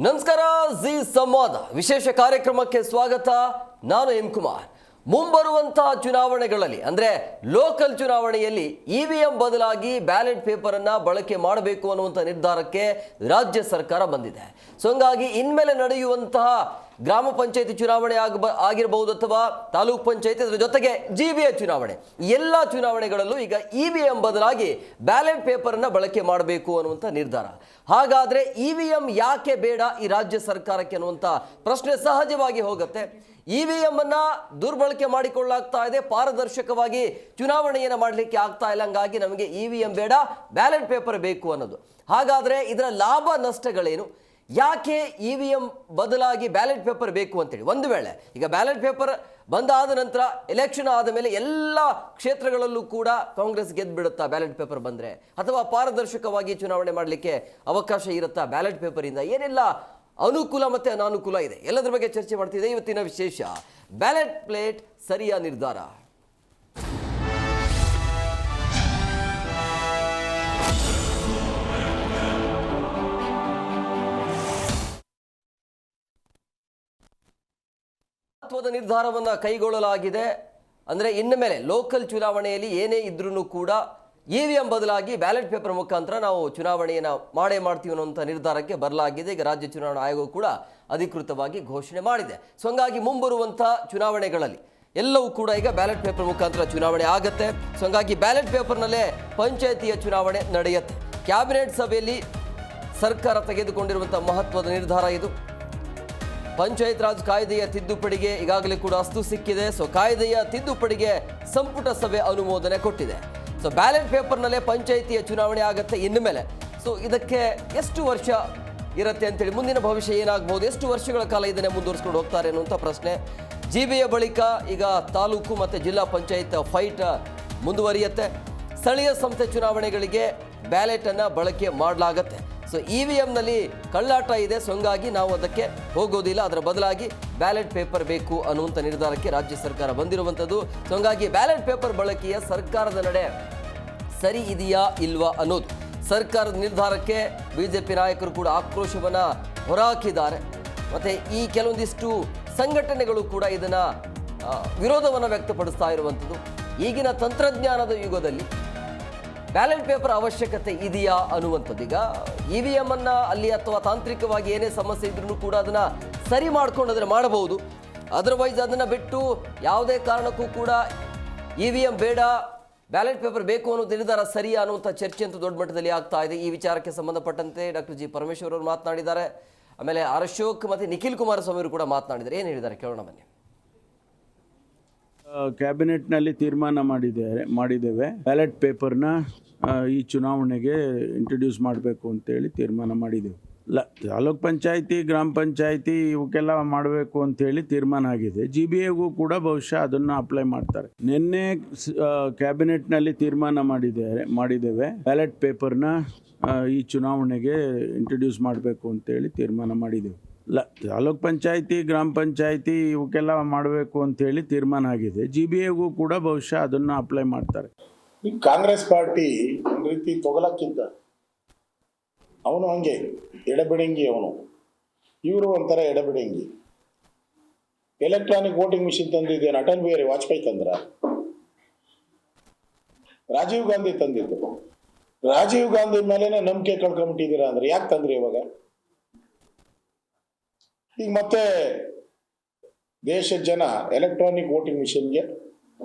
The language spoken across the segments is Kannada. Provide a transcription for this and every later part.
ನಮಸ್ಕಾರ ಜಿ ಸಂವಾದ ವಿಶೇಷ ಕಾರ್ಯಕ್ರಮಕ್ಕೆ ಸ್ವಾಗತ. ನಾನು ಎಂ ಕುಮಾರ್. ಮುಂಬರುವಂತಹ ಚುನಾವಣೆಗಳಲ್ಲಿ ಅಂದರೆ ಲೋಕಲ್ ಚುನಾವಣೆಯಲ್ಲಿ ಇವಿಎಂ ಬದಲಾಗಿ ಬ್ಯಾಲೆಟ್ ಪೇಪರ್ ಅನ್ನ ಬಳಕೆ ಮಾಡಬೇಕು ಅನ್ನುವಂಥ ನಿರ್ಧಾರಕ್ಕೆ ರಾಜ್ಯ ಸರ್ಕಾರ ಬಂದಿದೆ. ಸೊ ಹಂಗಾಗಿ ಇನ್ಮೇಲೆ ನಡೆಯುವಂತಹ ಗ್ರಾಮ ಪಂಚಾಯತಿ ಚುನಾವಣೆ ಆಗಿರಬಹುದು ಅಥವಾ ತಾಲೂಕ್ ಪಂಚಾಯತಿ, ಅದರ ಜೊತೆಗೆ ಜಿಬಿಎ ಚುನಾವಣೆ, ಎಲ್ಲ ಚುನಾವಣೆಗಳಲ್ಲೂ ಈಗ ಇವಿಎಂ ಬದಲಾಗಿ ಬ್ಯಾಲೆಟ್ ಪೇಪರ್ ಅನ್ನ ಬಳಕೆ ಮಾಡಬೇಕು ಅನ್ನುವಂಥ ನಿರ್ಧಾರ. ಹಾಗಾದ್ರೆ ಇವಿಎಂ ಯಾಕೆ ಬೇಡ ಈ ರಾಜ್ಯ ಸರ್ಕಾರಕ್ಕೆ ಅನ್ನುವಂಥ ಪ್ರಶ್ನೆ ಸಹಜವಾಗಿ ಹೋಗುತ್ತೆ. ಇವಿಎಂ ಅನ್ನ ದುರ್ಬಳಕೆ ಮಾಡಿಕೊಳ್ಳಲಾಗ್ತಾ ಇದೆ, ಪಾರದರ್ಶಕವಾಗಿ ಚುನಾವಣೆಯನ್ನು ಮಾಡಲಿಕ್ಕೆ ಆಗ್ತಾ ಇಲ್ಲ. ಹಂಗಾಗಿ ನಮಗೆ ಇವಿಎಂ ಬೇಡ, ಬ್ಯಾಲೆಟ್ ಪೇಪರ್ ಬೇಕು ಅನ್ನೋದು. ಹಾಗಾದ್ರೆ ಇದರ ಲಾಭ ನಷ್ಟಗಳೇನು? ಯಾಕೆ ಇವಿಎಂ ಬದಲಾಗಿ ಬ್ಯಾಲೆಟ್ ಪೇಪರ್ ಬೇಕು ಅಂತೇಳಿ, ಒಂದು ವೇಳೆ ಈಗ ಬ್ಯಾಲೆಟ್ ಪೇಪರ್ ಬಂದಾದ ನಂತರ ಎಲೆಕ್ಷನ್ ಆದ ಮೇಲೆ ಎಲ್ಲ ಕ್ಷೇತ್ರಗಳಲ್ಲೂ ಕೂಡ ಕಾಂಗ್ರೆಸ್ ಗೆದ್ದು ಬಿಡುತ್ತಾ ಬ್ಯಾಲೆಟ್ ಪೇಪರ್ ಬಂದರೆ, ಅಥವಾ ಪಾರದರ್ಶಕವಾಗಿ ಚುನಾವಣೆ ಮಾಡಲಿಕ್ಕೆ ಅವಕಾಶ ಇರುತ್ತಾ ಬ್ಯಾಲೆಟ್ ಪೇಪರಿಂದ? ಏನೆಲ್ಲ ಅನುಕೂಲ ಮತ್ತು ಅನಾನುಕೂಲ ಇದೆ, ಎಲ್ಲದರ ಬಗ್ಗೆ ಚರ್ಚೆ ಮಾಡ್ತಿದೆ ಇವತ್ತಿನ ವಿಶೇಷ ಬ್ಯಾಲೆಟ್ ಪ್ಲೇಟ್ ಸರಿಯಾ ನಿರ್ಧಾರ. ಮಹತ್ವದ ನಿರ್ಧಾರವನ್ನು ಕೈಗೊಳ್ಳಲಾಗಿದೆ. ಅಂದರೆ ಇನ್ನು ಮೇಲೆ ಲೋಕಲ್ ಚುನಾವಣೆಯಲ್ಲಿ ಏನೇ ಇದ್ರೂ ಕೂಡ ಇವಿಎಂ ಬದಲಾಗಿ ಬ್ಯಾಲೆಟ್ ಪೇಪರ್ ಮುಖಾಂತರ ನಾವು ಚುನಾವಣೆಯನ್ನು ಮಾಡ್ತೀವಿ ಅನ್ನೋಂಥ ನಿರ್ಧಾರಕ್ಕೆ ಬರಲಾಗಿದೆ. ಈಗ ರಾಜ್ಯ ಚುನಾವಣಾ ಆಯೋಗ ಕೂಡ ಅಧಿಕೃತವಾಗಿ ಘೋಷಣೆ ಮಾಡಿದೆ. ಸೊ ಹಂಗಾಗಿ ಮುಂಬರುವಂಥ ಚುನಾವಣೆಗಳಲ್ಲಿ ಎಲ್ಲವೂ ಕೂಡ ಈಗ ಬ್ಯಾಲೆಟ್ ಪೇಪರ್ ಮುಖಾಂತರ ಚುನಾವಣೆ ಆಗುತ್ತೆ. ಸೊ ಹಂಗಾಗಿ ಬ್ಯಾಲೆಟ್ ಪೇಪರ್ನಲ್ಲೇ ಪಂಚಾಯತಿಯ ಚುನಾವಣೆ ನಡೆಯುತ್ತೆ. ಕ್ಯಾಬಿನೆಟ್ ಸಭೆಯಲ್ಲಿ ಸರ್ಕಾರ ತೆಗೆದುಕೊಂಡಿರುವಂಥ ಮಹತ್ವದ ನಿರ್ಧಾರ ಇದು. ಪಂಚಾಯತ್ ರಾಜ್ ಕಾಯ್ದೆಯ ತಿದ್ದುಪಡಿಗೆ ಈಗಾಗಲೇ ಕೂಡ ಅಸ್ತು ಸಿಕ್ಕಿದೆ. ಸೊ ಕಾಯ್ದೆಯ ತಿದ್ದುಪಡಿಗೆ ಸಂಪುಟ ಸಭೆ ಅನುಮೋದನೆ ಕೊಟ್ಟಿದೆ. ಸೊ ಬ್ಯಾಲೆಟ್ ಪೇಪರ್ನಲ್ಲೇ ಪಂಚಾಯಿತಿಯ ಚುನಾವಣೆ ಆಗುತ್ತೆ ಇನ್ನು ಮೇಲೆ. ಸೊ ಇದಕ್ಕೆ ಎಷ್ಟು ವರ್ಷ ಇರುತ್ತೆ ಅಂತೇಳಿ, ಮುಂದಿನ ಭವಿಷ್ಯ ಏನಾಗ್ಬೋದು, ಎಷ್ಟು ವರ್ಷಗಳ ಕಾಲ ಇದನ್ನೇ ಮುಂದುವರಿಸ್ಕೊಂಡು ಹೋಗ್ತಾರೆ ಅನ್ನುವಂಥ ಪ್ರಶ್ನೆ. ಜಿಬಿಎ ಬಳಿಕ ಈಗ ತಾಲೂಕು ಮತ್ತು ಜಿಲ್ಲಾ ಪಂಚಾಯತ್ ಫೈಟ್ ಮುಂದುವರಿಯುತ್ತೆ. ಸ್ಥಳೀಯ ಸಂಸ್ಥೆ ಚುನಾವಣೆಗಳಿಗೆ ಬ್ಯಾಲೆಟನ್ನು ಬಳಕೆ ಮಾಡಲಾಗತ್ತೆ. ಸೊ ಇವಿಎಂನಲ್ಲಿ ಕಳ್ಳಾಟ ಇದೆ. ಸೊ ಹಂಗಾಗಿ ನಾವು ಅದಕ್ಕೆ ಹೋಗೋದಿಲ್ಲ, ಅದರ ಬದಲಾಗಿ ಬ್ಯಾಲೆಟ್ ಪೇಪರ್ ಬೇಕು ಅನ್ನುವಂಥ ನಿರ್ಧಾರಕ್ಕೆ ರಾಜ್ಯ ಸರ್ಕಾರ ಬಂದಿರುವಂಥದ್ದು. ಸೊ ಹಂಗಾಗಿ ಬ್ಯಾಲೆಟ್ ಪೇಪರ್ ಬಳಕೆಯ ಸರ್ಕಾರದ ನಡೆ ಸರಿ ಇದೆಯಾ ಇಲ್ವಾ ಅನ್ನೋದು. ಸರ್ಕಾರದ ನಿರ್ಧಾರಕ್ಕೆ ಬಿಜೆಪಿ ನಾಯಕರು ಕೂಡ ಆಕ್ರೋಶವನ್ನು ಹೊರಹಾಕಿದ್ದಾರೆ. ಮತ್ತು ಈ ಕೆಲವೊಂದಿಷ್ಟು ಸಂಘಟನೆಗಳು ಕೂಡ ಇದನ್ನು ವಿರೋಧವನ್ನು ವ್ಯಕ್ತಪಡಿಸ್ತಾ ಇರುವಂಥದ್ದು. ಈಗಿನ ತಂತ್ರಜ್ಞಾನದ ಯುಗದಲ್ಲಿ ಬ್ಯಾಲೆಟ್ ಪೇಪರ್ ಅವಶ್ಯಕತೆ ಇದೆಯಾ ಅನ್ನುವಂಥದ್ದು. ಈಗ ಇವಿಎಂ ಅನ್ನು ಅಲ್ಲಿ ಅಥವಾ ತಾಂತ್ರಿಕವಾಗಿ ಏನೇ ಸಮಸ್ಯೆ ಇದ್ರೂ ಕೂಡ ಅದನ್ನು ಸರಿ ಮಾಡ್ಕೊಂಡು ಅದನ್ನು ಮಾಡಬಹುದು. ಅದರ್ವೈಸ್ ಅದನ್ನು ಬಿಟ್ಟು ಯಾವುದೇ ಕಾರಣಕ್ಕೂ ಕೂಡ ಇವಿಎಂ ಬೇಡ, ಬ್ಯಾಲೆಟ್ ಪೇಪರ್ ಬೇಕು ಅನ್ನೋ ನಿರ್ಧಾರ ಸರಿಯಾ ಅನ್ನುವಂಥ ಚರ್ಚೆ ಅಂತೂ ದೊಡ್ಡ ಮಟ್ಟದಲ್ಲಿ ಆಗ್ತಾ ಇದೆ. ಈ ವಿಚಾರಕ್ಕೆ ಸಂಬಂಧಪಟ್ಟಂತೆ ಡಾಕ್ಟರ್ ಜಿ ಪರಮೇಶ್ವರ್ ಅವರು ಮಾತನಾಡಿದ್ದಾರೆ. ಆಮೇಲೆ ಅಶೋಕ್ ಮತ್ತು ನಿಖಿಲ್ ಕುಮಾರಸ್ವಾಮಿ ಅವರು ಕೂಡ ಮಾತನಾಡಿದ್ದಾರೆ. ಏನು ಹೇಳಿದ್ದಾರೆ ಕೇಳೋಣ ಬನ್ನಿ. ಕ್ಯಾಬಿನೆಟ್ನಲ್ಲಿ ತೀರ್ಮಾನ ಮಾಡಿದ್ದೇವೆ ಬ್ಯಾಲೆಟ್ ಪೇಪರ್ನ ಈ ಚುನಾವಣೆಗೆ ಇಂಟ್ರೊಡ್ಯೂಸ್ ಮಾಡಬೇಕು ಅಂತೇಳಿ ತೀರ್ಮಾನ ಮಾಡಿದ್ದೇವೆ. ತಾಲೂಕ್ ಪಂಚಾಯಿತಿ, ಗ್ರಾಮ ಪಂಚಾಯಿತಿ ಇವಕ್ಕೆಲ್ಲ ಮಾಡಬೇಕು ಅಂತೇಳಿ ತೀರ್ಮಾನ ಆಗಿದೆ. ಜಿಬಿಎಗೂ ಕೂಡ ಬಹುಶಃ ಅದನ್ನು ಅಪ್ಲೈ ಮಾಡ್ತಾರೆ. ನಿನ್ನೆ ಕ್ಯಾಬಿನೆಟ್ನಲ್ಲಿ ತೀರ್ಮಾನ ಮಾಡಿದ್ದೇವೆ ಬ್ಯಾಲೆಟ್ ಪೇಪರ್ನ ಈ ಚುನಾವಣೆಗೆ ಇಂಟ್ರೊಡ್ಯೂಸ್ ಮಾಡಬೇಕು ಅಂತೇಳಿ ತೀರ್ಮಾನ ಮಾಡಿದ್ದೇವೆ. ತಾಲೂಕ್ ಪಂಚಾಯಿತಿ, ಗ್ರಾಮ ಪಂಚಾಯಿತಿ ಇವಕ್ಕೆಲ್ಲ ಮಾಡಬೇಕು ಅಂತೇಳಿ ತೀರ್ಮಾನ ಆಗಿದೆ. ಜಿಬಿಎಗೂ ಕೂಡ ಬಹುಶಃ ಅದನ್ನು ಅಪ್ಲೈ ಮಾಡ್ತಾರೆ. ಈ ಕಾಂಗ್ರೆಸ್ ಪಾರ್ಟಿ ಒಂದು ರೀತಿ ತೊಗಲಕ್ಕಿದ್ದ, ಅವನು ಹಂಗೆ ಎಡಬಿಡಂಗಿ, ಅವನು ಇವರು ಒಂಥರ ಎಡಬಿಡಂಗಿ. ಎಲೆಕ್ಟ್ರಾನಿಕ್ ವೋಟಿಂಗ್ ಮಿಷಿನ್ ತಂದಿದ್ದೇನು ಅಟಲ್ ಬಿಹಾರಿ ವಾಜಪೇಯಿ ತಂದ್ರ? ರಾಜೀವ್ ಗಾಂಧಿ ತಂದಿದ್ದು. ರಾಜೀವ್ ಗಾಂಧಿ ಮೇಲೆನೆ ನಂಬಿಕೆ ಕಳ್ಕೊಂಬಿಟ್ಟಿದ್ದೀರಾ ಅಂದ್ರೆ ಯಾಕೆ ತಂದ್ರಿ ಇವಾಗ? ಈಗ ಮತ್ತೆ ದೇಶದ ಜನ ಎಲೆಕ್ಟ್ರಾನಿಕ್ ವೋಟಿಂಗ್ ಮಿಷಿನ್ಗೆ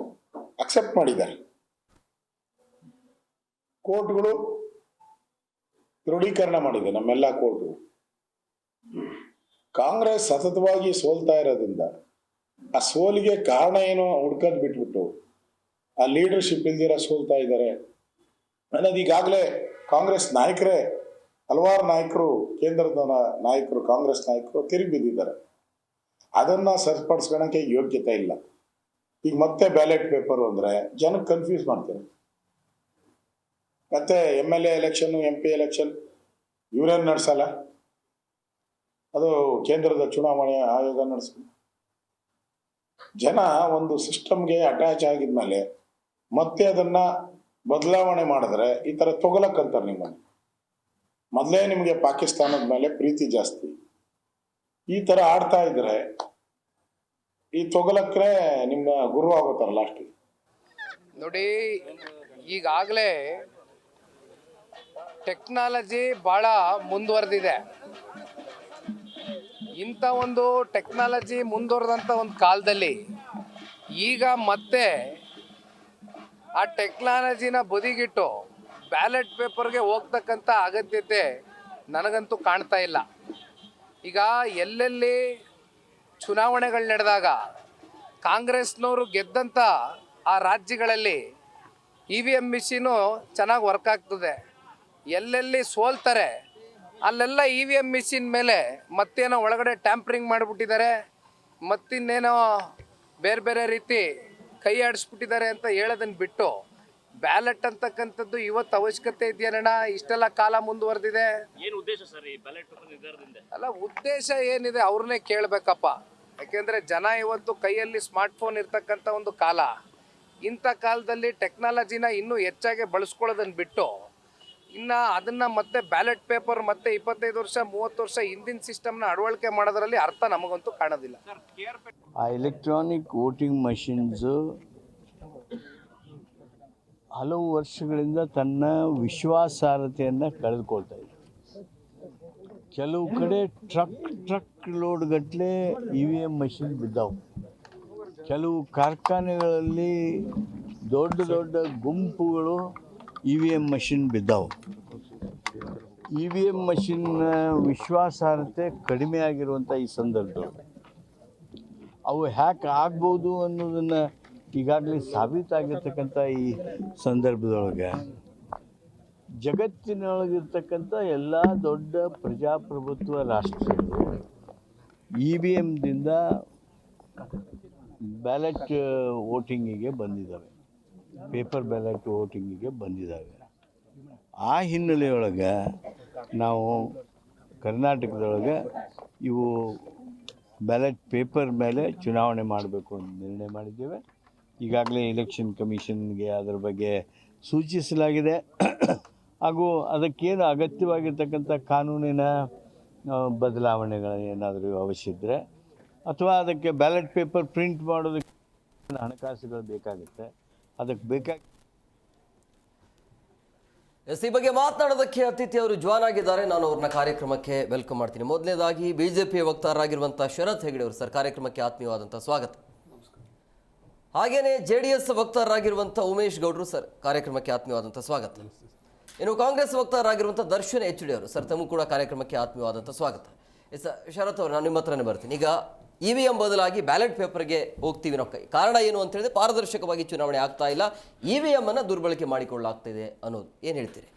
ಅಕ್ಸೆಪ್ಟ್ ಮಾಡಿದ್ದಾರೆ. ಕೋರ್ಟ್ಗಳು ದೃಢೀಕರಣ ಮಾಡಿದೆ, ನಮ್ಮೆಲ್ಲ ಕೋರ್ಟ್ಗಳು. ಕಾಂಗ್ರೆಸ್ ಸತತವಾಗಿ ಸೋಲ್ತಾ ಇರೋದ್ರಿಂದ ಆ ಸೋಲಿಗೆ ಕಾರಣ ಏನು ಹುಡ್ಕದ್ ಬಿಟ್ಬಿಟ್ಟು ಆ ಲೀಡರ್ಶಿಪ್ ಇಲ್ದಿರ ಸೋಲ್ತಾ ಇದ್ದಾರೆ ಅನ್ನೋದು ಈಗಾಗಲೇ ಕಾಂಗ್ರೆಸ್ ನಾಯಕರೇ, ಹಲವಾರು ನಾಯಕರು, ಕೇಂದ್ರದ ನಾಯಕರು, ಕಾಂಗ್ರೆಸ್ ನಾಯಕರು ತಿರುಗಿ ಬಿದ್ದಿದ್ದಾರೆ. ಅದನ್ನ ಸರಿಪಡಿಸ್ಕೊಳಕ್ಕೆ ಯೋಗ್ಯತೆ ಇಲ್ಲ. ಈಗ ಮತ್ತೆ ಬ್ಯಾಲೆಟ್ ಪೇಪರ್ ಅಂದ್ರೆ ಜನಕ್ಕೆ ಕನ್ಫ್ಯೂಸ್ ಮಾಡ್ತಾರೆ. ಮತ್ತೆ MLA ಎಲೆಕ್ಷನ್, MP ಎಲೆಕ್ಷನ್ ಇವರೇನು ನಡೆಸಲ್ಲ, ಅದು ಕೇಂದ್ರದ ಚುನಾವಣೆ ಆಯೋಗ ನಡೆಸ್ತಾರೆ. ಜನ ಒಂದು ಸಿಸ್ಟಮ್ಗೆ ಅಟ್ಯಾಚ್ ಆಗಿದ್ಮೇಲೆ ಮತ್ತೆ ಅದನ್ನ ಬದಲಾವಣೆ ಮಾಡಿದ್ರೆ ಈ ತರ ತೊಗಲಕ್ಕಂತಾರೆ ನಿಮ್ಮನ್ನು. ಮೊದಲೇ ನಿಮಗೆ ಪಾಕಿಸ್ತಾನದ ಮೇಲೆ ಪ್ರೀತಿ ಜಾಸ್ತಿ, ಈ ತರ ಆಡ್ತಾ ಇದ್ರೆ ಈ ತೊಗಲಕ್ರೆ ನಿಮ್ಮ ಗುರು ಆಗುತ್ತಾರ ಲಾಸ್ಟಿಗೆ. ನೋಡಿ, ಈಗಾಗಲೇ ಟೆಕ್ನಾಲಜಿ ಭಾಳ ಮುಂದುವರೆದಿದೆ. ಇಂಥ ಒಂದು ಟೆಕ್ನಾಲಜಿ ಮುಂದುವರೆದಂಥ ಒಂದು ಕಾಲದಲ್ಲಿ ಈಗ ಮತ್ತೆ ಆ ಟೆಕ್ನಾಲಜಿನ ಬದಿಗಿಟ್ಟು ಬ್ಯಾಲೆಟ್ ಪೇಪರ್ಗೆ ಹೋಗ್ತಕ್ಕಂಥ ಅಗತ್ಯತೆ ನನಗಂತೂ ಕಾಣ್ತಾ ಇಲ್ಲ. ಈಗ ಎಲ್ಲೆಲ್ಲಿ ಚುನಾವಣೆಗಳು ನಡೆದಾಗ ಕಾಂಗ್ರೆಸ್ನವರು ಗೆದ್ದಂಥ ಆ ರಾಜ್ಯಗಳಲ್ಲಿ EVM ಮಿಷಿನು ಚೆನ್ನಾಗಿ ವರ್ಕ್ ಆಗ್ತದೆ. ಎಲ್ಲೆಲ್ಲಿ ಸೋಲ್ತಾರೆ ಅಲ್ಲೆಲ್ಲ EVM ಮಿಷಿನ್ ಮೇಲೆ ಮತ್ತೇನೋ ಒಳಗಡೆ ಟ್ಯಾಂಪ್ರಿಂಗ್ ಮಾಡಿಬಿಟ್ಟಿದ್ದಾರೆ, ಮತ್ತಿನ್ನೇನೋ ಬೇರೆ ಬೇರೆ ರೀತಿ ಕೈ ಆಡಿಸ್ಬಿಟ್ಟಿದ್ದಾರೆ ಅಂತ ಹೇಳೋದನ್ನು ಬಿಟ್ಟು ಬ್ಯಾಲೆಟ್ ಅಂತಕ್ಕಂಥದ್ದು ಇವತ್ತು ಅವಶ್ಯಕತೆ ಇದೆಯೇನಣ್ಣ? ಇಷ್ಟೆಲ್ಲ ಕಾಲ ಮುಂದುವರೆದಿದೆ. ಏನು ಉದ್ದೇಶ ಸರ್ ಈ ಬ್ಯಾಲೆಟ್ ಪೇಪರ್ ನಿರ್ಧಾರದಿಂದ? ಅಲ್ಲ, ಉದ್ದೇಶ ಏನಿದೆ ಅವ್ರನ್ನೇ ಕೇಳಬೇಕಪ್ಪ. ಯಾಕೆಂದರೆ ಜನ ಇವತ್ತು ಕೈಯಲ್ಲಿ ಸ್ಮಾರ್ಟ್ಫೋನ್ ಇರ್ತಕ್ಕಂಥ ಒಂದು ಕಾಲ. ಇಂಥ ಕಾಲದಲ್ಲಿ ಟೆಕ್ನಾಲಜಿನ ಇನ್ನೂ ಹೆಚ್ಚಾಗಿ ಬಳಸ್ಕೊಳ್ಳೋದನ್ನು ಬಿಟ್ಟು ಇನ್ನು ಅದನ್ನು ಮತ್ತೆ ಬ್ಯಾಲೆಟ್ ಪೇಪರ್ ಮತ್ತೆ 25 ವರ್ಷ 30 ವರ್ಷ ಹಿಂದಿನ ಸಿಸ್ಟಮ್ನ ಅಳವಡಿಕೆ ಮಾಡೋದ್ರಲ್ಲಿ ಅರ್ಥ ನಮಗಂತೂ ಕಾಣೋದಿಲ್ಲ. ಆ ಎಲೆಕ್ಟ್ರಾನಿಕ್ ವೋಟಿಂಗ್ ಮಷಿನ್ಸು ಹಲವು ವರ್ಷಗಳಿಂದ ತನ್ನ ವಿಶ್ವಾಸಾರ್ಹತೆಯನ್ನು ಕಳೆದುಕೊಳ್ತಾ ಇದೆ. ಕೆಲವು ಕಡೆ ಟ್ರಕ್ ಲೋಡ್ ಗಟ್ಟಲೆ EVM ಮಷಿನ್ ಬಿದ್ದಾವೆ. ಕೆಲವು ಕಾರ್ಖಾನೆಗಳಲ್ಲಿ ದೊಡ್ಡ ದೊಡ್ಡ ಗುಂಪುಗಳು EVM ಮಷಿನ್ ಬಿದ್ದಾವೆ. EVM ಮಷಿನ್ನ ವಿಶ್ವಾಸಾರ್ಹತೆ ಕಡಿಮೆ ಆಗಿರುವಂಥ ಈ ಸಂದರ್ಭದೊಳಗೆ ಅವು ಹ್ಯಾಕ್ ಆಗ್ಬೋದು ಅನ್ನೋದನ್ನು ಈಗಾಗಲೇ ಸಾಬೀತಾಗಿರ್ತಕ್ಕಂಥ ಈ ಸಂದರ್ಭದೊಳಗೆ ಜಗತ್ತಿನೊಳಗಿರ್ತಕ್ಕಂಥ ಎಲ್ಲ ದೊಡ್ಡ ಪ್ರಜಾಪ್ರಭುತ್ವ ರಾಷ್ಟ್ರಗಳು EVMದಿಂದ ಬ್ಯಾಲೆಟ್ ವೋಟಿಂಗಿಗೆ ಬಂದಿದ್ದಾವೆ, ಪೇಪರ್ ಬ್ಯಾಲೆಟ್ ವೋಟಿಂಗಿಗೆ ಬಂದಿದ್ದಾವೆ. ಆ ಹಿನ್ನೆಲೆಯೊಳಗೆ ನಾವು ಕರ್ನಾಟಕದೊಳಗೆ ಇವು ಬ್ಯಾಲೆಟ್ ಪೇಪರ್ ಮೇಲೆ ಚುನಾವಣೆ ಮಾಡಬೇಕು ಅಂತ ನಿರ್ಣಯ ಮಾಡಿದ್ದೇವೆ. ಈಗಾಗಲೇ ಎಲೆಕ್ಷನ್ ಕಮಿಷನ್ಗೆ ಅದರ ಬಗ್ಗೆ ಸೂಚಿಸಲಾಗಿದೆ. ಹಾಗೂ ಅದಕ್ಕೇನು ಅಗತ್ಯವಾಗಿರ್ತಕ್ಕಂಥ ಕಾನೂನಿನ ಬದಲಾವಣೆಗಳು ಏನಾದರೂ ಅವಶ್ಯ ಇದ್ದರೆ ಅಥವಾ ಅದಕ್ಕೆ ಬ್ಯಾಲೆಟ್ ಪೇಪರ್ ಪ್ರಿಂಟ್ ಮಾಡೋದಕ್ಕೆ ಹಣಕಾಸುಗಳು ಬೇಕಾಗುತ್ತೆ. ಅದಕ್ಕೆ ಬೇಕಾಗಿ ಈ ಬಗ್ಗೆ ಮಾತನಾಡೋದಕ್ಕೆ ಅತಿಥಿ ಅವರು ಜಾಯ್ನ್ ಆಗಿದ್ದಾರೆ. ನಾನು ಅವ್ರನ್ನ ಕಾರ್ಯಕ್ರಮಕ್ಕೆ ವೆಲ್ಕಮ್ ಮಾಡ್ತೀನಿ. ಮೊದಲನೇದಾಗಿ ಬಿಜೆಪಿ ವಕ್ತಾರರಾಗಿರುವಂಥ ಶರತ್ ಹೆಗಡೆ ಅವರು ಸರ್, ಕಾರ್ಯಕ್ರಮಕ್ಕೆ ಆತ್ಮೀಯವಾದಂಥ ಸ್ವಾಗತ. ಹಾಗೇನೇ JDS ವಕ್ತಾರರಾಗಿರುವಂಥ ಉಮೇಶ್ ಗೌಡ್ರು ಸರ್, ಕಾರ್ಯಕ್ರಮಕ್ಕೆ ಆತ್ಮೀಯವಾದಂಥ ಸ್ವಾಗತ. ಇನ್ನು ಕಾಂಗ್ರೆಸ್ ವಕ್ತಾರರಾಗಿರುವಂಥ ದರ್ಶನ್ HD ಅವರು ಸರ್, ತಮಗೂ ಕೂಡ ಕಾರ್ಯಕ್ರಮಕ್ಕೆ ಆತ್ಮೀಯವಾದಂಥ ಸ್ವಾಗತ. ಶರತ್ ಅವರು, ನಾನು ನಿಮ್ಮ ಹತ್ರನೇ ಬರ್ತೀನಿ. ಈಗ EVM ಬದಲಾಗಿ ಬ್ಯಾಲೆಟ್ ಪೇಪರ್ಗೆ ಹೋಗ್ತೀವಿ ನಾವು. ಕಾರಣ ಏನು ಅಂತ ಹೇಳಿದ್ರೆ ಪಾರದರ್ಶಕವಾಗಿ ಚುನಾವಣೆ ಆಗ್ತಾ ಇಲ್ಲ, EVM ಅನ್ನು ದುರ್ಬಳಕೆ ಮಾಡಿಕೊಳ್ಳಲಾಗ್ತಿದೆ ಅನ್ನೋದು. ಏನು ಹೇಳ್ತೀರಿ?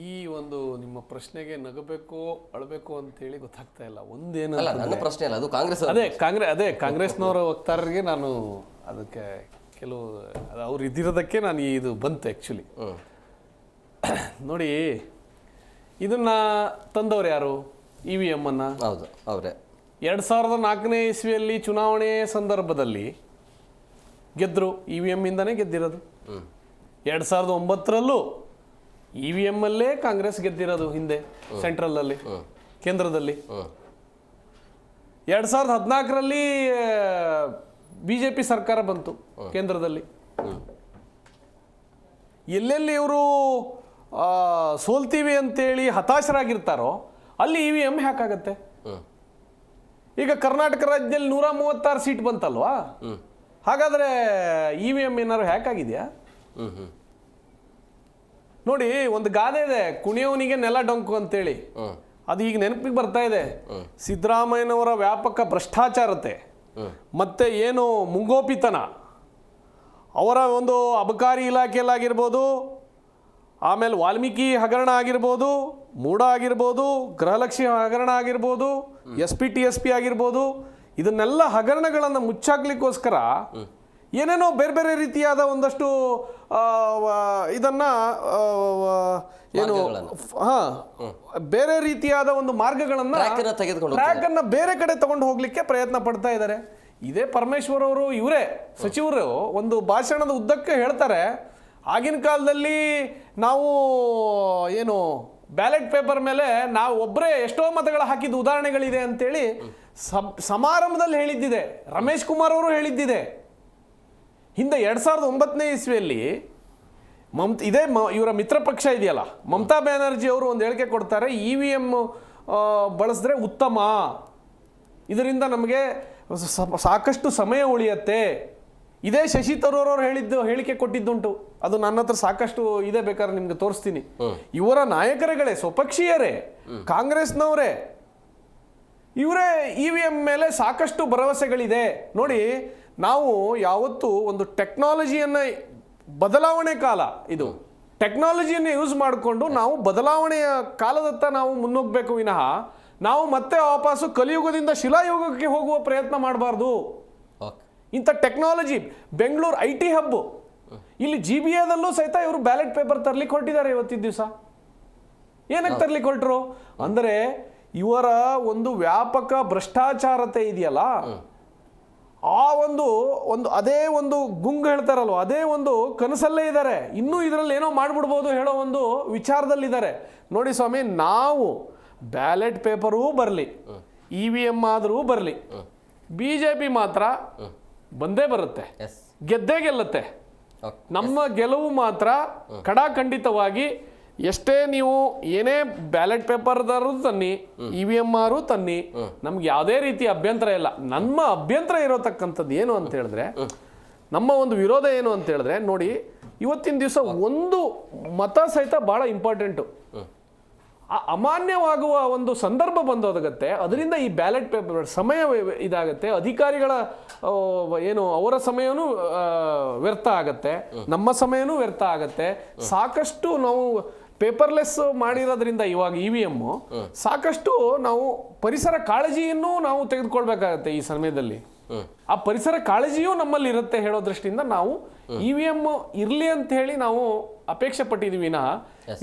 ಈ ಒಂದು ನಿಮ್ಮ ಪ್ರಶ್ನೆಗೆ ನಗಬೇಕು ಅಳಬೇಕು ಅಂತೇಳಿ ಗೊತ್ತಾಗ್ತಾ ಇಲ್ಲ. ಒಂದೇನು ಅಲ್ಲ, ನನ್ನ ಪ್ರಶ್ನೆ ಅಲ್ಲ, ಅದು ಕಾಂಗ್ರೆಸ್. ಅದೇ ಕಾಂಗ್ರೆಸ್ನವರ ವಕ್ತಾರರಿಗೆ ನಾನು ಅದಕ್ಕೆ ಕೆಲವು ಅವ್ರು ಇದ್ದಿರೋದಕ್ಕೆ ನಾನು ಇದು ಬಂತು ಆ್ಯಕ್ಚುಲಿ. ನೋಡಿ, ಇದನ್ನ ತಂದವರು ಯಾರು? EVM ಅನ್ನ. ಹೌದು, ಅವರೇ. 2004ನೇ ಇಸ್ವಿಯಲ್ಲಿ ಚುನಾವಣೆ ಸಂದರ್ಭದಲ್ಲಿ ಗೆದ್ದರು. EVM ಇಂದಾನೇ ಗೆದ್ದಿರೋದು. 2009ರಲ್ಲೂ EVM ಅಲ್ಲೇ ಕಾಂಗ್ರೆಸ್ ಗೆದ್ದಿರೋದು, ಹಿಂದೆ ಸೆಂಟ್ರಲಲ್ಲಿ, ಕೇಂದ್ರದಲ್ಲಿ. 2014ರಲ್ಲಿ BJP ಸರ್ಕಾರ ಬಂತು ಕೇಂದ್ರದಲ್ಲಿ. ಎಲ್ಲೆಲ್ಲಿ ಇವರು ಸೋಲ್ತೀವಿ ಅಂತೇಳಿ ಹತಾಶರಾಗಿರ್ತಾರೋ ಅಲ್ಲಿ EVM ಹ್ಯಾಕಾಗತ್ತೆ. ಈಗ ಕರ್ನಾಟಕ ರಾಜ್ಯದಲ್ಲಿ 136 ಸೀಟ್ ಬಂತಲ್ವಾ? ಹಾಗಾದ್ರೆ EVM ಏನಾದ್ರು ಹ್ಯಾಕ್ ಆಗಿದೆಯಾ? ನೋಡಿ, ಒಂದು ಗಾದೆ ಇದೆ, ಕುಣಿಯೋನಿಗೆ ನೆಲ ಡೊಂಕು ಅಂತೇಳಿ. ಅದು ಈಗ ನೆನಪಿಗೆ ಬರ್ತಾ ಇದೆ. ಸಿದ್ದರಾಮಯ್ಯನವರ ವ್ಯಾಪಕ ಭ್ರಷ್ಟಾಚಾರತೆ ಮತ್ತೆ ಏನು ಮುಂಗೋಪಿತನ, ಅವರ ಒಂದು ಅಬಕಾರಿ ಇಲಾಖೆಯಲ್ಲಾಗಿರ್ಬೋದು, ಆಮೇಲೆ ವಾಲ್ಮೀಕಿ ಹಗರಣ ಆಗಿರ್ಬೋದು, ಮೂಡ ಆಗಿರ್ಬೋದು, ಗೃಹಲಕ್ಷ್ಮಿ ಹಗರಣ ಆಗಿರ್ಬೋದು, SPTSP ಆಗಿರ್ಬೋದು, ಇದನ್ನೆಲ್ಲ ಹಗರಣಗಳನ್ನು ಮುಚ್ಚಾಕ್ಲಿಕ್ಕೋಸ್ಕರ ಏನೇನೋ ಬೇರೆ ಬೇರೆ ರೀತಿಯಾದ ಒಂದಷ್ಟು ಇದನ್ನ ಏನು ಬೇರೆ ರೀತಿಯಾದ ಒಂದು ಮಾರ್ಗಗಳನ್ನು ಟ್ರ್ಯಾಕ್ ಅನ್ನ ಬೇರೆ ಕಡೆ ತಗೊಂಡು ಹೋಗ್ಲಿಕ್ಕೆ ಪ್ರಯತ್ನ ಪಡ್ತಾ ಇದ್ದಾರೆ. ಇದೇ ಪರಮೇಶ್ವರ್ ಅವರು, ಇವರೇ ಸಚಿವರು ಒಂದು ಭಾಷಣದ ಉದ್ದಕ್ಕೆ ಹೇಳ್ತಾರೆ, ಆಗಿನ ಕಾಲದಲ್ಲಿ ನಾವು ಏನು ಬ್ಯಾಲೆಟ್ ಪೇಪರ್ ಮೇಲೆ ನಾವು ಒಬ್ಬರೇ ಎಷ್ಟೋ ಮತಗಳು ಹಾಕಿದ ಉದಾಹರಣೆಗಳಿದೆ ಅಂತೇಳಿ ಸಮಾರಂಭದಲ್ಲಿ ಹೇಳಿದ್ದಿದೆ. ರಮೇಶ್ ಕುಮಾರ್ ಅವರು ಹೇಳಿದ್ದಿದೆ. ಹಿಂದೆ 2009ನೇ ಇಸ್ವಿಯಲ್ಲಿ ಇವರ ಮಿತ್ರ ಪಕ್ಷ ಇದೆಯಲ್ಲ, ಮಮತಾ ಬ್ಯಾನರ್ಜಿ ಅವರು ಒಂದು ಹೇಳಿಕೆ ಕೊಡ್ತಾರೆ, EVM ಬಳಸಿದ್ರೆ ಉತ್ತಮ, ಇದರಿಂದ ನಮಗೆ ಸಾಕಷ್ಟು ಸಮಯ ಉಳಿಯತ್ತೆ. ಇದೇ ಶಶಿ ತರೂರ್ ಅವರು ಹೇಳಿಕೆ ಕೊಟ್ಟಿದ್ದುಂಟು. ಅದು ನನ್ನ ಹತ್ರ ಸಾಕಷ್ಟು ಇದೆ, ಬೇಕಾದ್ರೆ ನಿಮ್ಗೆ ತೋರಿಸ್ತೀನಿ. ಇವರ ನಾಯಕರುಗಳೇ, ಸ್ವಪಕ್ಷೀಯರೇ, ಕಾಂಗ್ರೆಸ್ನವರೇ, ಇವರೇ EVM ಮೇಲೆ ಸಾಕಷ್ಟು ಭರವಸೆಗಳಿದೆ. ನೋಡಿ, ನಾವು ಯಾವತ್ತೂ ಒಂದು ಟೆಕ್ನಾಲಜಿಯನ್ನು, ಬದಲಾವಣೆ ಕಾಲ ಇದು, ಟೆಕ್ನಾಲಜಿಯನ್ನು ಯೂಸ್ ಮಾಡಿಕೊಂಡು ನಾವು ಬದಲಾವಣೆಯ ಕಾಲದತ್ತ ನಾವು ಮುನ್ನೋಗ್ಬೇಕು ವಿನಃ ನಾವು ಮತ್ತೆ ವಾಪಸ್ಸು ಕಲಿಯುಗದಿಂದ ಶಿಲಾಯುಗಕ್ಕೆ ಹೋಗುವ ಪ್ರಯತ್ನ ಮಾಡಬಾರ್ದು. ಇಂಥ ಟೆಕ್ನಾಲಜಿ, ಬೆಂಗಳೂರು IT ಹಬ್ಬು, ಇಲ್ಲಿ GBAದಲ್ಲೂ ಸಹಿತ ಇವರು ಬ್ಯಾಲೆಟ್ ಪೇಪರ್ ತರ್ಲಿಕ್ಕೆ ಹೊರಟಿದ್ದಾರೆ. ಇವತ್ತಿನ ದಿವಸ ಏನಕ್ಕೆ ತರ್ಲಿಕ್ಕೆ ಹೊರಟರು ಅಂದರೆ, ಇವರ ಒಂದು ವ್ಯಾಪಕ ಭ್ರಷ್ಟಾಚಾರತೆ ಇದೆಯಲ್ಲ, ಆ ಒಂದು ಅದೇ ಒಂದು ಗುಂಗು ಹೇಳ್ತಾರಲ್ವ, ಅದೇ ಒಂದು ಕನಸಲ್ಲೇ ಇದ್ದಾರೆ. ಇನ್ನೂ ಇದರಲ್ಲಿ ಏನೋ ಮಾಡಿಬಿಡ್ಬೋದು ಹೇಳೋ ಒಂದು ವಿಚಾರದಲ್ಲಿದ್ದಾರೆ. ನೋಡಿ ಸ್ವಾಮಿ, ನಾವು ಬ್ಯಾಲೆಟ್ ಪೇಪರೂ ಬರಲಿ, EVM ಆದರೂ ಬರಲಿ, BJP ಮಾತ್ರ ಬಂದೇ ಬರುತ್ತೆ, ಗೆದ್ದೇ ಗೆಲ್ಲುತ್ತೆ. ನಮ್ಮ ಗೆಲುವು ಮಾತ್ರ ಖಡಾಖಂಡಿತವಾಗಿ, ಎಷ್ಟೇ ನೀವು ಏನೇ ಬ್ಯಾಲೆಟ್ ಪೇಪರ್ದಾರು ತನ್ನಿ, EVM ಆರು ತನ್ನಿ, ನಮ್ಗೆ ಯಾವುದೇ ರೀತಿ ಅಭ್ಯಂತರ ಇಲ್ಲ. ನಮ್ಮ ಅಭ್ಯಂತರ ಇರೋತಕ್ಕಂಥದ್ದು ಏನು ಅಂತ ಹೇಳಿದ್ರೆ, ನಮ್ಮ ಒಂದು ವಿರೋಧ ಏನು ಅಂತ ಹೇಳಿದ್ರೆ, ನೋಡಿ ಇವತ್ತಿನ ದಿವಸ ಒಂದು ಮತ ಸಹಿತ ಭಾಳ ಇಂಪಾರ್ಟೆಂಟು. ಅಮಾನ್ಯವಾಗುವ ಒಂದು ಸಂದರ್ಭ ಬಂದೋದಾಗತ್ತೆ, ಅದರಿಂದ ಈ ಬ್ಯಾಲೆಟ್ ಪೇಪರ್ ಸಮಯ ಇದಾಗತ್ತೆ, ಅಧಿಕಾರಿಗಳ ಏನು ಅವರ ಸಮಯನೂ ವ್ಯರ್ಥ ಆಗತ್ತೆ, ನಮ್ಮ ಸಮಯನೂ ವ್ಯರ್ಥ ಆಗತ್ತೆ. ಸಾಕಷ್ಟು ನಾವು ಪೇಪರ್ಲೆಸ್ ಮಾಡಿರೋದ್ರಿಂದ ಇವಾಗ EVM ಸಾಕಷ್ಟು ನಾವು ಪರಿಸರ ಕಾಳಜಿಯನ್ನು ನಾವು ತೆಗೆದುಕೊಳ್ಬೇಕಾಗತ್ತೆ ಈ ಸಮಯದಲ್ಲಿ. ಆ ಪರಿಸರ ಕಾಳಜಿಯೂ ನಮ್ಮಲ್ಲಿ ಇರುತ್ತೆ ಹೇಳೋ ದೃಷ್ಟಿಯಿಂದ ನಾವು EVM ಇರಲಿ ಅಂತ ಹೇಳಿ ನಾವು ಅಪೇಕ್ಷೆ ಪಟ್ಟಿದ್ದೀವಿ ವಿನಃ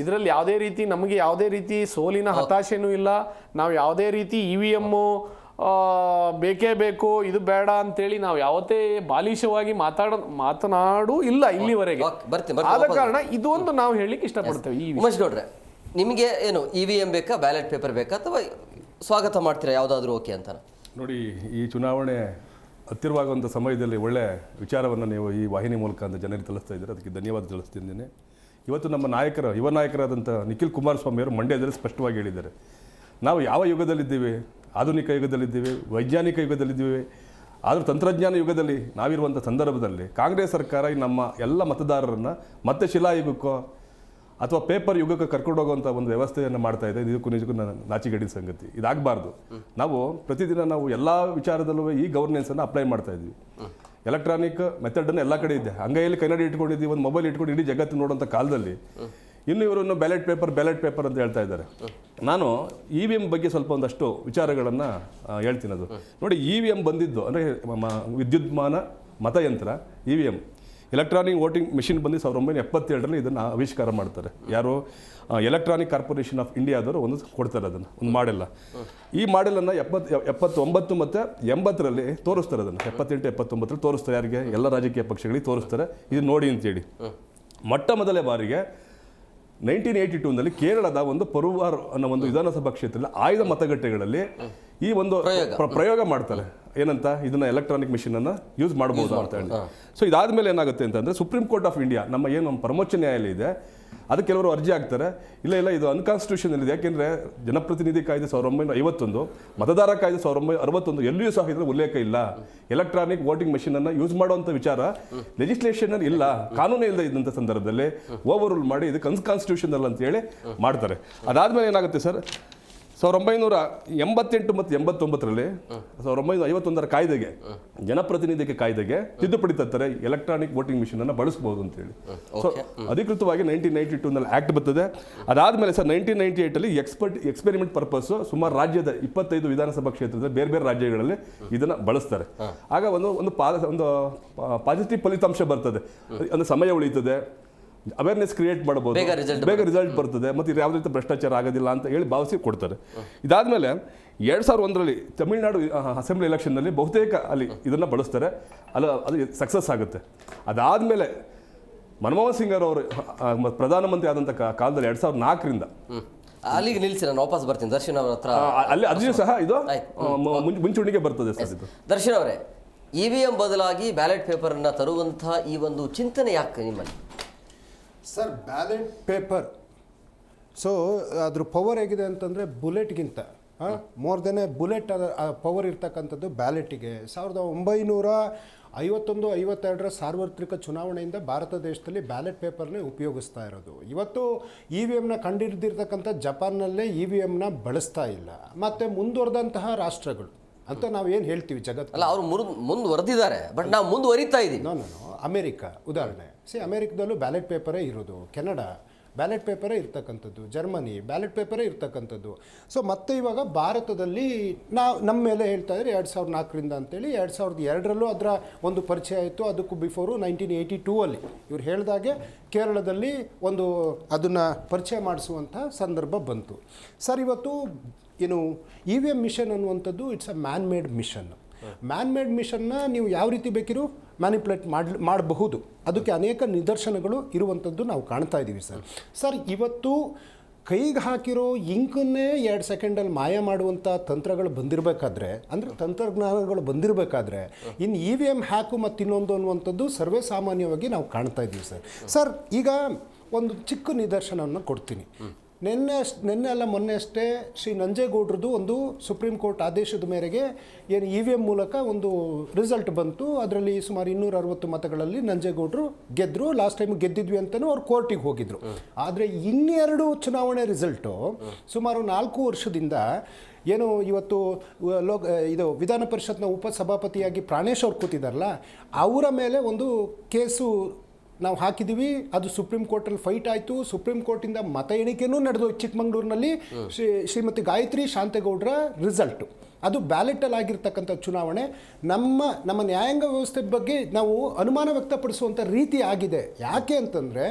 ಇದರಲ್ಲಿ ಯಾವುದೇ ರೀತಿ ನಮಗೆ ಯಾವುದೇ ರೀತಿ ಸೋಲಿನ ಹತಾಶೆನೂ ಇಲ್ಲ. ನಾವು ಯಾವುದೇ ರೀತಿ EVM ಬೇಕೇ ಬೇಕು, ಇದು ಬೇಡ ಅಂತೇಳಿ ನಾವು ಯಾವತ್ತೇ ಬಾಲಿಶವಾಗಿ ಮಾತನಾಡು ಇಲ್ಲ ಇಲ್ಲಿವರೆಗೆ. ಆದ ಕಾರಣ ಇದು ಒಂದು ನಾವು ಹೇಳಲಿಕ್ಕೆ ಇಷ್ಟಪಡ್ತೇವೆ. ಉಮೇಶ್ ಗೌಡ್ರೆ, ನಿಮಗೆ ಏನು EVM ಬೇಕಾ, ಬ್ಯಾಲೆಟ್ ಪೇಪರ್ ಬೇಕಾ, ಅಥವಾ ಸ್ವಾಗತ ಮಾಡ್ತೀರಾ ಯಾವುದಾದ್ರೂ ಓಕೆ ಅಂತ? ನೋಡಿ, ಈ ಚುನಾವಣೆ ಹತ್ತಿರವಾಗುವಂಥ ಸಮಯದಲ್ಲಿ ಒಳ್ಳೆ ವಿಚಾರವನ್ನು ನೀವು ಈ ವಾಹಿನಿ ಮೂಲಕ ಅಂತ ಜನರಿಗೆ ತಿಳಿಸ್ತಾ ಇದ್ದಾರೆ, ಅದಕ್ಕೆ ಧನ್ಯವಾದ ತಿಳಿಸ್ತಿದ್ದೇನೆ. ಇವತ್ತು ನಮ್ಮ ಯುವ ನಾಯಕರಾದಂಥ ನಿಖಿಲ್ ಕುಮಾರಸ್ವಾಮಿ ಅವರು ಮಂಡ್ಯದಲ್ಲಿ ಸ್ಪಷ್ಟವಾಗಿ ಹೇಳಿದ್ದಾರೆ, ನಾವು ಯಾವ ಯುಗದಲ್ಲಿದ್ದೀವಿ, ಆಧುನಿಕ ಯುಗದಲ್ಲಿದ್ದೀವಿ, ವೈಜ್ಞಾನಿಕ ಯುಗದಲ್ಲಿದ್ದೀವಿ. ಆದರೂ ತಂತ್ರಜ್ಞಾನ ಯುಗದಲ್ಲಿ ನಾವಿರುವಂಥ ಸಂದರ್ಭದಲ್ಲಿ ಕಾಂಗ್ರೆಸ್ ಸರ್ಕಾರ ನಮ್ಮ ಎಲ್ಲ ಮತದಾರರನ್ನು ಮತ್ತೆ ಶಿಲಾಯುಗಕ್ಕೋ ಅಥವಾ ಪೇಪರ್ ಯುಗಕ್ಕೆ ಕರ್ಕೊಂಡು ಹೋಗುವಂಥ ಒಂದು ವ್ಯವಸ್ಥೆಯನ್ನು ಮಾಡ್ತಾ ಇದೆ. ಇದಕ್ಕೂ ನಿಜಕ್ಕೂ ನಾಚಿಗೇಡಿನ ಸಂಗತಿ. ಇದಾಗಬಾರ್ದು. ನಾವು ಪ್ರತಿದಿನ ನಾವು ಎಲ್ಲ ವಿಚಾರದಲ್ಲೂ ಈ ಗವರ್ನೆನ್ಸನ್ನು ಅಪ್ಲೈ ಮಾಡ್ತಾ ಇದ್ವಿ. ಎಲೆಕ್ಟ್ರಾನಿಕ್ ಮೆಥಡನ್ನು ಎಲ್ಲ ಕಡೆ ಇದೆ. ಅಂಗೈಯಲ್ಲಿ ಕನ್ನಡಿ ಇಟ್ಕೊಂಡಿದ್ದೀವಿ, ಒಂದು ಮೊಬೈಲ್ ಇಟ್ಕೊಂಡು ಇಡೀ ಜಗತ್ತು ನೋಡುವಂಥ ಕಾಲದಲ್ಲಿ ಇನ್ನು ಇವರನ್ನು ಬ್ಯಾಲೆಟ್ ಪೇಪರ್ ಅಂತ ಹೇಳ್ತಾ ಇದ್ದಾರೆ. ನಾನು EVM ಬಗ್ಗೆ ಸ್ವಲ್ಪ ಒಂದಷ್ಟು ವಿಚಾರಗಳನ್ನು ಹೇಳ್ತೀನಿ. ಅದು ನೋಡಿ, EVM ಬಂದಿದ್ದು ಅಂದರೆ ವಿದ್ಯುನ್ಮಾನ ಮತಯಂತ್ರ EVM, ಎಲೆಕ್ಟ್ರಾನಿಕ್ ವೋಟಿಂಗ್ ಮೆಷಿನ್ ಬಂದು 1977ರಲ್ಲಿ ಇದನ್ನು ಆವಿಷ್ಕಾರ ಮಾಡ್ತಾರೆ. ಯಾರು? ಎಲೆಕ್ಟ್ರಾನಿಕ್ ಕಾರ್ಪೊರೇಷನ್ ಆಫ್ ಇಂಡಿಯಾದವರು ಒಂದು ಕೊಡ್ತಾರೆ, ಅದನ್ನು ಒಂದು ಮಾಡೆಲ್ಲ. ಈ ಮಾಡೆಲನ್ನು 79 ಮತ್ತು 80ರಲ್ಲಿ ತೋರಿಸ್ತಾರೆ. ಅದನ್ನು 78, 79ರಲ್ಲಿ ತೋರಿಸ್ತಾರೆ. ಯಾರಿಗೆ? ಎಲ್ಲ ರಾಜಕೀಯ ಪಕ್ಷಗಳಿಗೆ ತೋರಿಸ್ತಾರೆ, ಇದು ನೋಡಿ ಅಂತೇಳಿ. ಮೊಟ್ಟ ಮೊದಲೇ ಬಾರಿಗೆ 1982ನಲ್ಲಿ ಕೇರಳದ ಒಂದು ಪರುವಾರ್ ಅನ್ನೋ ಒಂದು ವಿಧಾನಸಭಾ ಕ್ಷೇತ್ರದಲ್ಲಿ ಆಯ್ದ ಮತಗಟ್ಟೆಗಳಲ್ಲಿ ಈ ಒಂದು ಪ್ರಯೋಗ ಮಾಡ್ತಾರೆ. ಏನಂತ? ಇದನ್ನ ಎಲೆಕ್ಟ್ರಾನಿಕ್ ಮಿಷಿನನ್ನು ಯೂಸ್ ಮಾಡ್ಬೋದು ಅಂತ ಹೇಳಿ. ಸೊ ಇದಾದ್ಮೇಲೆ ಏನಾಗುತ್ತೆ ಅಂತಂದರೆ, ಸುಪ್ರೀಂ ಕೋರ್ಟ್ ಆಫ್ ಇಂಡಿಯಾ, ನಮ್ಮ ಪರಮೋಚ್ಚ ನ್ಯಾಯಾಲಯ ಇದೆ, ಅದಕ್ಕೆ ಕೆಲವರು ಅರ್ಜಿ ಹಾಕ್ತಾರೆ, ಇಲ್ಲ ಇದು ಅನ್ಕಾನ್ಸ್ಟಿಟ್ಯೂಷನಲ್ ಇದೆ. ಯಾಕೆಂದರೆ ಜನಪ್ರತಿನಿಧಿ ಕಾಯ್ದೆ 1951, ಮತದಾರ ಕಾಯ್ದೆ 1961 ಎಲ್ಲಿಯೂ ಸಹ ಇದರ ಉಲ್ಲೇಖ ಇಲ್ಲ. ಎಲೆಕ್ಟ್ರಾನಿಕ್ ವೋಟಿಂಗ್ ಮೆಷಿನನ್ನು ಯೂಸ್ ಮಾಡುವಂಥ ವಿಚಾರ ಲೆಜಿಸ್ಲೇಷನ್ ಇಲ್ಲ, ಕಾನೂನೇ ಇಲ್ಲದೆ ಇದ್ದಂಥ ಸಂದರ್ಭದಲ್ಲಿ ಓವರ್ ರೂಲ್ ಮಾಡಿ ಇದಕ್ಕೆ ಅನ್ಕಾನ್ಸ್ಟಿಟ್ಯೂಷನಲ್ ಅಂತೇಳಿ ಮಾಡ್ತಾರೆ. ಅದಾದಮೇಲೆ ಏನಾಗುತ್ತೆ ಸರ್, 1988 ಮತ್ತು 89ರಲ್ಲಿ 1951ರ ಕಾಯ್ದೆಗೆ, ಜನಪ್ರತಿನಿಧಿಗೆ ಕಾಯ್ದೆಗೆ ತಿದ್ದುಪಡಿ ತರ್ತಾರೆ, ಎಲೆಕ್ಟ್ರಾನಿಕ್ ವೋಟಿಂಗ್ ಮಿಷಿನನ್ನು ಬಳಸ್ಬೋದು ಅಂತೇಳಿ. ಸೊ ಅಧಿಕೃತವಾಗಿ 1992ನಲ್ಲಿ ಆ್ಯಕ್ಟ್ ಬರ್ತದೆ. ಅದಾದಮೇಲೆ ಸರ್ 1998ಅಲ್ಲಿ ಎಕ್ಸ್ಪೆರಿಮೆಂಟ್ ಪರ್ಪಸ್ಸು ಸುಮಾರು ರಾಜ್ಯದ 25 ವಿಧಾನಸಭಾ ಕ್ಷೇತ್ರದ ಬೇರೆ ರಾಜ್ಯಗಳಲ್ಲಿ ಇದನ್ನು ಬಳಸ್ತಾರೆ. ಆಗ ಒಂದು ಪಾಸಿಟಿವ್ ಫಲಿತಾಂಶ ಬರ್ತದೆ, ಅಂದರೆ ಸಮಯ ಉಳಿತದೆ, ಅವೇರ್ನೆಸ್ ಕ್ರಿಯೇಟ್ ಮಾಡಬಹುದು, ಬೇಗ ರಿಸಲ್ಟ್ ಬರ್ತದೆ, ಮತ್ತು ಇದು ಯಾವುದೇ ರೀತಿ ಭ್ರಷ್ಟಾಚಾರ ಆಗೋದಿಲ್ಲ ಅಂತ ಹೇಳಿ ಭಾವಿಸಿ ಕೊಡ್ತಾರೆ. ಇದಾದಮೇಲೆ 2001ರಲ್ಲಿ ತಮಿಳುನಾಡು ಅಸೆಂಬ್ಲಿ ಎಲೆಕ್ಷನ್ನಲ್ಲಿ ಬಹುತೇಕ ಅಲ್ಲಿ ಇದನ್ನು ಬಳಸ್ತಾರೆ, ಅದು ಸಕ್ಸಸ್ ಆಗುತ್ತೆ. ಅದಾದಮೇಲೆ ಮನಮೋಹನ್ ಸಿಂಗ್ ಅವರು ಪ್ರಧಾನಮಂತ್ರಿ ಆದಂಥ ಕಾಲದಲ್ಲಿ 2004ರಿಂದ ಅಲ್ಲಿಗೆ ನಿಲ್ಲಿಸಿ, ನಾನು ವಾಪಸ್ ಬರ್ತೀನಿ ದರ್ಶನ್ ಅವ್ರ ಹತ್ರ. ಅಲ್ಲಿ ಅಲ್ಲಿಯೂ ಸಹ ಇದು ಆಯ್ತು. ಮುಂಚೂಣಿಗೆ ಬರ್ತದೆ ಸರ್ ಇದು. ದರ್ಶನ್ ಅವರೇ, EVM ಬದಲಾಗಿ ಬ್ಯಾಲೆಟ್ ಪೇಪರನ್ನು ತರುವಂತಹ ಈ ಒಂದು ಚಿಂತನೆ ಯಾಕೆ ನಿಮ್ಮಲ್ಲಿ? ಸರ್, ಬ್ಯಾಲೆಟ್ ಪೇಪರ್ ಸೊ ಅದ್ರ ಪವರ್ ಹೇಗಿದೆ ಅಂತಂದರೆ ಬುಲೆಟ್ಗಿಂತ more than a bullet power ಇರ್ತಕ್ಕಂಥದ್ದು ಬ್ಯಾಲೆಟಿಗೆ. 1951-52 ಸಾರ್ವತ್ರಿಕ ಚುನಾವಣೆಯಿಂದ ಭಾರತ ದೇಶದಲ್ಲಿ ಬ್ಯಾಲೆಟ್ ಪೇಪರ್ನೇ ಉಪಯೋಗಿಸ್ತಾ ಇರೋದು. ಇವತ್ತು EVMನ ಕಂಡುಹಿಡಿದಿರ್ತಕ್ಕಂಥ ಜಪಾನ್ನಲ್ಲೇ EVMನ ಬಳಸ್ತಾ ಇಲ್ಲ. ಮತ್ತು ಮುಂದುವರೆದಂತಹ ರಾಷ್ಟ್ರಗಳು ಅಂತ ನಾವು ಏನು ಹೇಳ್ತೀವಿ ಜಗತ್ತು, ಅಲ್ಲ, ಅವರು ಮುಂದುವರೆದಿದ್ದಾರೆ, ಬಟ್ ನಾವು ಮುಂದುವರಿತಾ ಇದ್ದೀವಿ. ನಾನು ಅಮೇರಿಕ ಉದಾಹರಣೆ, ಅಮೇರಿಕದಲ್ಲೂ ಬ್ಯಾಲೆಟ್ ಪೇಪರೇ ಇರೋದು, ಕೆನಡಾ ಬ್ಯಾಲೆಟ್ ಪೇಪರೇ ಇರ್ತಕ್ಕಂಥದ್ದು, ಜರ್ಮನಿ ಬ್ಯಾಲೆಟ್ ಪೇಪರೇ ಇರ್ತಕ್ಕಂಥದ್ದು. ಸೊ ಮತ್ತೆ ಇವಾಗ ಭಾರತದಲ್ಲಿ ನಮ್ಮ ಮೇಲೆ ಹೇಳ್ತಾ ಇದ್ದಾರೆ 2004ರಿಂದ ಅಂತೇಳಿ. 2002ರಲ್ಲೂ ಅದರ ಒಂದು ಪರಿಚಯ ಆಯಿತು. ಅದಕ್ಕೂ ಬಿಫೋರು 1982ಅಲ್ಲಿ ಇವ್ರು ಹೇಳಿದಾಗೆ ಕೇರಳದಲ್ಲಿ ಒಂದು ಅದನ್ನು ಪರಿಚಯ ಮಾಡಿಸುವಂಥ ಸಂದರ್ಭ ಬಂತು. ಸರ್, ಇವತ್ತು ಏನು EVM ಮಿಷನ್ ಅನ್ನುವಂಥದ್ದು it's a man made machine. Man made ಮಿಷನ್ನ ನೀವು ಯಾವ ರೀತಿ ಬೇಕಿರೋ ಮ್ಯಾನಿಪ್ಯುಲೇಟ್ ಮಾಡಬಹುದು. ಅದಕ್ಕೆ ಅನೇಕ ನಿದರ್ಶನಗಳು ಇರುವಂಥದ್ದು ನಾವು ಕಾಣ್ತಾ ಇದ್ದೀವಿ ಸರ್. ಇವತ್ತು ಕೈಗೆ ಹಾಕಿರೋ ಇಂಕನ್ನೇ 2 ಸೆಕೆಂಡಲ್ಲಿ ಮಾಯ ಮಾಡುವಂಥ ತಂತ್ರಗಳು ಬಂದಿರಬೇಕಾದ್ರೆ, ಅಂದರೆ ತಂತ್ರಜ್ಞಾನಗಳು ಬಂದಿರಬೇಕಾದ್ರೆ, ಇನ್ನು EVM ಹ್ಯಾಕು ಮತ್ತು ಇನ್ನೊಂದು ಅನ್ನುವಂಥದ್ದು ಸರ್ವೇ ಸಾಮಾನ್ಯವಾಗಿ ನಾವು ಕಾಣ್ತಾ ಇದ್ದೀವಿ ಸರ್. ಈಗ ಒಂದು ಚಿಕ್ಕ ನಿದರ್ಶನವನ್ನು ಕೊಡ್ತೀನಿ. ನಿನ್ನೆ ಅಲ್ಲ ಮೊನ್ನೆ ಅಷ್ಟೇ ಶ್ರೀ ನಂಜೇಗೌಡ್ರದ್ದು ಒಂದು ಸುಪ್ರೀಂ ಕೋರ್ಟ್ ಆದೇಶದ ಮೇರೆಗೆ ಏನು EVM ಮೂಲಕ ಒಂದು ರಿಸಲ್ಟ್ ಬಂತು. ಅದರಲ್ಲಿ ಸುಮಾರು 260 ಮತಗಳಲ್ಲಿ ನಂಜೇಗೌಡರು ಗೆದ್ದರು. ಲಾಸ್ಟ್ ಟೈಮ್ ಗೆದ್ದಿದ್ವಿ ಅಂತಲೂ ಅವ್ರು ಕೋರ್ಟಿಗೆ ಹೋಗಿದ್ರು. ಆದರೆ ಇನ್ನೆರಡು ಚುನಾವಣೆ ರಿಸಲ್ಟು ಸುಮಾರು 4 ವರ್ಷದಿಂದ ಏನು ಇವತ್ತು ಇದು ವಿಧಾನ ಪರಿಷತ್ನ ಉಪಸಭಾಪತಿಯಾಗಿ ಪ್ರಾಣೇಶ್ ಅವ್ರು ಕೂತಿದ್ದಾರಲ್ಲ, ಅವರ ಮೇಲೆ ಒಂದು ಕೇಸು ನಾವು ಹಾಕಿದ್ದೀವಿ. ಅದು ಸುಪ್ರೀಂ ಕೋರ್ಟಲ್ಲಿ ಫೈಟ್ ಆಯಿತು. ಸುಪ್ರೀಂ ಕೋರ್ಟಿಂದ ಮತ ಎಣಿಕೆನೂ ನಡೆದು ಚಿಕ್ಕಮಗಳೂರಿನಲ್ಲಿ ಶ್ರೀಮತಿ ಗಾಯತ್ರಿ ಶಾಂತೇಗೌಡರ ರಿಸಲ್ಟು ಅದು ಬ್ಯಾಲೆಟಲ್ಲಿ ಆಗಿರ್ತಕ್ಕಂಥ ಚುನಾವಣೆ. ನಮ್ಮ ನ್ಯಾಯಾಂಗ ವ್ಯವಸ್ಥೆ ಬಗ್ಗೆ ನಾವು ಅನುಮಾನ ವ್ಯಕ್ತಪಡಿಸುವಂಥ ರೀತಿ ಆಗಿದೆ. ಯಾಕೆ ಅಂತಂದರೆ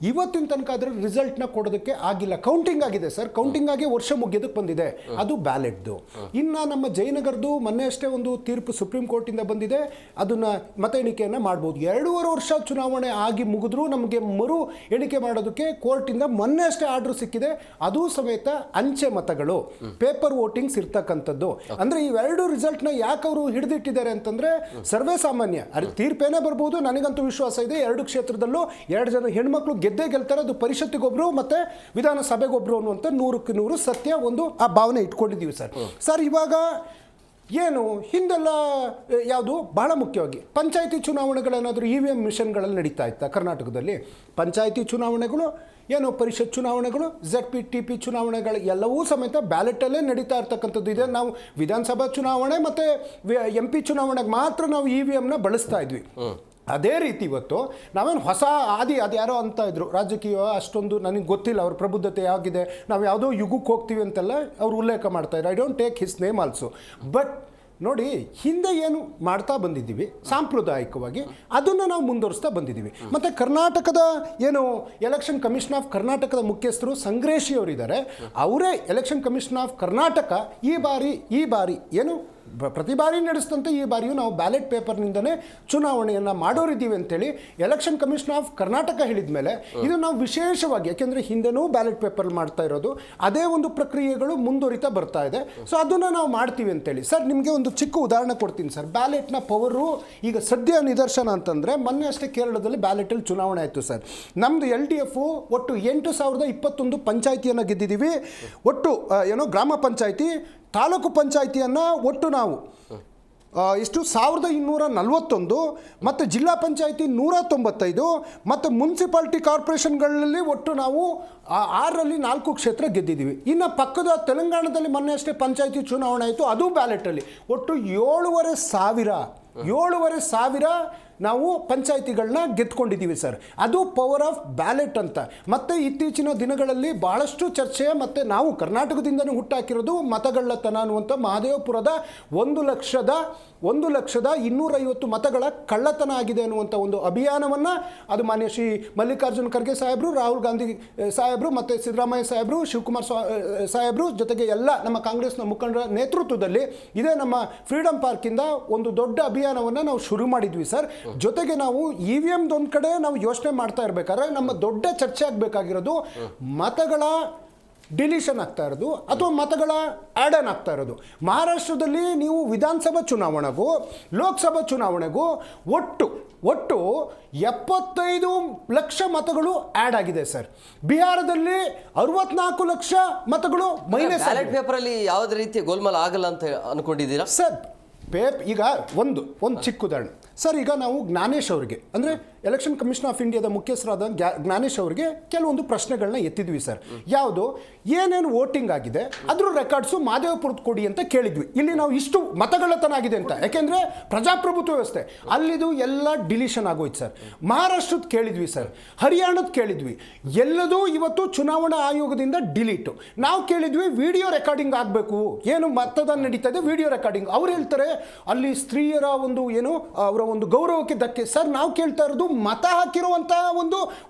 ಇವತ್ತಿನ ತನಕ ಅದರ ರಿಸಲ್ಟ್ನ ಕೊಡೋದಕ್ಕೆ ಆಗಿಲ್ಲ. ಕೌಂಟಿಂಗ್ ಆಗಿದೆ ಸರ್, ಕೌಂಟಿಂಗ್ ಆಗಿ ವರ್ಷ ಮುಗಿಯೋದಕ್ಕೆ ಬಂದಿದೆ, ಅದು ಬ್ಯಾಲೆಟ್ದು. ಇನ್ನು ನಮ್ಮ ಜಯನಗರದ್ದು ಮೊನ್ನೆ ಅಷ್ಟೇ ಒಂದು ತೀರ್ಪು ಸುಪ್ರೀಂ ಕೋರ್ಟಿಂದ ಬಂದಿದೆ, ಅದನ್ನು ಮತ ಎಣಿಕೆಯನ್ನು ಮಾಡ್ಬೋದು. 2.5 ವರ್ಷ ಚುನಾವಣೆ ಆಗಿ ಮುಗಿದ್ರೂ ನಮಗೆ ಮರು ಎಣಿಕೆ ಮಾಡೋದಕ್ಕೆ ಕೋರ್ಟಿಂದ ಮೊನ್ನೆ ಅಷ್ಟೇ ಆರ್ಡರ್ ಸಿಕ್ಕಿದೆ. ಅದೂ ಸಮೇತ ಅಂಚೆ ಮತಗಳು, ಪೇಪರ್ ವೋಟಿಂಗ್ಸ್ ಇರ್ತಕ್ಕಂಥದ್ದು. ಅಂದರೆ ಇವೆರಡು ರಿಸಲ್ಟ್ನ ಯಾಕೆ ಅವರು ಹಿಡಿದಿಟ್ಟಿದ್ದಾರೆ ಅಂತಂದರೆ ಸರ್ವೇ ಸಾಮಾನ್ಯ ಅದು ತೀರ್ಪೇನೇ ಬರ್ಬೋದು. ನನಗಂತೂ ವಿಶ್ವಾಸ ಇದೆ 2 ಕ್ಷೇತ್ರದಲ್ಲೂ 2 ಜನ ಹೆಣ್ಮಕ್ಳು ಗೆದ್ದೇ ಗೆಲ್ತಾರೆ. ಅದು ಪರಿಷತ್ತಿಗೊಬ್ಬರು ಮತ್ತು ವಿಧಾನಸಭೆಗೊಬ್ಬರು ಅನ್ನುವಂಥ 100ಕ್ಕೆ 100 ಸತ್ಯ ಒಂದು ಆ ಭಾವನೆ ಇಟ್ಕೊಂಡಿದ್ದೀವಿ ಸರ್. ಇವಾಗ ಏನು ಹಿಂದೆಲ್ಲ ಯಾವುದು ಬಹಳ ಮುಖ್ಯವಾಗಿ ಪಂಚಾಯಿತಿ ಚುನಾವಣೆಗಳೇನಾದರೂ EVM ಮಿಷನ್ಗಳಲ್ಲಿ ನಡೀತಾ ಇತ್ತಾ ಕರ್ನಾಟಕದಲ್ಲಿ? ಪಂಚಾಯಿತಿ ಚುನಾವಣೆಗಳು ಏನು ಪರಿಷತ್ ಚುನಾವಣೆಗಳು, ZP-TP ಚುನಾವಣೆಗಳು ಎಲ್ಲವೂ ಸಮೇತ ಬ್ಯಾಲೆಟಲ್ಲೇ ನಡೀತಾ ಇರ್ತಕ್ಕಂಥದ್ದು ಇದೆ. ನಾವು ವಿಧಾನಸಭಾ ಚುನಾವಣೆ ಮತ್ತು MP ಚುನಾವಣೆಗೆ ಮಾತ್ರ ನಾವು EVMನ ಬಳಸ್ತಾ ಇದ್ವಿ. ಅದೇ ರೀತಿ ಇವತ್ತು ನಾವೇನು ಹೊಸ ಅದು ಯಾರೋ ಅಂತ ಇದ್ರು ರಾಜಕೀಯ ಅಷ್ಟೊಂದು ನನಗೆ ಗೊತ್ತಿಲ್ಲ ಅವ್ರ ಪ್ರಬುದ್ಧತೆ ಆಗಿದೆ, ನಾವು ಯಾವುದೋ ಯುಗಕ್ಕೆ ಹೋಗ್ತೀವಿ ಅಂತೆಲ್ಲ ಅವ್ರು ಉಲ್ಲೇಖ ಮಾಡ್ತಾಯಿದ್ರು. I don't take his name also. But ನೋಡಿ, ಹಿಂದೆ ಏನು ಮಾಡ್ತಾ ಬಂದಿದ್ದೀವಿ ಸಾಂಪ್ರದಾಯಿಕವಾಗಿ ಅದನ್ನು ನಾವು ಮುಂದುವರಿಸ್ತಾ ಬಂದಿದ್ದೀವಿ. ಮತ್ತು ಕರ್ನಾಟಕದ ಏನು ಎಲೆಕ್ಷನ್ ಕಮಿಷನ್ ಆಫ್ ಕರ್ನಾಟಕದ ಮುಖ್ಯಸ್ಥರು ಸಂಗ್ರೇಶಿ ಅವರಿದ್ದಾರೆ, ಅವರೇ ಎಲೆಕ್ಷನ್ ಕಮಿಷನ್ ಆಫ್ ಕರ್ನಾಟಕ ಈ ಬಾರಿ ಏನು ಪ್ರತಿ ಬಾರಿ ನಡೆಸಿದಂತೆ ಈ ಬಾರಿಯೂ ನಾವು ಬ್ಯಾಲೆಟ್ ಪೇಪರ್ನಿಂದನೇ ಚುನಾವಣೆಯನ್ನು ಮಾಡೋರಿದ್ದೀವಿ ಅಂತೇಳಿ ಎಲೆಕ್ಷನ್ ಕಮಿಷನ್ ಆಫ್ ಕರ್ನಾಟಕ ಹೇಳಿದ ಮೇಲೆ ಇದು ನಾವು ವಿಶೇಷವಾಗಿ, ಯಾಕೆಂದರೆ ಹಿಂದೆನೂ ಬ್ಯಾಲೆಟ್ ಪೇಪರ್ ಮಾಡ್ತಾ ಇರೋದು ಅದೇ ಒಂದು ಪ್ರಕ್ರಿಯೆಗಳು ಮುಂದುವರಿತಾ ಬರ್ತಾ ಇದೆ. ಸೊ ಅದನ್ನು ನಾವು ಮಾಡ್ತೀವಿ ಅಂತೇಳಿ. ಸರ್, ನಿಮಗೆ ಒಂದು ಚಿಕ್ಕ ಉದಾಹರಣೆ ಕೊಡ್ತೀನಿ ಸರ್. ಬ್ಯಾಲೆಟ್ನ ಪವರು ಈಗ ಸದ್ಯ ನಿದರ್ಶನ ಅಂತಂದರೆ ಮೊನ್ನೆ ಅಷ್ಟೇ ಕೇರಳದಲ್ಲಿ ಬ್ಯಾಲೆಟಲ್ಲಿ ಚುನಾವಣೆ ಆಯಿತು ಸರ್. ನಮ್ಮದು LDF ಒಟ್ಟು 8021 ಪಂಚಾಯಿತಿಯನ್ನು ಗೆದ್ದಿದ್ದೀವಿ. ಒಟ್ಟು ಏನೋ ಗ್ರಾಮ ಪಂಚಾಯಿತಿ, ತಾಲೂಕು ಪಂಚಾಯಿತಿಯನ್ನು ಒಟ್ಟು ನಾವು ಇಷ್ಟು 1241 ಮತ್ತು ಜಿಲ್ಲಾ ಪಂಚಾಯಿತಿ 195 ಮತ್ತು ಮುನ್ಸಿಪಾಲ್ಟಿ ಕಾರ್ಪೊರೇಷನ್ಗಳಲ್ಲಿ ಒಟ್ಟು ನಾವು 6ರಲ್ಲಿ 4 ಕ್ಷೇತ್ರ ಗೆದ್ದಿದ್ದೀವಿ. ಇನ್ನು ಪಕ್ಕದ ತೆಲಂಗಾಣದಲ್ಲಿ ಮೊನ್ನೆ ಅಷ್ಟೇ ಪಂಚಾಯಿತಿ ಚುನಾವಣೆ ಆಯಿತು, ಅದು ಬ್ಯಾಲೆಟಲ್ಲಿ ಒಟ್ಟು 7,500 ನಾವು ಪಂಚಾಯಿತಿಗಳನ್ನ ಗೆದ್ಕೊಂಡಿದ್ದೀವಿ ಸರ್. ಅದು ಪವರ್ ಆಫ್ ಬ್ಯಾಲೆಟ್ ಅಂತ. ಮತ್ತು ಇತ್ತೀಚಿನ ದಿನಗಳಲ್ಲಿ ಭಾಳಷ್ಟು ಚರ್ಚೆ, ಮತ್ತು ನಾವು ಕರ್ನಾಟಕದಿಂದಲೂ ಹುಟ್ಟಾಕಿರೋದು ಮತಗಳ್ಳತನ ಅನ್ನುವಂಥ ಮಹದೇವಪುರದ 1,250,000 ಮತಗಳ ಕಳ್ಳತನ ಆಗಿದೆ ಅನ್ನುವಂಥ ಒಂದು ಅಭಿಯಾನವನ್ನು ಅದು ಮಾನ್ಯ ಶ್ರೀ ಮಲ್ಲಿಕಾರ್ಜುನ ಖರ್ಗೆ ಸಾಹೇಬರು, ರಾಹುಲ್ ಗಾಂಧಿ ಸಾಹೇಬರು ಮತ್ತು ಸಿದ್ದರಾಮಯ್ಯ ಸಾಹೇಬರು, ಶಿವಕುಮಾರ್ ಸಾಹೇಬರು ಜೊತೆಗೆ ಎಲ್ಲ ನಮ್ಮ ಕಾಂಗ್ರೆಸ್ನ ಮುಖಂಡರ ನೇತೃತ್ವದಲ್ಲಿ ಇದೇ ನಮ್ಮ ಫ್ರೀಡಮ್ ಪಾರ್ಕಿಂದ ಒಂದು ದೊಡ್ಡ ಅಭಿಯಾನವನ್ನು ನಾವು ಶುರು ಮಾಡಿದ್ವಿ ಸರ್. ಜೊತೆಗೆ ನಾವು EVMದೊಂದು ಕಡೆ ನಾವು ಯೋಚನೆ ಮಾಡ್ತಾ ಇರಬೇಕಾದ್ರೆ ನಮ್ಮ ದೊಡ್ಡ ಚರ್ಚೆ ಆಗಬೇಕಾಗಿರೋದು ಮತಗಳ ಡಿಲೀಷನ್ ಆಗ್ತಾ ಇರೋದು ಅಥವಾ ಮತಗಳ ಆ್ಯಡ್ ಆನ್ ಆಗ್ತಾ ಇರೋದು. ಮಹಾರಾಷ್ಟ್ರದಲ್ಲಿ ನೀವು ವಿಧಾನಸಭಾ ಚುನಾವಣೆಗೂ ಲೋಕಸಭಾ ಚುನಾವಣೆಗೂ ಒಟ್ಟು 75 ಲಕ್ಷ ಮತಗಳು ಆ್ಯಡ್ ಆಗಿದೆ ಸರ್. ಬಿಹಾರದಲ್ಲಿ 64 ಲಕ್ಷ ಮತಗಳು ಮೈನಸ್. ಬ್ಯಾಲೆಟ್ ಪೇಪರ್ ಅಲ್ಲಿ ಯಾವುದೇ ರೀತಿ ಗೋಲ್ಮಾಲ್ ಆಗಲ್ಲ ಅಂತ ಅನ್ಕೊಂಡಿದ್ದೀರಾ ಸರ್? ಈಗ ಒಂದು ಚಿಕ್ಕ ಉದಾಹರಣೆ ಸರ್. ಈಗ ನಾವು ಜ್ಞಾನೇಶ್ ಅವರಿಗೆ ಅಂದರೆ ಎಲೆಕ್ಷನ್ ಕಮಿಷನ್ ಆಫ್ ಇಂಡಿಯಾದ ಮುಖ್ಯಸ್ಥರಾದ ಜ್ಞಾನೇಶ್ ಅವರಿಗೆ ಕೆಲವೊಂದು ಪ್ರಶ್ನೆಗಳನ್ನ ಎತ್ತಿದ್ವಿ ಸರ್. ಯಾವುದು ಏನೇನು ವೋಟಿಂಗ್ ಆಗಿದೆ ಅದ್ರ ರೆಕಾರ್ಡ್ಸು ಮಾದೇವಪುರದ ಕೊಡಿ ಅಂತ ಕೇಳಿದ್ವಿ. ಇಲ್ಲಿ ನಾವು ಇಷ್ಟು ಮತಗಳ್ಳತನ ಆಗಿದೆ ಅಂತ, ಯಾಕೆಂದರೆ ಪ್ರಜಾಪ್ರಭುತ್ವ ವ್ಯವಸ್ಥೆ, ಅಲ್ಲಿದು ಎಲ್ಲ ಡಿಲೀಷನ್ ಆಗೋಯ್ತು ಸರ್. ಮಹಾರಾಷ್ಟ್ರದ ಕೇಳಿದ್ವಿ ಸರ್, ಹರಿಯಾಣದ ಕೇಳಿದ್ವಿ, ಎಲ್ಲದೂ ಇವತ್ತು ಚುನಾವಣಾ ಆಯೋಗದಿಂದ ಡಿಲೀಟು. ನಾವು ಕೇಳಿದ್ವಿ ವಿಡಿಯೋ ರೆಕಾರ್ಡಿಂಗ್ ಆಗಬೇಕು, ಏನು ಮತದಾನ ನಡೀತಾ ಇದೆ ವಿಡಿಯೋ ರೆಕಾರ್ಡಿಂಗ್. ಅವ್ರು ಹೇಳ್ತಾರೆ ಅಲ್ಲಿ ಸ್ತ್ರೀಯರ ಒಂದು ಏನು ಅವರ ಒಂದು ಗೌರವಕ್ಕೆ ಧಕ್ಕೆ. ಸರ್ ನಾವು ಕೇಳ್ತಾ ಇರೋದು ಮತ ಹಾಕಿರುವಂಥ ಒಂದು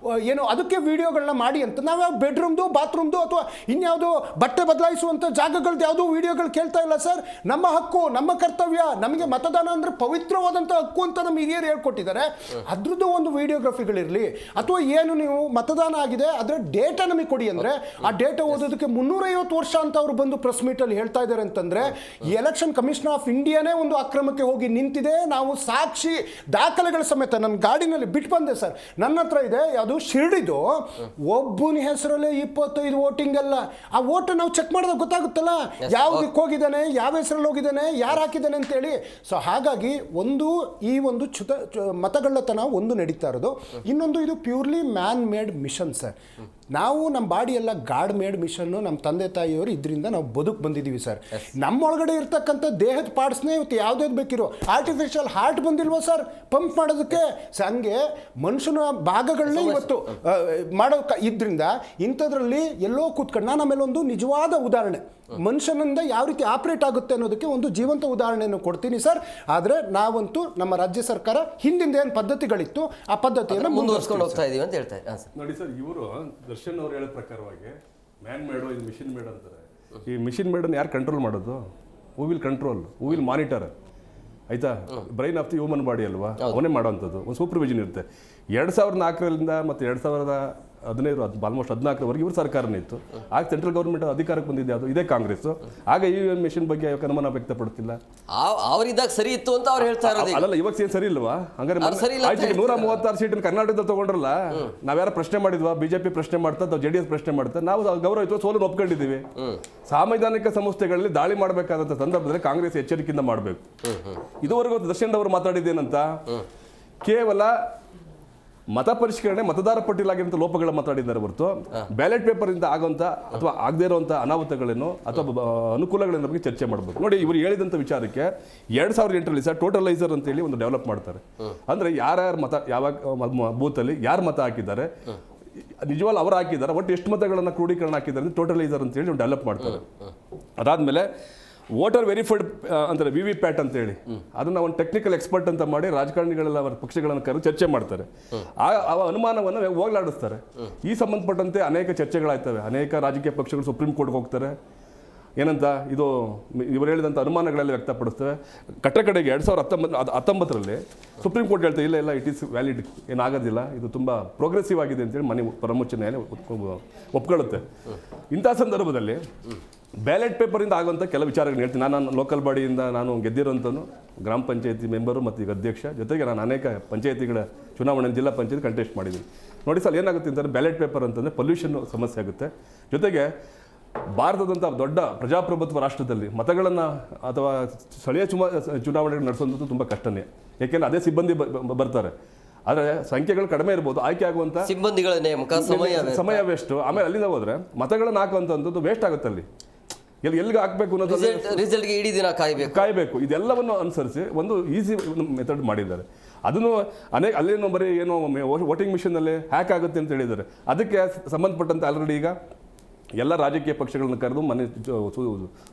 ಏನು ಅದಕ್ಕೆ ವಿಡಿಯೋಗಳನ್ನ ಮಾಡಿ ಅಂತ. ನಾವು ಯಾವ ಬೆಡ್ರೂಮ್ದು ಬಾತ್ರೂಮ್ದು ಅಥವಾ ಇನ್ಯಾವುದೋ ಬಟ್ಟೆ ಬದಲಾಯಿಸುವಂಥ ಜಾಗಗಳದ್ದು ಯಾವುದೋ ವಿಡಿಯೋಗಳು ಕೇಳ್ತಾ ಇಲ್ಲ ಸರ್. ನಮ್ಮ ಹಕ್ಕು, ನಮ್ಮ ಕರ್ತವ್ಯ, ನಮಗೆ ಮತದಾನ ಅಂದರೆ ಪವಿತ್ರವಾದಂಥ ಹಕ್ಕು ಅಂತ ನಮ್ಮ ಹಿರಿಯರು ಹೇಳ್ಕೊಟ್ಟಿದ್ದಾರೆ. ಅದ್ರದ್ದು ಒಂದು ವಿಡಿಯೋಗ್ರಫಿಗಳಿರಲಿ, ಅಥವಾ ಏನು ನೀವು ಮತದಾನ ಆಗಿದೆ ಅದರ ಡೇಟಾ ನಮಗೆ ಕೊಡಿ ಅಂದರೆ ಆ ಡೇಟಾ ಓದೋದಕ್ಕೆ 350 ವರ್ಷ ಅಂತ ಅವರು ಬಂದು ಪ್ರೆಸ್ ಮೀಟಲ್ಲಿ ಹೇಳ್ತಾ ಇದ್ದಾರೆ ಅಂತಂದರೆ ಎಲೆಕ್ಷನ್ ಕಮಿಷನ್ ಆಫ್ ಇಂಡಿಯಾನೇ ಒಂದು ಅಕ್ರಮಕ್ಕೆ ಹೋಗಿ ನಿಂತಿದೆ. ನಾವು ಸಾಕ್ಷಿ ದಾಖಲೆಗಳ ಸಮೇತ ನನ್ನ ಗಾಡಿನಲ್ಲಿ ಬಿಟ್ಟು ಬಂದೆ ಸರ್. ನನ್ನ ಹತ್ರ ಇದೆ, ಅದು ಶಿರ್ಡಿದು ಒಬ್ಬನ ಹೆಸರಲ್ಲೇ 25 ವೋಟಿಂಗ್ ಅಲ್ಲ. ಆ ವೋಟ್ ನಾವು ಚೆಕ್ ಮಾಡಿದಾಗ ಗೊತ್ತಾಗುತ್ತಲ್ಲ ಯಾವುದಕ್ಕೆ ಹೋಗಿದ್ದಾನೆ, ಯಾವ ಹೆಸರಲ್ಲಿ ಹೋಗಿದ್ದಾನೆ, ಯಾರು ಹಾಕಿದ್ದಾನೆ ಅಂತೇಳಿ. ಸೊ ಹಾಗಾಗಿ ಈ ಒಂದು ಮತಗಳ್ಳತನ ಒಂದು ನಡೀತಾ ಇರೋದು. ಇನ್ನೊಂದು ಇದು purely man made machine sir. ನಾವು ನಮ್ಮ ಬಾಡಿ ಎಲ್ಲ ಗಾಡ್ ಮೇಡ್ ಮಿಷನ್ನು, ನಮ್ಮ ತಂದೆ ತಾಯಿಯವರು ಇದರಿಂದ ನಾವು ಬದುಕು ಬಂದಿದ್ದೀವಿ ಸರ್. ನಮ್ಮೊಳಗಡೆ ಇರ್ತಕ್ಕಂಥ ದೇಹದ ಪಾರ್ಟ್ಸ್ನೇ ಇವತ್ತು ಯಾವುದೇ ಬೇಕಿರೋ ಆರ್ಟಿಫಿಷಿಯಲ್ ಹಾರ್ಟ್ ಬಂದಿಲ್ವೋ ಸರ್ ಪಂಪ್ ಮಾಡೋದಕ್ಕೆ. ಹಂಗೆ ಮನುಷ್ಯನ ಭಾಗಗಳನ್ನೇ ಇವತ್ತು ಮಾಡೋ ಇದ್ರಿಂದ ಇಂಥದ್ರಲ್ಲಿ ಎಲ್ಲೋ ಕೂತ್ಕೊಂಡು ನಾನು ಆಮೇಲೆ ಒಂದು ನಿಜವಾದ ಉದಾಹರಣೆ ಮನುಷ್ಯನಿಂದ ಯಾವ ರೀತಿ ಆಪರೇಟ್ ಆಗುತ್ತೆ ಅನ್ನೋದಕ್ಕೆ ಒಂದು ಜೀವಂತ ಉದಾಹರಣೆಯನ್ನು ಕೊಡ್ತೀನಿ ಸರ್. ಆದರೆ ನಾವಂತೂ ನಮ್ಮ ರಾಜ್ಯ ಸರ್ಕಾರ ಹಿಂದಿಂದ ಏನು ಪದ್ಧತಿಗಳಿತ್ತು ಆ ಪದ್ಧತಿಯನ್ನು ಮುಂದುವರ್ಸ್ಕೊಂಡು ಹೋಗ್ತಾ ಇದೀವಿ ಅಂತ ಹೇಳ್ತಾ ಇದ್ದಾರೆ. ನೋಡಿ ಸರ್, ಇವರು ದರ್ಶನ್ ಅವ್ರು ಹೇಳೋ ಪ್ರಕಾರವಾಗಿ ಮ್ಯಾನ್ ಮೇಡು ಇದು ಮಿಷಿನ್ ಮೇಡ್ ಅಂತಾರೆ. ಈ ಮಿಷಿನ್ ಮೇಡನ್ನು ಯಾರು ಕಂಟ್ರೋಲ್ ಮಾಡೋದು? Who will control, who will monitor, ಆಯ್ತಾ? Brain of the human body ಅಲ್ವಾ, ಅವನೇ ಮಾಡೋವಂಥದ್ದು. ಒಂದು ಸೂಪರ್ವಿಷನ್ ಇರುತ್ತೆ. 2004ರಿಂದ ಮತ್ತು 2015 ಆಲ್ಮೋಸ್ಟ್ 14ರವರೆಗೆ ಇವ್ರ ಸರ್ಕಾರನೇ ಇತ್ತು. ಆಗ ಸೆಂಟ್ರಲ್ ಗೌರ್ಮೆಂಟ್ ಅಧಿಕಾರಕ್ಕೆ ಬಂದಿದೆ, ಅದು ಇದೇ ಕಾಂಗ್ರೆಸ್. ಆಗ ಈ ಮಿಷನ್ ಬಗ್ಗೆ ಅನುಮಾನ ವ್ಯಕ್ತಪಡಿಸ್ತಿಲ್ಲ. ಅವರಿದ್ದಾಗ ಸರಿ ಇತ್ತು ಅಂತ ಅವ್ರು ಹೇಳ್ತಾ ಇರೋದು. ಅಲ್ಲ, ಇವಾಗ ಏನು ಸರಿ ಇಲ್ವಾ? ಹಂಗಾರೆ 136 ಸೀಟನ್ನು ಕರ್ನಾಟಕದಲ್ಲಿ ತಗೊಂಡ್ರಲ್ಲ, ನಾವ್ಯಾರ ಪ್ರಶ್ನೆ ಮಾಡಿದ್ವಾ? ಬಿಜೆಪಿ ಪ್ರಶ್ನೆ ಮಾಡ್ತಾ ಅಥವಾ JDS ಪ್ರಶ್ನೆ ಮಾಡ್ತಾ ನಾವು ಗೌರವ ಸೋಲನ್ನು ಒಪ್ಕೊಂಡಿದ್ದೀವಿ. ಸಾಂವಿಧಾನಿಕ ಸಂಸ್ಥೆಗಳಲ್ಲಿ ದಾಳಿ ಮಾಡಬೇಕಾದಂಥ ಸಂದರ್ಭದಲ್ಲಿ ಕಾಂಗ್ರೆಸ್ ಎಚ್ಚರಿಕೆಯಿಂದ ಮಾಡಬೇಕು. ಇದುವರೆಗೂ ದರ್ಶನ್ ಅವರು ಮಾತಾಡಿದ್ದೇನಂತ ಕೇವಲ ಮತ ಪರಿಷ್ಕರಣೆ, ಮತದಾರ ಪಟ್ಟಿಲಾಗಿರುವಂಥ ಲೋಪಗಳ ಮಾತಾಡಿದ್ದಾರೆ ಹೊರತು ಬ್ಯಾಲೆಟ್ ಪೇಪರ್ ಇಂದ ಆಗುವಂಥ ಅಥವಾ ಆಗದೇ ಇರುವಂಥ ಅನಾಹುತಗಳೇನು ಅಥವಾ ಅನುಕೂಲಗಳೇನ ಬಗ್ಗೆ ಚರ್ಚೆ ಮಾಡಬೇಕು. ನೋಡಿ, ಇವರು ಹೇಳಿದಂಥ ವಿಚಾರಕ್ಕೆ 2008ರಲ್ಲಿ ಸರ್ ಟೋಟಲೈಸರ್ ಅಂತೇಳಿ ಒಂದು ಡೆವಲಪ್ ಮಾಡ್ತಾರೆ. ಅಂದರೆ ಯಾರ್ಯಾರು ಮತ ಯಾವಾಗ ಬೂತಲ್ಲಿ ಯಾರು ಮತ ಹಾಕಿದ್ದಾರೆ, ನಿಜವಾಗ್ಲೂ ಅವ್ರು ಹಾಕಿದ್ದಾರೆ, ಒಟ್ಟು ಎಷ್ಟು ಮತಗಳನ್ನು ಕ್ರೋಢೀಕರಣ ಹಾಕಿದ್ದಾರೆ ಅಂತ ಟೋಟಲೈಸರ್ ಅಂತೇಳಿ ಒಂದು ಡೆವಲಪ್ ಮಾಡ್ತಾರೆ. ಅದಾದಮೇಲೆ ವೋಟರ್ ವೆರಿಫೈಡ್ ಅಂತಾರೆ VVPAT ಅಂತೇಳಿ, ಅದನ್ನು ಒಂದು ಟೆಕ್ನಿಕಲ್ ಎಕ್ಸ್ಪರ್ಟ್ ಅಂತ ಮಾಡಿ ರಾಜಕಾರಣಿಗಳೆಲ್ಲ ಅವರ ಪಕ್ಷಗಳನ್ನು ಕರೆದು ಚರ್ಚೆ ಮಾಡ್ತಾರೆ. ಆ ಅನುಮಾನವನ್ನು ಹೋಗಲಾಡಿಸ್ತಾರೆ. ಈ ಸಂಬಂಧಪಟ್ಟಂತೆ ಅನೇಕ ಚರ್ಚೆಗಳಾಗ್ತವೆ. ಅನೇಕ ರಾಜಕೀಯ ಪಕ್ಷಗಳು ಸುಪ್ರೀಂ ಕೋರ್ಟ್ಗೆ ಹೋಗ್ತಾರೆ. ಏನಂತ ಇದು ಇವರು ಹೇಳಿದಂಥ ಅನುಮಾನಗಳೆಲ್ಲ ವ್ಯಕ್ತಪಡಿಸ್ತವೆ. ಕಡೆಗೆ 2019ರಲ್ಲಿ ಸುಪ್ರೀಂ ಕೋರ್ಟ್ ಹೇಳ್ತಾ ಇಲ್ಲ ಇಟ್ ಈಸ್ ವ್ಯಾಲಿಡ್, ಏನಾಗೋದಿಲ್ಲ, ಇದು ತುಂಬ ಪ್ರೋಗ್ರೆಸಿವ್ ಆಗಿದೆ ಅಂತೇಳಿ ಮನೆ ಪರಮೋಚ್ಚ ನ್ಯಾಯಾಲಯ ಒಪ್ಕೊಳ್ಳುತ್ತೆ. ಇಂಥ ಸಂದರ್ಭದಲ್ಲಿ ಬ್ಯಾಲೆಟ್ ಪೇಪರಿಂದ ಆಗುವಂಥ ಕೆಲವು ವಿಚಾರಗಳನ್ನ ಹೇಳ್ತೀನಿ. ನಾನು ಲೋಕಲ್ ಬಾಡಿಯಿಂದ ನಾನು ಗೆದ್ದಿರೋಂಥನು ಗ್ರಾಮ ಪಂಚಾಯತಿ ಮೆಂಬರು ಮತ್ತು ಈಗ ಅಧ್ಯಕ್ಷ, ಜೊತೆಗೆ ನಾನು ಅನೇಕ ಪಂಚಾಯತಿಗಳ ಚುನಾವಣೆ ಜಿಲ್ಲಾ ಪಂಚಾಯತ್ ಕಂಟೆಸ್ಟ್ ಮಾಡಿದ್ದೀನಿ. ನೋಡಿ ಸರ್, ಏನಾಗುತ್ತೆ ಅಂತಂದರೆ ಬ್ಯಾಲೆಟ್ ಪೇಪರ್ ಅಂತಂದರೆ ಪೊಲ್ಯೂಷನ್ ಸಮಸ್ಯೆ ಆಗುತ್ತೆ. ಜೊತೆಗೆ ಭಾರತದಂಥ ದೊಡ್ಡ ಪ್ರಜಾಪ್ರಭುತ್ವ ರಾಷ್ಟ್ರದಲ್ಲಿ ಮತಗಳನ್ನು ಅಥವಾ ಸ್ಥಳೀಯ ಚುನಾವಣೆಗಳು ನಡೆಸೋದು ತುಂಬ ಕಷ್ಟನೇ. ಯಾಕೆಂದರೆ ಅದೇ ಸಿಬ್ಬಂದಿ ಬರ್ತಾರೆ. ಆದರೆ ಸಂಖ್ಯೆಗಳು ಕಡಿಮೆ ಇರ್ಬೋದು, ಆಯ್ಕೆ ಆಗುವಂಥ ಸಿಬ್ಬಂದಿಗಳ ನೇಮಕ ಸಮಯ ವೇಸ್ಟ್. ಆಮೇಲೆ ಅಲ್ಲಿಂದ ಹೋದರೆ ಮತಗಳನ್ನು ಹಾಕುವಂಥದ್ದು ವೇಸ್ಟ್ ಆಗುತ್ತೆ. ಅಲ್ಲಿ ಎಲ್ಲಿಗೆ ಹಾಕಬೇಕು ಅನ್ನೋದು ರಿಸಲ್ಟ್ಗೆ ಇಡೀ ದಿನ ಕಾಯಬೇಕು. ಇದೆಲ್ಲವನ್ನು ಅನುಸರಿಸಿ ಒಂದು ಈಸಿ ಮೆಥಡ್ ಮಾಡಿದ್ದಾರೆ. ಅದನ್ನು ಅಲ್ಲೇನೋ ಬರೀ ಏನೋ ವೋಟಿಂಗ್ ಮಿಷನಲ್ಲಿ ಹ್ಯಾಕ್ ಆಗುತ್ತೆ ಅಂತ ಹೇಳಿದ್ದಾರೆ. ಅದಕ್ಕೆ ಸಂಬಂಧಪಟ್ಟಂತೆ ಆಲ್ರೆಡಿ ಈಗ ಎಲ್ಲ ರಾಜಕೀಯ ಪಕ್ಷಗಳನ್ನು ಕರೆದು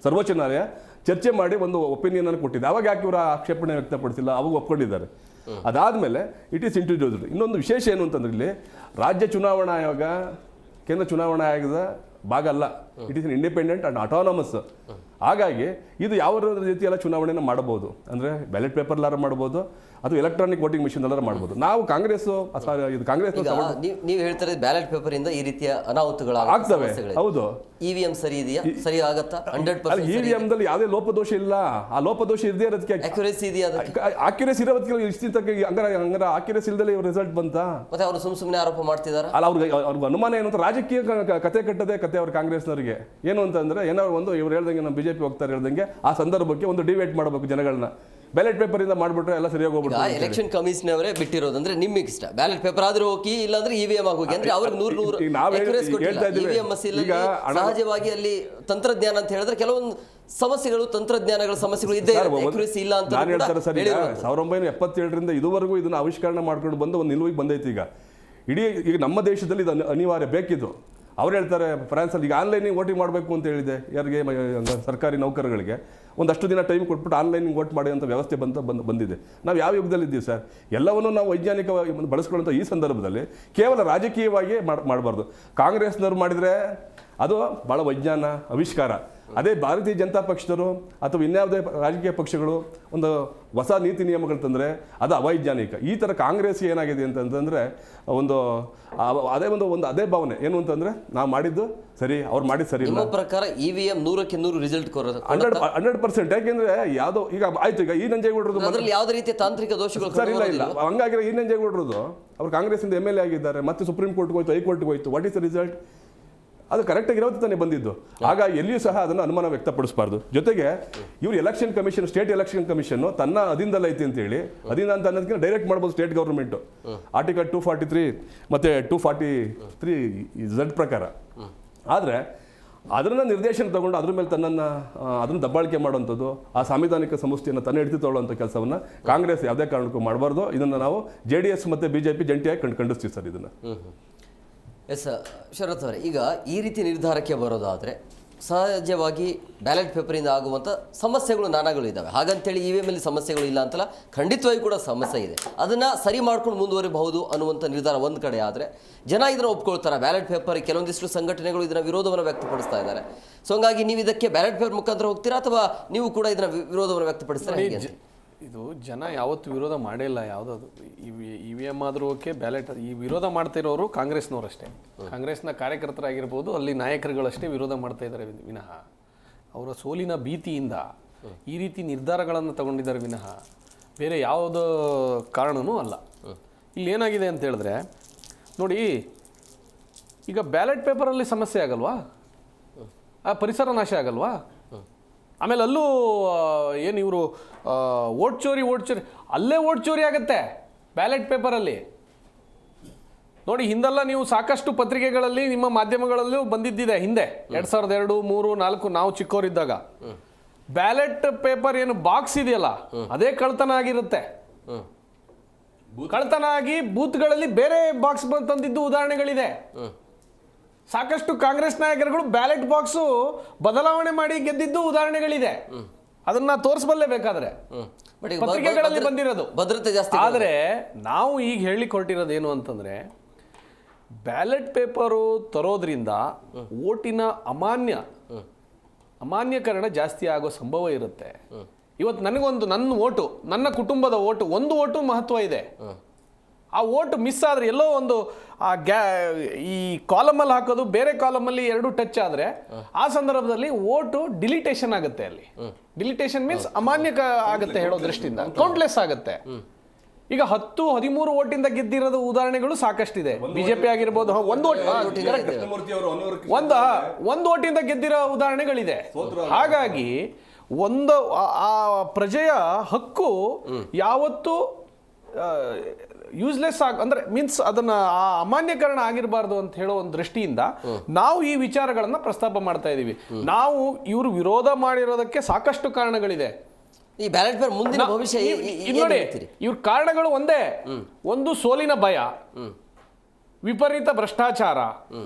ಸರ್ವೋಚ್ಚ ನ್ಯಾಯಾಲಯ ಚರ್ಚೆ ಮಾಡಿ ಒಂದು ಒಪಿನಿಯನ್ ಕೊಟ್ಟಿದೆ. ಅವಾಗ ಯಾಕೆ ಇವರ ಆಕ್ಷೇಪಣೆ ವ್ಯಕ್ತಪಡಿಸಿಲ್ಲ, ಅವಾಗ ಒಪ್ಕೊಂಡಿದ್ದಾರೆ. ಅದಾದಮೇಲೆ ಇಟ್ ಈಸ್ ಇಂಟ್ರೊಡ್ಯೂಸ್ಡ್. ಇನ್ನೊಂದು ವಿಶೇಷ ಏನು ಅಂತಂದ್ರೆ, ಇಲ್ಲಿ ರಾಜ್ಯ ಚುನಾವಣಾ ಆಯೋಗ ಕೇಂದ್ರ ಚುನಾವಣಾ ಆಯೋಗದ ಭಾಗ ಅಲ್ಲ. It is independent and autonomous. ಹಾಗಾಗಿ ಇದು ಯಾವ ರೀತಿಯೆಲ್ಲ ಚುನಾವಣೆನ ಮಾಡಬಹುದು ಅಂದರೆ ಬ್ಯಾಲೆಟ್ ಪೇಪರ್ಲಾರ ಮಾಡ್ಬೋದು ಅಥವಾ ಎಲೆಕ್ಟ್ರಾನಿಕ್ ವೋಟಿಂಗ್ ಮಿಷನ್ ಎಲ್ಲಾರ ಮಾಡ್ಬೋದು. ನಾವು ಕಾಂಗ್ರೆಸ್ ಇದು ಕಾಂಗ್ರೆಸ್ ನೀವು ಹೇಳ್ತಾರೆ ಬ್ಯಾಲೆಟ್ ಪೇಪರ್ ಇಂದ ಈ ರೀತಿಯ ಅನಾಹುತಗಳು ಆಗ್ತವೆ. ಹೌದು, ಇವಿಎಂ ಸರಿ ಇದೆಯಾ? ಸರಿ ಆಗತ್ತಾ? 100% ಇವಿಎಂ ದಲ್ಲಿ ಯಾವುದೇ ಲೋಪದೋಷ ಇಲ್ಲ. ಆ ಲೋಪದೋಷ ಇರದೇ ಇರೋದಕ್ಕೆ ಅಕ್ಯುರೇಸಿ ಇದೆಯಾ? ಅಕ್ಯುರೇಸಿ ಇರೋದಕ್ಕೆ ಹಂಗಾರೆ ಅಕ್ಯುರೇಸಿ ಇಲ್ದಲ್ಲಿ ರಿಸಲ್ಟ್ ಬಂತಾ? ಮತ್ತೆ ಅವರು ಸುಮ್ಮನೆ ಆರೋಪ ಮಾಡ್ತಿದ್ದಾರೆ. ಅಲ್ಲ, ಅವ್ರಿಗೆ ಅನುಮಾನ ಏನು ಅಂತ ರಾಜಕೀಯ ಕತೆ ಕಟ್ಟದೆ ಕತೆ ಅವ್ರ ಕಾಂಗ್ರೆಸ್ನವರಿಗೆ ಏನು ಅಂತಂದ್ರೆ ಏನಾದ್ರು ಒಂದು ಇವ್ರು ಹೇಳ್ದಂಗೆ ನಮ್ಮ ಬಿಜೆಪಿ ಹೋಗ್ತಾರೆ ಹೇಳ್ದಂಗೆ ಆ ಸಂದರ್ಭಕ್ಕೆ ಒಂದು ಡಿವೇಟ್ ಮಾಡಬೇಕು ಜನಗಳನ್ನ. ಬ್ಯಾಲೆಟ್ ಪೇಪರ್ ಇಂದ ಮಾಡ್ಬಿಟ್ರೆ ಎಲ್ಲ ಸರಿಯಾಗಿ ಹೋಗ್ಬಿಟ್ಟು ಎಲೆಕ್ಷನ್ ಕಮಿಷನ್ ಅವರೇ ಬಿಟ್ಟಿರೋದಂದ್ರೆ ನಿಮ್ಗೆ ಇಷ್ಟ ಬ್ಯಾಲೆಟ್ ಪೇಪರ್ ಆದ್ರೂ ಹೋಗಿ ಇಲ್ಲಾಂದ್ರೆ ಇವಿಎಂ ಆಗೋಗಿ ಅಂದ್ರೆ ಅವ್ರಿಗೆ 100 ಇವಿಎಂ ಸಹಜವಾಗಿ ಅಲ್ಲಿ ತಂತ್ರಜ್ಞಾನ ಅಂತ ಹೇಳಿದ್ರೆ ಕೆಲವೊಂದು ಸಮಸ್ಯೆಗಳು ತಂತ್ರಜ್ಞಾನಗಳ ಸಮಸ್ಯೆಗಳು ಇದ್ದೇ ಇಲ್ಲ ಅಂತ ನಾನು ಹೇಳ್ತಾರೆ ಸರ್. 1977ರಿಂದ ಇದುವರೆಗೂ ಇದನ್ನ ಆವಿಷ್ಕರಣ ಮಾಡ್ಕೊಂಡು ಬಂದು ಒಂದು ನಿಲುವಿಗೆ ಬಂದೈತಿ. ಈಗ ನಮ್ಮ ದೇಶದಲ್ಲಿ ಇದು ಅನಿವಾರ್ಯ ಬೇಕಿದ್ದು. ಅವ್ರು ಹೇಳ್ತಾರೆ ಫ್ರಾನ್ಸಲ್ಲಿ ಈಗ ಆನ್ಲೈನಿಗೆ ವೋಟಿಂಗ್ ಮಾಡಬೇಕು ಅಂತ ಹೇಳಿದೆ ಯಾರಿಗೆ ಸರ್ಕಾರಿ ನೌಕರಗಳಿಗೆ ಒಂದಷ್ಟು ದಿನ ಟೈಮ್ ಕೊಟ್ಬಿಟ್ಟು ಆನ್ಲೈನಿಗೆ ವೋಟ್ ಮಾಡಿ ಅಂತ ವ್ಯವಸ್ಥೆ ಬಂದಿದೆ. ನಾವು ಯಾವ ಯುಗದಲ್ಲಿ ಇದ್ದೀವಿ ಸರ್? ಎಲ್ಲವನ್ನೂ ನಾವು ವೈಜ್ಞಾನಿಕವಾಗಿ ಬಳಸ್ಕೊಳ್ಳುವಂಥ ಈ ಸಂದರ್ಭದಲ್ಲಿ ಕೇವಲ ರಾಜಕೀಯವಾಗಿ ಮಾಡಬಾರ್ದು. ಕಾಂಗ್ರೆಸ್ನವ್ರು ಮಾಡಿದರೆ ಅದು ಭಾಳ ವೈಜ್ಞಾನ ಆವಿಷ್ಕಾರ. ಅದೇ ಭಾರತೀಯ ಜನತಾ ಪಕ್ಷದವರು ಅಥವಾ ಇನ್ಯಾವುದೇ ರಾಜಕೀಯ ಪಕ್ಷಗಳು ಒಂದು ಹೊಸ ನೀತಿ ನಿಯಮಗಳು ತಂದರೆ ಅದು ಅವೈಜ್ಞಾನಿಕ. ಈ ಥರ ಕಾಂಗ್ರೆಸ್ ಏನಾಗಿದೆ ಅಂತಂದರೆ ಒಂದು ಅದೇ ಭಾವನೆ ಏನು ಅಂತಂದರೆ ನಾವು ಮಾಡಿದ್ದು ಸರಿ, ಅವ್ರು ಮಾಡಿದ್ದು ಸರಿ. ನಿಮ್ಮ ಪ್ರಕಾರ ಇವಿಎಂ 100ಕ್ಕೆ 100 ರಿಸಲ್ಟ್ 100%. ಯಾಕೆಂದ್ರೆ ಯಾವುದೋ ಈಗ ಆಯ್ತು, ಈಗ ಈ ನಂಜೇಗೌಡರದು ಅದರಲ್ಲಿ ಯಾವುದೇ ರೀತಿಯ ತಾಂತ್ರಿಕ ದೋಷಗಳು ಸರ್ ಇಲ್ಲ. ಹಂಗಾಗಿರೋ ಈ ನಂಜೇಗೌಡರದು ಅವ್ರು ಕಾಂಗ್ರೆಸ್ಸಿಂದ MLA ಆಗಿದ್ದಾರೆ, ಮತ್ತೆ ಸುಪ್ರೀಂ ಕೋರ್ಟ್ಗೆ ಹೋಯ್ತು, ಹೈಕೋರ್ಟ್ಗೆ ಹೋಯ್ತು. What is the result? ಅದು ಕರೆಕ್ಟಾಗಿ ಇರೋದು ತಾನೇ ಬಂದಿದ್ದು. ಆಗ ಎಲ್ಲಿಯೂ ಸಹ ಅದನ್ನು ಅನುಮಾನ ವ್ಯಕ್ತಪಡಿಸಬಾರ್ದು. ಜೊತೆಗೆ ಇವರು election commission, state election commission ತನ್ನ ಅಧೀನದಲ್ಲಿ ಐತಿ ಅಂತೇಳಿ, ಅಧೀನ ಅಂತ ಅನ್ನೋದಕ್ಕಿಂತ ಡೈರೆಕ್ಟ್ ಮಾಡ್ಬೋದು ಸ್ಟೇಟ್ ಗೌರ್ಮೆಂಟು. ಆರ್ಟಿಕಲ್ 243 ಮತ್ತು 243Z ಪ್ರಕಾರ. ಆದರೆ ಅದನ್ನು ನಿರ್ದೇಶನ ತಗೊಂಡು ಅದ್ರ ಮೇಲೆ ಅದನ್ನು ದಬ್ಬಾಳಿಕೆ ಮಾಡುವಂಥದ್ದು, ಆ ಸಾಂವಿಧಾನಿಕ ಸಂಸ್ಥೆಯನ್ನು ತನ್ನ ಹಿಡಿದು ತಗೊಳ್ಳುವಂಥ ಕೆಲಸವನ್ನು ಕಾಂಗ್ರೆಸ್ ಯಾವುದೇ ಕಾರಣಕ್ಕೂ ಮಾಡಬಾರ್ದು. ಇದನ್ನು ನಾವು JDS ಮತ್ತು BJP ಜಂಟಿಯಾಗಿ ಖಂಡಿಸ್ತೀವಿ ಸರ್ ಇದನ್ನು. ಎಸ್ ಶರತ್ ಅವರೇ, ಈಗ ಈ ರೀತಿ ನಿರ್ಧಾರಕ್ಕೆ ಬರೋದಾದರೆ ಸಹಜವಾಗಿ ಬ್ಯಾಲೆಟ್ ಪೇಪರಿಂದ ಆಗುವಂಥ ಸಮಸ್ಯೆಗಳು ನಾನಾಗಳು ಇದ್ದಾವೆ. ಹಾಗಂತೇಳಿ ಇವಿಎಂ ಅಲ್ಲಿ ಸಮಸ್ಯೆಗಳು ಇಲ್ಲ ಅಂತಲ್ಲ, ಖಂಡಿತವಾಗಿ ಕೂಡ ಸಮಸ್ಯೆ ಇದೆ. ಅದನ್ನು ಸರಿ ಮಾಡ್ಕೊಂಡು ಮುಂದುವರಿಬಹುದು ಅನ್ನುವಂಥ ನಿರ್ಧಾರ ಒಂದು ಕಡೆ ಆದರೆ, ಜನ ಇದನ್ನು ಒಪ್ಕೊಳ್ತಾರೆ. ಬ್ಯಾಲೆಟ್ ಪೇಪರ್ ಕೆಲವೊಂದಿಷ್ಟು ಸಂಘಟನೆಗಳು ಇದರ ವಿರೋಧವನ್ನು ವ್ಯಕ್ತಪಡಿಸ್ತಾ ಇದ್ದಾರೆ. ಸೊ ಹಂಗಾಗಿ ನೀವು ಇದಕ್ಕೆ ಬ್ಯಾಲೆಟ್ ಪೇಪರ್ ಮುಖಾಂತರ ಹೋಗ್ತೀರಾ ಅಥವಾ ನೀವು ಕೂಡ ಇದರ ವಿರೋಧವನ್ನು ವ್ಯಕ್ತಪಡಿಸ್ತಾರೆ ಹೇಗೆ? ಇದು ಜನ ಯಾವತ್ತು ವಿರೋಧ ಮಾಡೇ ಇಲ್ಲ. ಯಾವುದಾದ್ರು ಇವಿಎಂ ಆದರೂ ಓಕೆ, ಬ್ಯಾಲೆಟ್ ಈ ವಿರೋಧ ಮಾಡ್ತಿರೋರು ಕಾಂಗ್ರೆಸ್ನವರಷ್ಟೇ. ಕಾಂಗ್ರೆಸ್ನ ಕಾರ್ಯಕರ್ತರಾಗಿರ್ಬೋದು, ಅಲ್ಲಿ ನಾಯಕರುಗಳಷ್ಟೇ ವಿರೋಧ ಮಾಡ್ತಾ ಇದ್ದಾರೆ ವಿನಃ ಅವರ ಸೋಲಿನ ಭೀತಿಯಿಂದ ಈ ರೀತಿ ನಿರ್ಧಾರಗಳನ್ನು ತಗೊಂಡಿದ್ದಾರೆ ವಿನಃ ಬೇರೆ ಯಾವುದೋ ಕಾರಣವೂ ಅಲ್ಲ. ಇಲ್ಲಿ ಏನಾಗಿದೆ ಅಂತ ಹೇಳಿದ್ರೆ ನೋಡಿ, ಈಗ ಬ್ಯಾಲೆಟ್ ಪೇಪರಲ್ಲಿ ಸಮಸ್ಯೆ ಆಗಲ್ವಾ? ಆ ಪರಿಸರ ನಾಶ ಆಗಲ್ವಾ? ಆಮೇಲೆ ಅಲ್ಲೂ ಏನು ಇವರು ವೋಟ್ ಚೋರಿ ಅಲ್ಲೇ ವೋಟ್ ಚೋರಿ ಆಗುತ್ತೆ ಬ್ಯಾಲೆಟ್ ಪೇಪರಲ್ಲಿ. ನೋಡಿ, ಹಿಂದೆಲ್ಲ ನೀವು ಸಾಕಷ್ಟು ಪತ್ರಿಕೆಗಳಲ್ಲಿ ನಿಮ್ಮ ಮಾಧ್ಯಮಗಳಲ್ಲೂ ಬಂದಿದ್ದಿದೆ ಹಿಂದೆ 2002, 3, 4 ನಾವು ಚಿಕ್ಕವರಿದ್ದಾಗ. ಬ್ಯಾಲೆಟ್ ಪೇಪರ್ ಏನು ಬಾಕ್ಸ್ ಇದೆಯಲ್ಲ ಅದೇ ಕಳ್ತನ ಆಗಿರುತ್ತೆ. ಕಳ್ತನ ಆಗಿ ಬೂತ್ಗಳಲ್ಲಿ ಬೇರೆ ಬಾಕ್ಸ್ ತಂದಿದ್ದು ಉದಾಹರಣೆಗಳಿದೆ. ಸಾಕಷ್ಟು ಕಾಂಗ್ರೆಸ್ ನಾಯಕರುಗಳು ಬ್ಯಾಲೆಟ್ ಬಾಕ್ಸು ಬದಲಾವಣೆ ಮಾಡಿ ಗೆದ್ದಿದ್ದು ಉದಾಹರಣೆಗಳಿದೆ. ಅದನ್ನ ತೋರಿಸಬಲ್ಲೆ ಬೇಕಾದ್ರೆ, ಪತ್ರಿಕೆಗಳಲ್ಲಿ ಬಂದಿರೋದು. ಭದ್ರತೆ ಜಾಸ್ತಿ. ಆದರೆ ನಾವು ಈಗ ಹೇಳಿಕೊಟ್ಟಿರೋದು ಏನು ಅಂತಂದ್ರೆ, ಬ್ಯಾಲೆಟ್ ಪೇಪರು ತರೋದ್ರಿಂದ ಓಟಿನ ಅಮಾನ್ಯಕರಣ ಜಾಸ್ತಿ ಆಗೋ ಸಂಭವ ಇರುತ್ತೆ. ಇವತ್ತು ನನಗೊಂದು ನನ್ನ ಓಟು, ನನ್ನ ಕುಟುಂಬದ ಓಟು, ಒಂದು ಓಟು ಮಹತ್ವ ಇದೆ. ಆ ಓಟು ಮಿಸ್ ಆದರೆ ಎಲ್ಲೋ ಒಂದು ಈ ಕಾಲಮಲ್ಲಿ ಹಾಕೋದು ಬೇರೆ ಕಾಲಮಲ್ಲಿ ಎರಡು ಟಚ್ ಆದರೆ ಆ ಸಂದರ್ಭದಲ್ಲಿ ಓಟು ಡಿಲಿಟೇಷನ್ ಆಗುತ್ತೆ. ಅಲ್ಲಿ ಡಿಲಿಟೇಷನ್ ಮೀನ್ಸ್ ಅಮಾನ್ಯಕ ಆಗುತ್ತೆ ಹೇಳೋ ದೃಷ್ಟಿಯಿಂದ, ಕೌಂಟ್ಲೆಸ್ ಆಗುತ್ತೆ. ಈಗ 10-13 ಓಟಿಂದ ಗೆದ್ದಿರೋದು ಉದಾಹರಣೆಗಳು ಸಾಕಷ್ಟಿದೆ. ಬಿಜೆಪಿ ಆಗಿರ್ಬೋದು, ಒಂದು ಓಟಿಂದ ಗೆದ್ದಿರೋ ಉದಾಹರಣೆಗಳಿದೆ. ಹಾಗಾಗಿ ಆ ಪ್ರಜೆಯ ಹಕ್ಕು ಯಾವತ್ತೂ ಯೂಸ್ಲೆಸ್ ಅಂದ್ರೆ ಮೀನ್ಸ್ ಅದನ್ನ ಅಮಾನ್ಯಕರಣ ಆಗಿರಬಾರ್ದು ಅಂತ ಹೇಳೋ ಒಂದು ದೃಷ್ಟಿಯಿಂದ ನಾವು ಈ ವಿಚಾರಗಳನ್ನ ಪ್ರಸ್ತಾಪ ಮಾಡ್ತಾ ಇದೀವಿ. ನಾವು ಇವರು ವಿರೋಧ ಮಾಡಿರೋದಕ್ಕೆ ಸಾಕಷ್ಟು ಕಾರಣಗಳಿದೆ. ಈ ಬ್ಯಾಲೆಟ್ ಪೇಪರ್ ಮುಂದಿನ ಭವಿಷ್ಯ ನೋಡಿ, ಇವ್ರ ಕಾರಣಗಳು ಒಂದೇ. ಒಂದು ಸೋಲಿನ ಭಯ, ವಿಪರೀತ ಭ್ರಷ್ಟಾಚಾರ,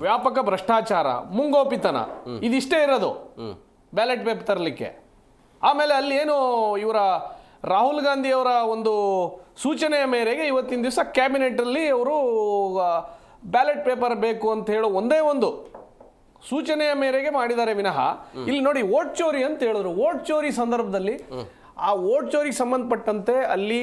ವ್ಯಾಪಕ ಭ್ರಷ್ಟಾಚಾರ, ಮುಂಗೋಪಿತನ, ಇದಿಷ್ಟೇ ಇರೋದು ಬ್ಯಾಲೆಟ್ ಪೇಪರ್ ತರಲಿಕ್ಕೆ. ಆಮೇಲೆ ಅಲ್ಲಿ ಏನು ಇವರ ರಾಹುಲ್ ಗಾಂಧಿ ಅವರ ಒಂದು ಸೂಚನೆಯ ಮೇರೆಗೆ ಇವತ್ತಿನ ದಿವಸ ಕ್ಯಾಬಿನೆಟ್ ಅಲ್ಲಿ ಅವರು ಬ್ಯಾಲೆಟ್ ಪೇಪರ್ ಬೇಕು ಅಂತ ಹೇಳೋ ಒಂದೇ ಒಂದು ಸೂಚನೆಯ ಮೇರೆಗೆ ಮಾಡಿದ್ದಾರೆ ವಿನಃ ಇಲ್ಲಿ ನೋಡಿ ವೋಟ್ ಚೋರಿ ಅಂತ ಹೇಳಿದ್ರು. ವೋಟ್ ಚೋರಿ ಸಂದರ್ಭದಲ್ಲಿ ಆ ವೋಟ್ ಚೋರಿಗೆ ಸಂಬಂಧಪಟ್ಟಂತೆ ಅಲ್ಲಿ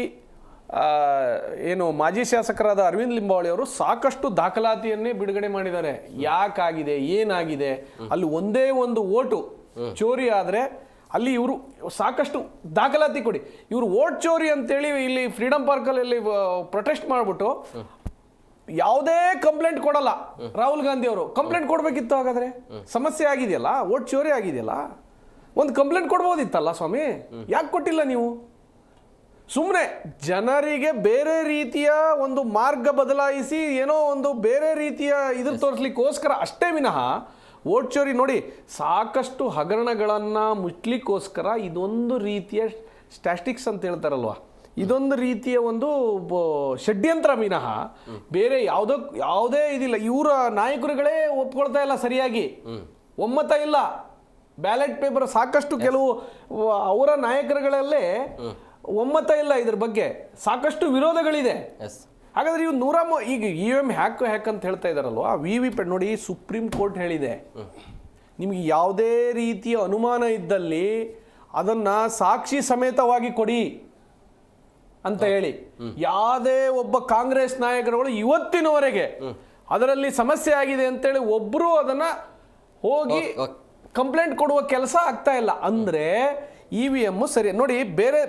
ಏನು ಮಾಜಿ ಶಾಸಕರಾದ ಅರವಿಂದ್ ಲಿಂಬಾವಳಿ ಅವರು ಸಾಕಷ್ಟು ದಾಖಲಾತಿಯನ್ನೇ ಬಿಡುಗಡೆ ಮಾಡಿದ್ದಾರೆ. ಯಾಕಾಗಿದೆ, ಏನಾಗಿದೆ, ಅಲ್ಲಿ ಒಂದೇ ಒಂದು ವೋಟು ಚೋರಿ ಆದರೆ ಅಲ್ಲಿ ಇವರು ಸಾಕಷ್ಟು ದಾಖಲಾತಿ ಕೊಡಿ. ಇವರು ವೋಟ್ ಚೋರಿ ಅಂತೇಳಿ ಇಲ್ಲಿ ಫ್ರೀಡಮ್ ಪಾರ್ಕಲ್ಲಿ ಪ್ರೊಟೆಸ್ಟ್ ಮಾಡಿಬಿಟ್ಟು ಯಾವುದೇ ಕಂಪ್ಲೇಂಟ್ ಕೊಡಲ್ಲ. ರಾಹುಲ್ ಗಾಂಧಿ ಅವರು ಕಂಪ್ಲೇಂಟ್ ಕೊಡಬೇಕಿತ್ತು. ಹಾಗಾದ್ರೆ ಸಮಸ್ಯೆ ಆಗಿದೆಯಲ್ಲ, ವೋಟ್ ಚೋರಿ ಆಗಿದೆಯಲ್ಲ, ಒಂದು ಕಂಪ್ಲೇಂಟ್ ಕೊಡ್ಬೋದಿತ್ತಲ್ಲ ಸ್ವಾಮಿ, ಯಾಕೆ ಕೊಟ್ಟಿಲ್ಲ ನೀವು? ಸುಮ್ಮನೆ ಜನರಿಗೆ ಬೇರೆ ರೀತಿಯ ಒಂದು ಮಾರ್ಗ ಬದಲಾಯಿಸಿ ಏನೋ ಒಂದು ಬೇರೆ ರೀತಿಯ ಇದ್ರ ತೋರಿಸ್ಲಿಕ್ಕೋಸ್ಕರ ಅಷ್ಟೇ ವಿನಃ ವೋಟ್ ಚೋರಿ ನೋಡಿ ಸಾಕಷ್ಟು ಹಗರಣಗಳನ್ನು ಮುಚ್ಚಲಿಕ್ಕೋಸ್ಕರ ಇದೊಂದು ರೀತಿಯ ಸ್ಟ್ಯಾಟಿಕ್ಸ್ ಅಂತ ಹೇಳ್ತಾರಲ್ವ, ಇದೊಂದು ರೀತಿಯ ಒಂದು ಷಡ್ಯಂತ್ರ ವಿನಃ ಬೇರೆ ಯಾವುದೇ ಇದಿಲ್ಲ. ಇವರ ನಾಯಕರುಗಳೇ ಒಪ್ಕೊಳ್ತಾ ಇಲ್ಲ, ಸರಿಯಾಗಿ ಒಮ್ಮತ ಇಲ್ಲ. ಬ್ಯಾಲೆಟ್ ಪೇಪರ್ ಸಾಕಷ್ಟು ಕೆಲವು ಅವರ ನಾಯಕರುಗಳಲ್ಲೇ ಒಮ್ಮತ ಇಲ್ಲ, ಇದ್ರ ಬಗ್ಗೆ ಸಾಕಷ್ಟು ವಿರೋಧಗಳಿದೆ. ಹಾಗಾದ್ರೆ ಇವು ಈಗ EVM ಹ್ಯಾಕ್ ಅಂತ ಹೇಳ್ತಾ ಇದ್ದಾರಲ್ವ, VVPAT ನೋಡಿ ಸುಪ್ರೀಂ ಕೋರ್ಟ್ ಹೇಳಿದೆ, ನಿಮ್ಗೆ ಯಾವುದೇ ರೀತಿಯ ಅನುಮಾನ ಇದ್ದಲ್ಲಿ ಅದನ್ನ ಸಾಕ್ಷಿ ಸಮೇತವಾಗಿ ಕೊಡಿ ಅಂತ ಹೇಳಿ. ಯಾವುದೇ ಒಬ್ಬ ಕಾಂಗ್ರೆಸ್ ನಾಯಕರುಗಳು ಇವತ್ತಿನವರೆಗೆ ಅದರಲ್ಲಿ ಸಮಸ್ಯೆ ಆಗಿದೆ ಅಂತೇಳಿ ಒಬ್ರು ಅದನ್ನ ಹೋಗಿ ಕಂಪ್ಲೇಂಟ್ ಕೊಡುವ ಕೆಲಸ ಆಗ್ತಾ ಇಲ್ಲ. ಅಂದ್ರೆ EVM ಸರಿ ನೋಡಿ. ಬೇರೆ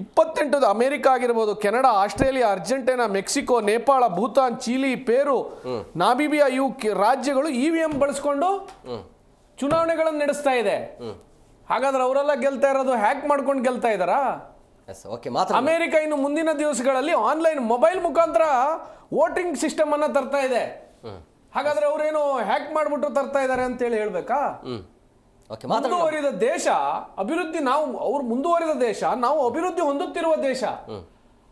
28 ಅಮೆರಿಕ ಆಗಿರ್ಬೋದು, Canada, Australia, Argentina, Mexico, Nepal, Bhutan, Chile, Peru, Namibia ಇವು ರಾಜ್ಯಗಳು EVM ಬಳಸ್ಕೊಂಡು ಚುನಾವಣೆಗಳನ್ನು ನಡೆಸ್ತಾ ಇದೆ. ಹಾಗಾದ್ರೆ ಅವರೆಲ್ಲ ಗೆಲ್ತಾ ಇರೋದು ಹ್ಯಾಕ್ ಮಾಡ್ಕೊಂಡು ಗೆಲ್ತಾ ಇದ್ದಾರಾ? ಅಮೆರಿಕ ಇನ್ನು ಮುಂದಿನ ದಿವಸಗಳಲ್ಲಿ ಆನ್ಲೈನ್ ಮೊಬೈಲ್ ಮುಖಾಂತರ ವೋಟಿಂಗ್ ಸಿಸ್ಟಮ್ ಅನ್ನ ತರ್ತಾ ಇದೆ. ಹಾಗಾದ್ರೆ ಅವರೇನು ಹ್ಯಾಕ್ ಮಾಡ್ಬಿಟ್ಟು ತರ್ತಾ ಇದ್ದಾರೆ ಅಂತ ಹೇಳಿ ಹೇಳ್ಬೇಕಾ? ಮುಂದುವರಿದ ದೇಶ ಅಭಿವೃದ್ಧಿ, ಅವ್ರು ಮುಂದುವರಿದ ದೇಶ, ನಾವು ಅಭಿವೃದ್ಧಿ ಹೊಂದುತ್ತಿರುವ ದೇಶ.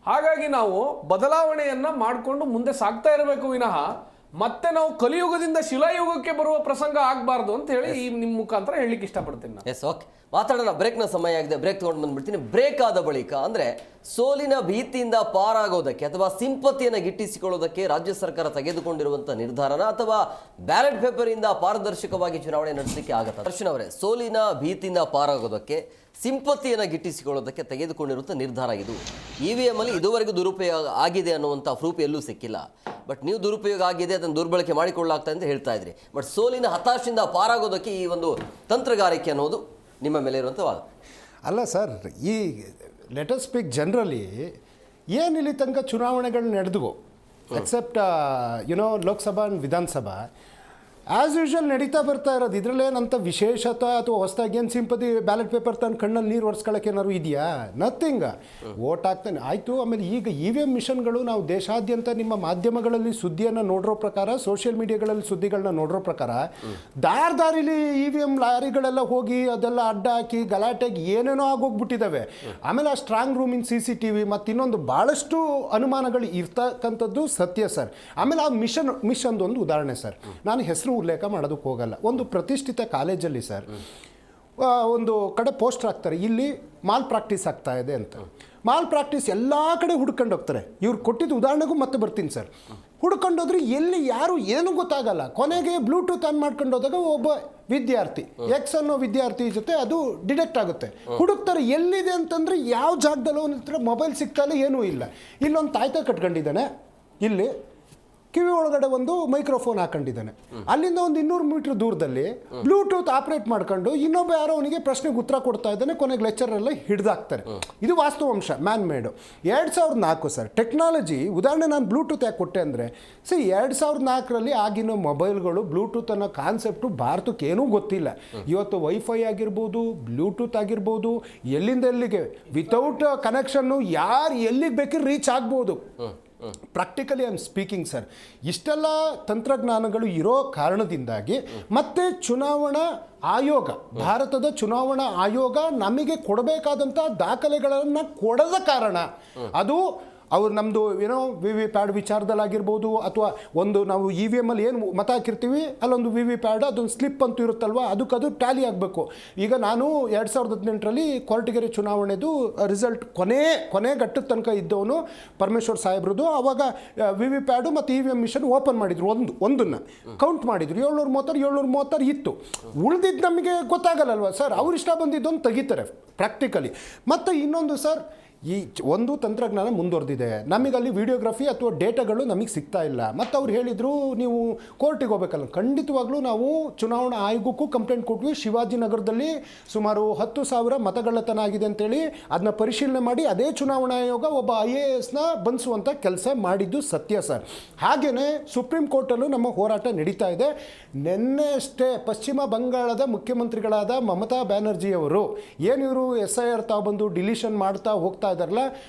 ಹಾಗಾಗಿ ನಾವು ಬದಲಾವಣೆಯನ್ನ ಮಾಡಿಕೊಂಡು ಮುಂದೆ ಸಾಗ್ತಾ ಇರಬೇಕು ವಿನಃ ಮತ್ತೆ ನಾವು ಕಲಿಯುಗದಿಂದ ಶಿಲಾಯುಗಕ್ಕೆ ಬರುವ ಪ್ರಸಂಗ ಆಗಬಾರ್ದು ಅಂತ ಹೇಳಿ ಈ ನಿಮ್ಮ ಮುಖಾಂತರ ಹೇಳಲಿಕ್ಕೆ ಇಷ್ಟಪಡ್ತೀನಿ. ಮಾತಾಡೋಣ. ಬ್ರೇಕ್ನ ಸಮಯ ಆಗಿದೆ, ಬ್ರೇಕ್ ತೊಗೊಂಡು ಬಂದ್ಬಿಡ್ತೀನಿ. ಬ್ರೇಕ್ ಆದ ಬಳಿಕ ಅಂದರೆ ಸೋಲಿನ ಭೀತಿಯಿಂದ ಪಾರಾಗೋದಕ್ಕೆ ಅಥವಾ ಸಿಂಪತಿಯನ್ನು ಗಿಟ್ಟಿಸಿಕೊಳ್ಳೋದಕ್ಕೆ ರಾಜ್ಯ ಸರ್ಕಾರ ತೆಗೆದುಕೊಂಡಿರುವಂಥ ನಿರ್ಧಾರನ ಅಥವಾ ಬ್ಯಾಲೆಟ್ ಪೇಪರಿಂದ ಪಾರದರ್ಶಕವಾಗಿ ಚುನಾವಣೆ ನಡೆಸಲಿಕ್ಕೆ ಆಗತ್ತಾ? ದರ್ಶನ್ ಅವರೇ, ಸೋಲಿನ ಭೀತಿಯಿಂದ ಪಾರಾಗೋದಕ್ಕೆ ಸಿಂಪತಿಯನ್ನು ಗಿಟ್ಟಿಸಿಕೊಳ್ಳೋದಕ್ಕೆ ತೆಗೆದುಕೊಂಡಿರುವಂಥ ನಿರ್ಧಾರ ಇದು. EVM ಅಲ್ಲಿ ಇದುವರೆಗೂ ದುರುಪಯೋಗ ಆಗಿದೆ ಅನ್ನುವಂಥ ಪ್ರೂಫ್ ಎಲ್ಲೂ ಸಿಕ್ಕಿಲ್ಲ. ಬಟ್ ನೀವು ದುರುಪಯೋಗ ಆಗಿದೆ, ಅದನ್ನು ದುರ್ಬಳಕೆ ಮಾಡಿಕೊಳ್ಳಲಾಗ್ತಾ ಅಂತ ಹೇಳ್ತಾ ಇದ್ರಿ. ಬಟ್ ಸೋಲಿನ ಹತಾಶೆಯಿಂದ ಪಾರಾಗೋದಕ್ಕೆ ಈ ಒಂದು ತಂತ್ರಗಾರಿಕೆ ಅನ್ನೋದು ನಿಮ್ಮ ಮೇಲೆ ಇರುವಂಥ ವಾದ ಅಲ್ಲ ಸರ್. ಈ ಲೆಟ್ ಅಸ್ ಸ್ಪೀಕ್ ಜನರಲಿ, ಏನು ಇಲ್ಲಿ ತನಕ ಚುನಾವಣೆಗಳು ನಡೆದವು ಎಕ್ಸೆಪ್ಟ್ ಲೋಕಸಭಾ ಆ್ಯಂಡ್ ವಿಧಾನಸಭಾ ಆ್ಯಸ್ ಯೂಶುವಲ್ ನಡೀತಾ ಬರ್ತಾ ಇರೋದು. ಇದರಲ್ಲೇನಂತ ವಿಶೇಷತೆ ಅಥವಾ ಹೊಸದಾಗಿ ಏನು ಸಿಂಪತಿ ಬ್ಯಾಲೆಟ್ ಪೇಪರ್ ತಂದು ಕಣ್ಣಲ್ಲಿ ನೀರು ಒರೆಸ್ಕೊಳ್ಳೋಕೆ ಏನಾದ್ರು ಇದೆಯಾ? ನಥಿಂಗ್. ವೋಟ್ ಆಗ್ತಾನೆ ಆಯಿತು. ಆಮೇಲೆ ಈಗ EVM ಮಿಷನ್ಗಳು ನಾವು ದೇಶಾದ್ಯಂತ ನಿಮ್ಮ ಮಾಧ್ಯಮಗಳಲ್ಲಿ ಸುದ್ದಿಯನ್ನು ನೋಡಿರೋ ಪ್ರಕಾರ, ಸೋಷಿಯಲ್ ಮೀಡಿಯಾಗಳಲ್ಲಿ ಸುದ್ದಿಗಳನ್ನ ನೋಡಿರೋ ಪ್ರಕಾರ ದಾರಿಲಿ EVM ಲಾರಿಗಳೆಲ್ಲ ಹೋಗಿ ಅದೆಲ್ಲ ಅಡ್ಡ ಹಾಕಿ ಗಲಾಟೆಗೆ ಏನೇನೋ ಆಗೋಗ್ಬಿಟ್ಟಿದ್ದಾವೆ. ಆಮೇಲೆ ಆ ಸ್ಟ್ರಾಂಗ್ ರೂಮಿನ CCTV ಮತ್ತು ಇನ್ನೊಂದು ಭಾಳಷ್ಟು ಅನುಮಾನಗಳು ಇರ್ತಕ್ಕಂಥದ್ದು ಸತ್ಯ ಸರ್. ಆಮೇಲೆ ಆ ಮಿಷನ್ದು ಒಂದು ಉದಾಹರಣೆ ಸರ್, ನಾನು ಹೆಸರು ಉಲ್ಲೇಖ ಮಾಡೋದಕ್ಕೆ ಹೋಗಲ್ಲ. ಒಂದು ಪ್ರತಿಷ್ಠಿತ ಕಾಲೇಜಲ್ಲಿ ಸರ್ ಒಂದು ಕಡೆ ಪೋಸ್ಟರ್ ಹಾಕ್ತಾರೆ, ಇಲ್ಲಿ ಮಾಲ್ ಪ್ರಾಕ್ಟೀಸ್ ಆಗ್ತಾ ಇದೆ ಅಂತ. ಮಾಲ್ ಪ್ರಾಕ್ಟೀಸ್ ಎಲ್ಲ ಕಡೆ ಹುಡ್ಕೊಂಡು ಹೋಗ್ತಾರೆ. ಇವ್ರು ಕೊಟ್ಟಿದ್ದು ಉದಾಹರಣೆಗೂ ಮತ್ತೆ ಬರ್ತೀನಿ ಸರ್. ಹುಡ್ಕೊಂಡೋದ್ರೆ ಎಲ್ಲಿ ಯಾರು ಏನೂ ಗೊತ್ತಾಗಲ್ಲ. ಕೊನೆಗೆ ಬ್ಲೂಟೂತ್ ಆನ್ ಮಾಡ್ಕೊಂಡು ಹೋದಾಗ ಒಬ್ಬ ವಿದ್ಯಾರ್ಥಿ ಎಕ್ಸ್ ಅನ್ನೋ ವಿದ್ಯಾರ್ಥಿ ಜೊತೆ ಅದು ಡಿಟೆಕ್ಟ್ ಆಗುತ್ತೆ. ಹುಡುಕ್ತಾರೆ ಎಲ್ಲಿದೆ ಅಂತಂದರೆ ಯಾವ ಜಾಗದಲ್ಲೋ ಒಂದು ಮೊಬೈಲ್ ಸಿಗ್ತಾ ಇಲ್ಲ, ಏನೂ ಇಲ್ಲ. ಇಲ್ಲೊಂದು ತಾಯ್ತ ಕಟ್ಕೊಂಡಿದ್ದಾನೆ, ಇಲ್ಲಿ ಕಿವಿ ಒಳಗಡೆ ಒಂದು ಮೈಕ್ರೋಫೋನ್ ಹಾಕೊಂಡಿದ್ದಾನೆ. ಅಲ್ಲಿಂದ ಒಂದು 200 ಮೀಟರ್ ದೂರದಲ್ಲಿ ಬ್ಲೂಟೂತ್ ಆಪರೇಟ್ ಮಾಡ್ಕೊಂಡು ಇನ್ನೊಬ್ಬ ಯಾರೋ ಅವನಿಗೆ ಪ್ರಶ್ನೆಗೆ ಉತ್ತರ ಕೊಡ್ತಾ ಇದ್ದಾನೆ. ಕೊನೆಗೆ ಲೆಕ್ಚರೆಲ್ಲ ಹಿಡಿದಾಕ್ತಾರೆ. ಇದು ವಾಸ್ತವಾಂಶ, ಮ್ಯಾನ್ ಮೇಡು. 2004 ಸರ್ ಟೆಕ್ನಾಲಜಿ. ಉದಾಹರಣೆ ನಾನು ಬ್ಲೂಟೂತ್ ಯಾಕೆ ಕೊಟ್ಟೆ ಅಂದರೆ, 2004ರಲ್ಲಿ ಆಗಿನ ಮೊಬೈಲ್ಗಳು ಬ್ಲೂಟೂತ್ ಅನ್ನೋ ಕಾನ್ಸೆಪ್ಟು ಭಾರತಕ್ಕೆ ಏನೂ ಗೊತ್ತಿಲ್ಲ. ಇವತ್ತು ವೈಫೈ ಆಗಿರ್ಬೋದು, ಬ್ಲೂಟೂತ್ ಆಗಿರ್ಬೋದು, ಎಲ್ಲಿಂದ ಎಲ್ಲಿಗೆ ವಿತೌಟ್ ಕನೆಕ್ಷನ್ನು ಯಾರು ಎಲ್ಲಿಗೆ ಬೇಕಿದ್ರೆ ರೀಚ್ ಆಗ್ಬೋದು. Practically I am speaking sir. ಇಷ್ಟೆಲ್ಲ ತಂತ್ರಜ್ಞಾನಗಳು ಇರೋ ಕಾರಣದಿಂದಾಗಿ ಮತ್ತೆ ಚುನಾವಣಾ ಆಯೋಗ, ಭಾರತದ ಚುನಾವಣಾ ಆಯೋಗ ನಮಗೆ ಕೊಡಬೇಕಾದಂಥ ದಾಖಲೆಗಳನ್ನು ಕೊಡದ ಕಾರಣ ಅದು ಅವ್ರು ನಮ್ಮದು ಏನೋ ವಿ ವಿ ಪ್ಯಾಡ್ ವಿಚಾರದಲ್ಲಾಗಿರ್ಬೋದು, ಅಥವಾ ಒಂದು ನಾವು EVM ಅಲ್ಲಿ ಏನು ಮತ ಹಾಕಿರ್ತೀವಿ ಅಲ್ಲೊಂದು ವಿ ವಿ ಪ್ಯಾಡ್ ಅದೊಂದು ಸ್ಲಿಪ್ ಅಂತೂ ಇರುತ್ತಲ್ವ, ಅದು ಟ್ಯಾಲಿ ಆಗಬೇಕು. ಈಗ ನಾನು 2018ರಲ್ಲಿ ಕೊರಟಗೆರೆ ಚುನಾವಣೆದು ರಿಸಲ್ಟ್ ಕೊನೆ ಘಟ್ಟದ ತನಕ ಇದ್ದವನು ಪರಮೇಶ್ವರ್ ಸಾಹೇಬ್ರದ್ದು. ಆವಾಗ ವಿ ವಿ ಪ್ಯಾಡು ಮತ್ತು EVM ಮಿಷನ್ ಓಪನ್ ಮಾಡಿದ್ರು, ಒಂದನ್ನು ಕೌಂಟ್ ಮಾಡಿದ್ರು, 736 ಇತ್ತು. ಉಳಿದಿದ್ದು ನಮಗೆ ಗೊತ್ತಾಗಲ್ಲಲ್ವ ಸರ್, ಅವ್ರು ಇಷ್ಟ ಬಂದಿದ್ದೊಂದು ತೆಗಿತಾರೆ ಪ್ರಾಕ್ಟಿಕಲಿ. ಮತ್ತು ಇನ್ನೊಂದು ಸರ್, ಈ ಒಂದು ತಂತ್ರಜ್ಞಾನ ಮುಂದುವರೆದಿದೆ, ನಮಗಲ್ಲಿ ವಿಡಿಯೋಗ್ರಫಿ ಅಥವಾ ಡೇಟಾಗಳು ನಮಗೆ ಸಿಗ್ತಾ ಇಲ್ಲ. ಮತ್ತು ಅವ್ರು ಹೇಳಿದರು ನೀವು ಕೋರ್ಟಿಗೆ ಹೋಗ್ಬೇಕಲ್ಲ. ಖಂಡಿತವಾಗ್ಲೂ ನಾವು ಚುನಾವಣಾ ಆಯೋಗಕ್ಕೂ ಕಂಪ್ಲೇಂಟ್ ಕೊಟ್ವಿ. ಶಿವಾಜಿನಗರದಲ್ಲಿ ಸುಮಾರು 10,000 ಮತಗಳ್ಳತನ ಆಗಿದೆ ಅಂತೇಳಿ ಅದನ್ನ ಪರಿಶೀಲನೆ ಮಾಡಿ ಅದೇ ಚುನಾವಣಾ ಆಯೋಗ ಒಬ್ಬ IASನ ಬಂಧಿಸುವಂಥ ಕೆಲಸ ಮಾಡಿದ್ದು ಸತ್ಯ ಸರ್. ಹಾಗೆಯೇ ಸುಪ್ರೀಂ ಕೋರ್ಟಲ್ಲೂ ನಮ್ಮ ಹೋರಾಟ ನಡೀತಾ ಇದೆ. ನಿನ್ನೆ ಅಷ್ಟೇ ಪಶ್ಚಿಮ ಬಂಗಾಳದ ಮುಖ್ಯಮಂತ್ರಿಗಳಾದ ಮಮತಾ ಬ್ಯಾನರ್ಜಿಯವರು ಏನಿವರು SIR ತಾವು ಬಂದು ಡಿಲೀಷನ್ ಮಾಡ್ತಾ ಹೋಗ್ತಾ ಇದಾರಲ್ಲ,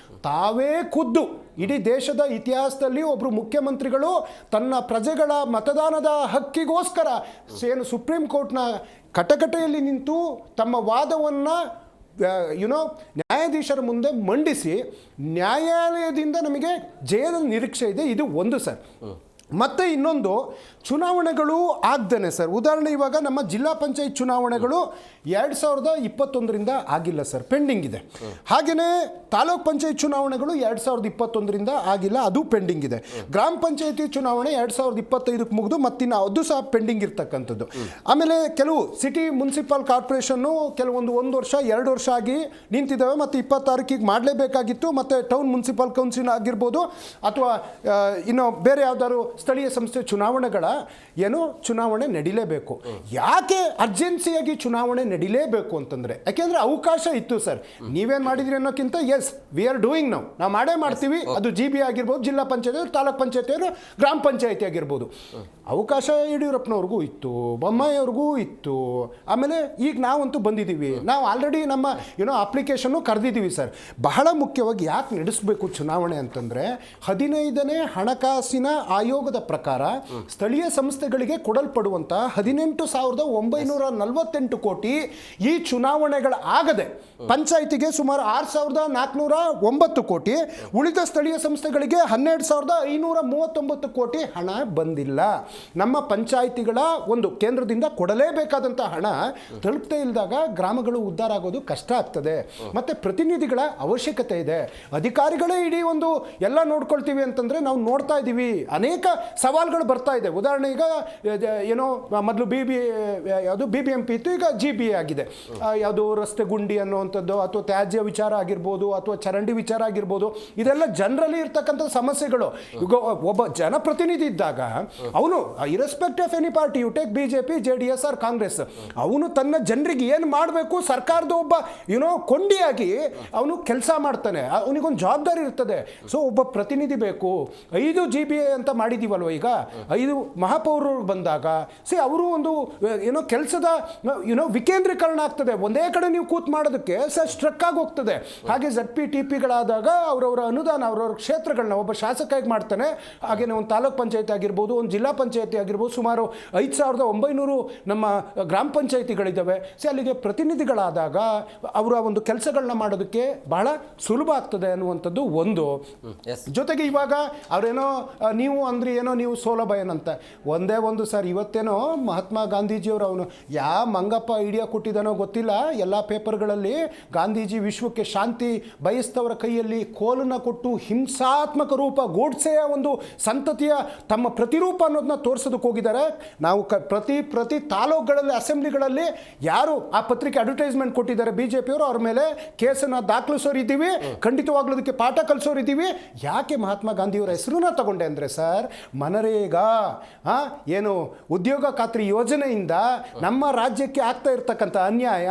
ತಾವೇ ಖುದ್ದು ಇಡೀ ದೇಶದ ಇತಿಹಾಸದಲ್ಲಿ ಒಬ್ಬರು ಮುಖ್ಯಮಂತ್ರಿಗಳು ತನ್ನ ಪ್ರಜೆಗಳ ಮತದಾನದ ಹಕ್ಕಿಗೋಸ್ಕರ ಏನು ಸುಪ್ರೀಂ ಕೋರ್ಟ್ನ ಕಟಕಟೆಯಲ್ಲಿ ನಿಂತು ತಮ್ಮ ವಾದವನ್ನು ನ್ಯಾಯಾಧೀಶರ ಮುಂದೆ ಮಂಡಿಸಿ ನ್ಯಾಯಾಲಯದಿಂದ ನಮಗೆ ಜಯದ ನಿರೀಕ್ಷೆ ಇದೆ. ಇದು ಒಂದು ಸರ್. ಮತ್ತು ಇನ್ನೊಂದು, ಚುನಾವಣೆಗಳು ಆಗ್ದೇನೆ ಸರ್, ಉದಾಹರಣೆ ಇವಾಗ ನಮ್ಮ ಜಿಲ್ಲಾ ಪಂಚಾಯತ್ ಚುನಾವಣೆಗಳು 2021ರಿಂದ ಆಗಿಲ್ಲ ಸರ್, ಪೆಂಡಿಂಗ್ ಇದೆ. ಹಾಗೆಯೇ ತಾಲೂಕ್ ಪಂಚಾಯತ್ ಚುನಾವಣೆಗಳು 2021ರಿಂದ ಆಗಿಲ್ಲ, ಅದು ಪೆಂಡಿಂಗ್ ಇದೆ. ಗ್ರಾಮ ಪಂಚಾಯತಿ ಚುನಾವಣೆ 2025ಕ್ಕೆ ಮುಗಿದು ಮತ್ತಿನ್ನು ಅದು ಸಹ ಪೆಂಡಿಂಗ್ ಇರ್ತಕ್ಕಂಥದ್ದು. ಆಮೇಲೆ ಕೆಲವು ಸಿಟಿ ಮುನ್ಸಿಪಲ್ ಕಾರ್ಪೊರೇಷನ್ನು ಕೆಲವೊಂದು 1 ವರ್ಷ 2 ವರ್ಷ ಆಗಿ ನಿಂತಿದ್ದಾವೆ, ಮತ್ತು 26ಕ್ಕೆ ಮಾಡಲೇಬೇಕಾಗಿತ್ತು. ಮತ್ತು ಟೌನ್ ಮುನ್ಸಿಪಲ್ ಕೌನ್ಸಿಲ್ ಆಗಿರ್ಬೋದು ಅಥವಾ ಇನ್ನು ಬೇರೆ ಯಾವ್ದಾದ್ರು ಸ್ಥಳೀಯ ಸಂಸ್ಥೆ ಚುನಾವಣೆಗಳ ಚುನಾವಣೆ ನಡೀಲೇಬೇಕು. ಯಾಕೆ ಅರ್ಜೆನ್ಸಿಯಾಗಿ ಚುನಾವಣೆ ನಡೀಲೇಬೇಕು ಅಂತಂದರೆ, ಯಾಕೆಂದರೆ ಅವಕಾಶ ಇತ್ತು ಸರ್. ನೀವೇನು ಮಾಡಿದ್ರಿ ಅನ್ನೋಕ್ಕಿಂತ ವಿ ಆರ್ ಡೂಯಿಂಗ್ ನಾವು ಮಾಡೇ ಮಾಡ್ತೀವಿ. ಅದು GB ಆಗಿರ್ಬೋದು, ಜಿಲ್ಲಾ ಪಂಚಾಯತಿ, ತಾಲೂಕ್ ಪಂಚಾಯತಿ, ಗ್ರಾಮ ಪಂಚಾಯತಿ ಆಗಿರ್ಬೋದು. ಅವಕಾಶ ಯಡಿಯೂರಪ್ಪನವ್ರಿಗೂ ಇತ್ತು, ಬೊಮ್ಮಾಯಿಯವ್ರಿಗೂ ಇತ್ತು. ಆಮೇಲೆ ಈಗ ನಾವಂತೂ ಬಂದಿದ್ದೀವಿ, ನಾವು ಆಲ್ರೆಡಿ ನಮ್ಮ ಅಪ್ಲಿಕೇಶನ್ನು ಕರೆದಿದ್ದೀವಿ ಸರ್. ಬಹಳ ಮುಖ್ಯವಾಗಿ ಯಾಕೆ ನಡೆಸಬೇಕು ಚುನಾವಣೆ ಅಂತಂದರೆ, 15ನೇ ಹಣಕಾಸಿನ ಆಯೋಗದ ಪ್ರಕಾರ ಸ್ಥಳೀಯ ಸಂಸ್ಥೆಗಳಿಗೆ ಕೊಡಲ್ಪಡುವಂಥ 18,948 ಕೋಟಿ ಈ ಚುನಾವಣೆಗಳ ಆಗದೆ ಪಂಚಾಯಿತಿಗೆ ಸುಮಾರು 6,409 ಕೋಟಿ, ಉಳಿದ ಸ್ಥಳೀಯ ಸಂಸ್ಥೆಗಳಿಗೆ 12,539 ಕೋಟಿ ಹಣ ಬಂದಿಲ್ಲ. ನಮ್ಮ ಪಂಚಾಯಿತಿಗಳ ಒಂದು ಕೇಂದ್ರದಿಂದ ಕೊಡಲೇಬೇಕಾದಂಥ ಹಣ ತಲುಪದೇ ಇಲ್ಲದಾಗ ಗ್ರಾಮಗಳು ಉದ್ಧಾರ ಆಗೋದು ಕಷ್ಟ ಆಗ್ತದೆ. ಮತ್ತು ಪ್ರತಿನಿಧಿಗಳ ಅವಶ್ಯಕತೆ ಇದೆ. ಅಧಿಕಾರಿಗಳೇ ಇಡೀ ಒಂದು ಎಲ್ಲ ನೋಡ್ಕೊಳ್ತೀವಿ ಅಂತಂದರೆ ನಾವು ನೋಡ್ತಾ ಇದ್ದೀವಿ ಅನೇಕ ಸವಾಲುಗಳು ಬರ್ತಾ ಇದೆ. ಉದಾಹರಣೆ ಈಗ ಮೊದಲು BBMP ಇತ್ತು, ಈಗ GBA ಆಗಿದೆ. ಯಾವುದು ರಸ್ತೆ ಗುಂಡಿ ಅನ್ನುವಂಥದ್ದು ಅಥವಾ ತ್ಯಾಜ್ಯ ವಿಚಾರ ಆಗಿರ್ಬೋದು ಅಥವಾ ಚರಂಡಿ ವಿಚಾರ ಆಗಿರ್ಬೋದು, ಇದೆಲ್ಲ ಜನರಲ್ಲಿ ಇರ್ತಕ್ಕಂಥ ಸಮಸ್ಯೆಗಳು. ಈಗ ಒಬ್ಬ ಜನಪ್ರತಿನಿಧಿ ಇದ್ದಾಗ ಅವನು irrespective of any party, you take BJP JDS or Congress, ಅವನು ತನ್ನ ಜನರಿಗೆ ಏನು ಮಾಡಬೇಕು ಸರ್ಕಾರದ ಒಬ್ಬ ಕೊಂಡಿಯಾಗಿ ಅವನು ಕೆಲಸ ಮಾಡ್ತಾನೆ. ಅವನಿಗೊಂದು ಜವಾಬ್ದಾರಿ ಇರ್ತದೆ. ಸೊ ಒಬ್ಬ ಪ್ರತಿನಿಧಿ ಬೇಕು. 5 GBA ಅಂತ ಮಾಡಿದ್ದೀವಲ್ವ, ಈಗ 5 ಮಹಾಪೌರರು ಬಂದಾಗ ಅವರು ಒಂದು ಕೆಲಸದ ವಿಕೇಂದ್ರೀಕರಣ ಆಗ್ತದೆ. ಒಂದೇ ಕಡೆ ನೀವು ಕೂತ್ ಮಾಡೋದಕ್ಕೆ ಸ್ಟ್ರಕ್ ಆಗಿ ಹೋಗ್ತದೆ. ಹಾಗೆ ZP TPಗಳಾದಾಗ ಅವರವರ ಅನುದಾನ ಅವರವರ ಕ್ಷೇತ್ರಗಳನ್ನ ಒಬ್ಬ ಶಾಸಕ ಹೇಗೆ ಮಾಡ್ತಾನೆ, ಹಾಗೆಯೇ ಒಂದು ತಾಲೂಕ್ ಪಂಚಾಯತಿ ಆಗಿರ್ಬೋದು, ಒಂದು ಜಿಲ್ಲಾ ಪಂಚಾಯತಿ ಆಗಿರ್ಬೋದು, ಸುಮಾರು 5,900 ನಮ್ಮ ಗ್ರಾಮ ಪಂಚಾಯತಿಗಳಿದ್ದಾವೆ. ಅಲ್ಲಿಗೆ ಪ್ರತಿನಿಧಿಗಳಾದಾಗ ಅವರ ಒಂದು ಕೆಲಸಗಳನ್ನ ಮಾಡೋದಕ್ಕೆ ಬಹಳ ಸುಲಭ ಆಗ್ತದೆ ಅನ್ನುವಂಥದ್ದು ಒಂದು. ಜೊತೆಗೆ ಇವಾಗ ಅವರೇನೋ ನೀವು ಅಂದ್ರಿ ನೀವು ಸೋಲಭಯನಂತ ಒಂದೇ ಒಂದು ಸರ್, ಇವತ್ತೇನೋ ಮಹಾತ್ಮ ಗಾಂಧೀಜಿಯವರು ಅವನು ಮಂಗಪ್ಪ ಐಡಿಯಾ ಕೊಟ್ಟಿದ್ದಾನೋ ಗೊತ್ತಿಲ್ಲ, ಎಲ್ಲ ಪೇಪರ್ಗಳಲ್ಲಿ ಗಾಂಧೀಜಿ ವಿಶ್ವಕ್ಕೆ ಶಾಂತಿ ಬಯಸ್ತವರ ಕೈಯಲ್ಲಿ ಕೋಲನ್ನು ಕೊಟ್ಟು ಹಿಂಸಾತ್ಮಕ ರೂಪ ಗೋಡ್ಸೆಯ ಒಂದು ಸಂತತಿಯ ತಮ್ಮ ಪ್ರತಿರೂಪ ಅನ್ನೋದನ್ನ ತೋರಿಸೋದಕ್ಕೆ ಹೋಗಿದ್ದಾರೆ. ನಾವು ಪ್ರತಿ ತಾಲೂಕುಗಳಲ್ಲಿ ಅಸೆಂಬ್ಲಿಗಳಲ್ಲಿ ಯಾರು ಆ ಪತ್ರಿಕೆ ಅಡ್ವರ್ಟೈಸ್ಮೆಂಟ್ ಕೊಟ್ಟಿದ್ದಾರೆ BJPಯವರು, ಅವ್ರ ಮೇಲೆ ಕೇಸನ್ನು ದಾಖಲಿಸೋರಿದ್ದೀವಿ, ಖಂಡಿತವಾಗ್ಲೂ ಅದಕ್ಕೆ ಪಾಠ ಕಲಿಸೋರಿದ್ದೀವಿ. ಯಾಕೆ ಮಹಾತ್ಮ ಗಾಂಧಿಯವರ ಹೆಸರನ್ನ ತಗೊಂಡೆ ಅಂದರೆ ಸರ್, ಮನರೇಗಾ ಉದ್ಯೋಗ ಖಾತ್ರಿ ಯೋಜನೆಯಿಂದ ನಮ್ಮ ರಾಜ್ಯಕ್ಕೆ ಆಗ್ತಾ ಇರ್ತಕ್ಕಂಥ ಅನ್ಯಾಯ,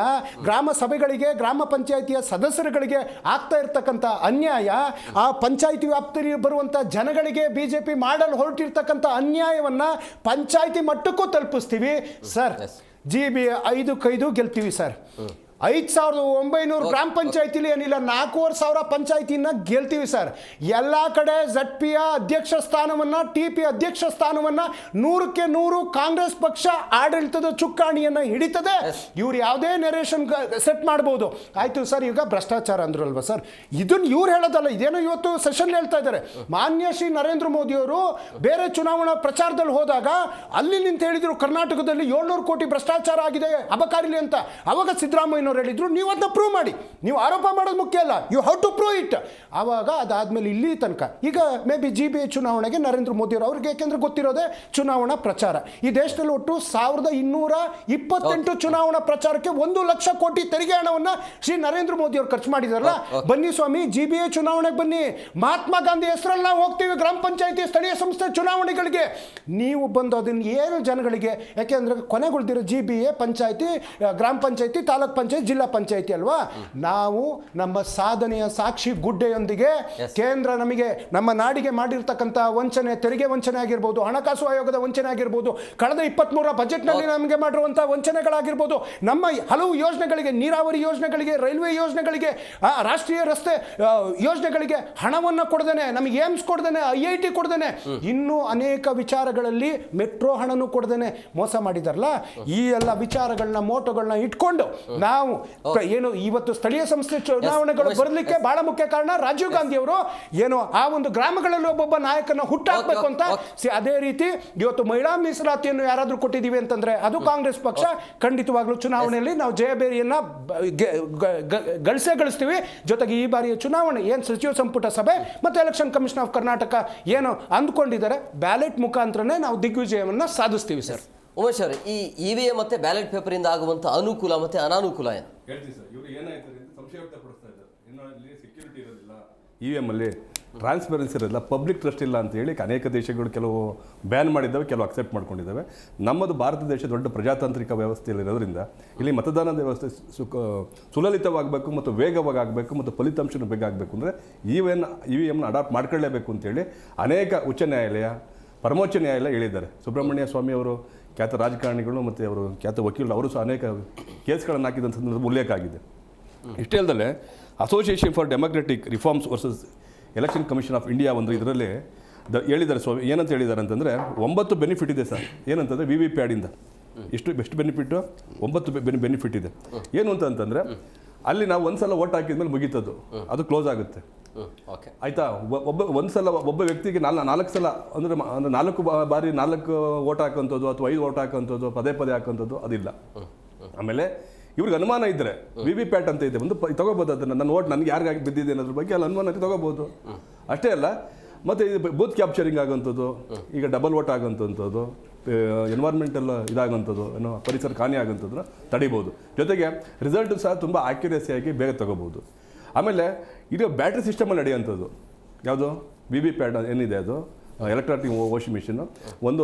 ಗ್ರಾಮ ಸಭೆಗಳಿಗೆ ಗ್ರಾಮ ಪಂಚಾಯಿತಿಯ ಸದಸ್ಯರುಗಳಿಗೆ ಆಗ್ತಾ ಇರ್ತಕ್ಕಂಥ ಅನ್ಯಾಯ, ಆ ಪಂಚಾಯಿತಿ ವ್ಯಾಪ್ತಿಯಲ್ಲಿ ಬರುವಂಥ ಜನಗಳಿಗೆ BJP ಮಾಡಲು ಹೊರಟಿರ್ತಕ್ಕಂಥ ಅನ್ಯಾಯವನ್ನು ಪಂಚಾಯಿತಿ ಮಟ್ಟಕ್ಕೂ ತಲುಪಿಸ್ತೀವಿ ಸರ್. GB 5-5 ಗೆಲ್ತೀವಿ ಸರ್. 5,900 ಗ್ರಾಮ ಪಂಚಾಯತಿಲಿ ಏನಿಲ್ಲ 4,500 ಪಂಚಾಯತಿನ ಗೆಲ್ತೀವಿ ಸರ್. ಎಲ್ಲ ಕಡೆ ZP ಅಧ್ಯಕ್ಷ ಸ್ಥಾನವನ್ನ TP ಅಧ್ಯಕ್ಷ ಸ್ಥಾನವನ್ನ 100ಕ್ಕೆ 100 ಕಾಂಗ್ರೆಸ್ ಪಕ್ಷ ಆಡಳಿತದ ಚುಕ್ಕಾಣಿಯನ್ನ ಹಿಡಿತದೆ. ಇವ್ರು ಯಾವುದೇ ನೆರೇಷನ್ ಸೆಟ್ ಮಾಡ್ಬೋದು. ಆಯ್ತು ಸರ್, ಈಗ ಭ್ರಷ್ಟಾಚಾರ ಅಂದ್ರಲ್ವಾ ಸರ್, ಇದನ್ನ ಇವ್ರು ಹೇಳೋದಲ್ಲ, ಇದೇನೋ ಇವತ್ತು ಸೆಷನ್ ಹೇಳ್ತಾ ಇದ್ದಾರೆ. ಮಾನ್ಯ ಶ್ರೀ ನರೇಂದ್ರ ಮೋದಿ ಅವರು ಬೇರೆ ಚುನಾವಣಾ ಪ್ರಚಾರದಲ್ಲಿ ಹೋದಾಗ ಅಲ್ಲಿ ನಿಂತು ಹೇಳಿದ್ರು ಕರ್ನಾಟಕದಲ್ಲಿ 700 ಕೋಟಿ ಭ್ರಷ್ಟಾಚಾರ ಆಗಿದೆ ಅಬಕಾರಿಲಿ ಅಂತ. ಅವಾಗ ಸಿದ್ದರಾಮಯ್ಯ ಹೇಳಿದ್ರು ನೀವು ಅದನ್ನ ಪ್ರೂವ್ ಮಾಡಿ, ನೀವು ಆರೋಪ ಮಾಡೋದು ಮುಖ್ಯ ಅಲ್ಲ, you have to prove it. ಆವಾಗ ಅದಾದ್ಮೇಲೆ ಇಲ್ಲಿ ತನಕ ಈಗ ಮೇ ಬಿ GBA ಚುನಾವಣೆಗೆ ನರೇಂದ್ರ ಮೋದಿ ಅವರು, ಅವ್ರಿಗೆ ಯಾಕೆಂದ್ರೆ ಗೊತ್ತಿರೋದೇ ಚುನಾವಣಾ ಪ್ರಚಾರ. ಈ ದೇಶದಲ್ಲಿ ಒಟ್ಟು 1,228 ಚುನಾವಣಾ ಪ್ರಚಾರಕ್ಕೆ 1 ಲಕ್ಷ ಕೋಟಿ ತೆರಿಗೆ ಹಣವನ್ನ ಶ್ರೀ ನರೇಂದ್ರ ಮೋದಿ ಅವರು ಖರ್ಚು ಮಾಡಿದಾರಲ್ಲ. ಬನ್ನಿ ಸ್ವಾಮಿ, GBA ಚುನಾವಣೆಗೆ ಬನ್ನಿ, ಮಹಾತ್ಮ ಗಾಂಧಿ ಹೆಸರಲ್ಲಿ ನಾವು ಹೋಗ್ತೀವಿ ಗ್ರಾಮ ಪಂಚಾಯತಿ ಸ್ಥಳೀಯ ಸಂಸ್ಥೆ ಚುನಾವಣೆಗಳಿಗೆ. ನೀವು ಬಂದು ಅದನ್ನ ಏನು ಜನಗಳಿಗೆ, ಯಾಕೆಂದ್ರೆ ಕೊನೆಗೊಳ್ದಿರೋ GBA ಪಂಚಾಯತಿ, ಗ್ರಾಮ ಪಂಚಾಯತಿ, ತಾಲೂಕ್ ಪಂಚಾಯತ್, ಜಿಲ್ಲಾ ಪಂಚಾಯತಿ ಅಲ್ವಾ. ನಾವು ನಮ್ಮ ಸಾಧನೆಯ ಸಾಕ್ಷಿ ಗುಡ್ಡೆಯೊಂದಿಗೆ ಕೇಂದ್ರ ನಮಗೆ ನಮ್ಮ ನಾಡಿಗೆ ಮಾಡಿರ್ತಕ್ಕಂಥ ವಂಚನೆ, ತೆರಿಗೆ ವಂಚನೆ ಆಗಿರ್ಬೋದು, ಹಣಕಾಸು ಆಯೋಗದ ವಂಚನೆ ಆಗಿರ್ಬೋದು, ಕಳೆದ 23ರ ಬಜೆಟ್ನಲ್ಲಿ ನಮಗೆ ಮಾಡಿರುವಂಥ ವಂಚನೆಗಳಾಗಿರ್ಬೋದು, ನಮ್ಮ ಹಲವು ಯೋಜನೆಗಳಿಗೆ, ನೀರಾವರಿ ಯೋಜನೆಗಳಿಗೆ, ರೈಲ್ವೆ ಯೋಜನೆಗಳಿಗೆ, ರಾಷ್ಟ್ರೀಯ ರಸ್ತೆ ಯೋಜನೆಗಳಿಗೆ ಹಣವನ್ನು ಕೊಡದೇನೆ, ನಮಗೆ ಏಮ್ಸ್ ಕೊಡದೇನೆ, IIT ಕೊಡದೇನೆ, ಇನ್ನೂ ಅನೇಕ ವಿಚಾರಗಳಲ್ಲಿ ಮೆಟ್ರೋ ಹಣನೂ ಕೊಡದೇನೆ ಮೋಸ ಮಾಡಿದಾರಲ್ಲ. ಈ ಎಲ್ಲ ವಿಚಾರಗಳನ್ನ, ಮೋಟೋಗಳನ್ನ ಇಟ್ಕೊಂಡು ನಾವು ಏನು ಇವತ್ತು ಸ್ಥಳೀಯ ಸಂಸ್ಥೆ ಚುನಾವಣೆಗಳು ಬರಲಿಕ್ಕೆ ಬಹಳ ಮುಖ್ಯ ಕಾರಣ ರಾಜೀವ್ ಗಾಂಧಿ ಅವರು ಏನು ಆ ಒಂದು ಗ್ರಾಮಗಳಲ್ಲಿ ಒಬ್ಬೊಬ್ಬ ನಾಯಕನ ಹುಟ್ಟಾಕ್ಬೇಕು ಅಂತ. ಅದೇ ರೀತಿ ಇವತ್ತು ಮಹಿಳಾ ಮೀಸಲಾತಿಯನ್ನು ಯಾರಾದ್ರೂ ಕೊಟ್ಟಿದ್ದೀವಿ ಅಂತಂದ್ರೆ ಅದು ಕಾಂಗ್ರೆಸ್ ಪಕ್ಷ. ಖಂಡಿತವಾಗ್ಲೂ ಚುನಾವಣೆಯಲ್ಲಿ ನಾವು ಜಯಬೇರಿಯನ್ನ ಗಳಿಸ್ತೀವಿ. ಜೊತೆಗೆ ಈ ಬಾರಿಯ ಚುನಾವಣೆ ಏನು ಸಚಿವ ಸಂಪುಟ ಸಭೆ ಮತ್ತು ಎಲೆಕ್ಷನ್ ಕಮಿಷನ್ ಆಫ್ ಕರ್ನಾಟಕ ಏನು ಅಂದ್ಕೊಂಡಿದ್ದಾರೆ, ಬ್ಯಾಲೆಟ್ ಮುಖಾಂತರನೇ ನಾವು ದಿಗ್ವಿಜಯವನ್ನ ಸಾಧಿಸ್ತೀವಿ ಸರ್. ಉಮೇಶ್ ಅವರು, ಈ EVM ಮತ್ತೆ ಬ್ಯಾಲೆಟ್ ಪೇಪರಿಂದ ಆಗುವಂಥ ಅನುಕೂಲ ಮತ್ತು ಅನಾನುಕೂಲ ಏನು ಹೇಳ್ತೀವಿ ಸರ್. ಇವರು ಏನಾಯ್ತು ಅಂತ ಸಂಶಯ ವ್ಯಕ್ತಪಡಿಸ್ತಾ ಇದ್ದಾರೆ. ಇನ್ನು ಅಲ್ಲಿ ಸೆಕ್ಯೂರಿಟಿ ಇರೋದಿಲ್ಲ, EVM ಅಲ್ಲಿ ಟ್ರಾನ್ಸ್ಪರೆನ್ಸಿ ಇರೋದಿಲ್ಲ, ಪಬ್ಲಿಕ್ ಟ್ರಸ್ಟ್ ಇಲ್ಲ ಅಂತ ಹೇಳಿ ಅನೇಕ ದೇಶಗಳು ಕೆಲವು ಬ್ಯಾನ್ ಮಾಡಿದ್ದಾವೆ, ಕೆಲವು ಅಕ್ಸೆಪ್ಟ್ ಮಾಡ್ಕೊಂಡಿದ್ದಾವೆ. ನಮ್ಮದು ಭಾರತ ದೇಶ ದೊಡ್ಡ ಪ್ರಜಾತಾಂತ್ರಿಕ ವ್ಯವಸ್ಥೆಯಲ್ಲಿರೋದ್ರಿಂದ ಇಲ್ಲಿ ಮತದಾನದ ವ್ಯವಸ್ಥೆ ಸುಲಲಿತವಾಗಬೇಕು ಮತ್ತು ವೇಗವಾಗಿ ಆಗಬೇಕು ಮತ್ತು ಫಲಿತಾಂಶನೂ ಬೇಗ ಆಗಬೇಕು ಅಂದರೆ EVM ಅಡಾಪ್ಟ್ ಮಾಡ್ಕೊಳ್ಳೇಬೇಕು ಅಂತೇಳಿ ಅನೇಕ ಉಚ್ಚ ನ್ಯಾಯಾಲಯ, ಪರಮೋಚ್ಚ ನ್ಯಾಯಾಲಯ ಹೇಳಿದ್ದಾರೆ. ಸುಬ್ರಹ್ಮಣ್ಯ ಸ್ವಾಮಿ ಅವರು ಖ್ಯಾತ ರಾಜಕಾರಣಿಗಳು ಮತ್ತು ಅವರು ಖ್ಯಾತ ವಕೀಲರು, ಅವರು ಸಹ ಅನೇಕ ಕೇಸ್ಗಳನ್ನು ಹಾಕಿದಂಥ ಸಂದರ್ಭ ಉಲ್ಲೇಖ ಆಗಿದೆ. ಇಷ್ಟೇ ಅಲ್ಲದೆ association for democratic reforms versus election commission of India ಒಂದು ಇದರಲ್ಲಿ ಹೇಳಿದ್ದಾರೆ ಸ್ವಾಮಿ. ಏನಂತ ಹೇಳಿದ್ದಾರೆ ಅಂತಂದರೆ 9 ಬೆನಿಫಿಟ್ ಇದೆ ಸರ್. ಏನಂತಂದರೆ VVPAT ಇಂದ ಎಷ್ಟು ಬೆನಿಫಿಟ್ಟು, 9 ಬೆನಿಫಿಟ್ ಇದೆ. ಏನು ಅಂತಂದರೆ ಅಲ್ಲಿ ನಾವು ಒಂದ್ಸಲ ಓಟ್ ಹಾಕಿದ್ಮೇಲೆ ಮುಗೀತದ್ದು, ಅದು ಕ್ಲೋಸ್ ಆಗುತ್ತೆ. ಆಯ್ತಾ? ಒಬ್ಬ ವ್ಯಕ್ತಿಗೆ 4 ಸಲ ಅಂದರೆ 4 ಬಾರಿ 4 ಓಟ್ ಹಾಕೋಂಥದ್ದು ಅಥವಾ 5 ಓಟ್ ಹಾಕೋಂಥದ್ದು, ಪದೇ ಹಾಕೋಂಥದ್ದು ಅದಿಲ್ಲ. ಆಮೇಲೆ ಇವ್ರಿಗೆ ಅನುಮಾನ ಇದ್ದರೆ VVPAT ಅಂತ ಇದೆ, ಒಂದು ತಗೋಬೋದು. ಅದನ್ನು ನನ್ನ ಓಟ್ ನನಗೆ ಯಾರಿಗಾಗಿ ಬಿದ್ದಿದೆ ಅನ್ನೋದ್ರ ಬಗ್ಗೆ ಅಲ್ಲಿ ಅನುಮಾನಕ್ಕೆ ತಗೋಬೋದು. ಅಷ್ಟೇ ಅಲ್ಲ, ಮತ್ತು ಇದು ಬೂತ್ ಕ್ಯಾಪ್ಚರಿಂಗ್ ಆಗೋಂಥದ್ದು, ಈಗ ಡಬಲ್ ಓಟ್ ಆಗೋಂಥದ್ದು, ಎನ್ವೈರ್ಮೆಂಟಲ್ ಇದಾಗೋಂಥದ್ದು, ಏನೋ ಪರಿಸರ ಹಾನಿ ಆಗೋಂಥದ್ದನ್ನ ತಡಿಬೋದು. ಜೊತೆಗೆ ರಿಸಲ್ಟು ಸಹ ತುಂಬ ಆಕ್ಯುರೇಸಿಯಾಗಿ ಬೇಗ ತಗೋಬೋದು. ಆಮೇಲೆ ಇದು ಬ್ಯಾಟ್ರಿ ಸಿಸ್ಟಮಲ್ಲಿ ನಡೆಯುವಂಥದ್ದು ಯಾವುದು VVPAT ಏನಿದೆ, ಅದು ಎಲೆಕ್ಟ್ರಾನಿಕ್ ವಾಷಿಂಗ್ ಮಿಷಿನ್ನು, ಒಂದು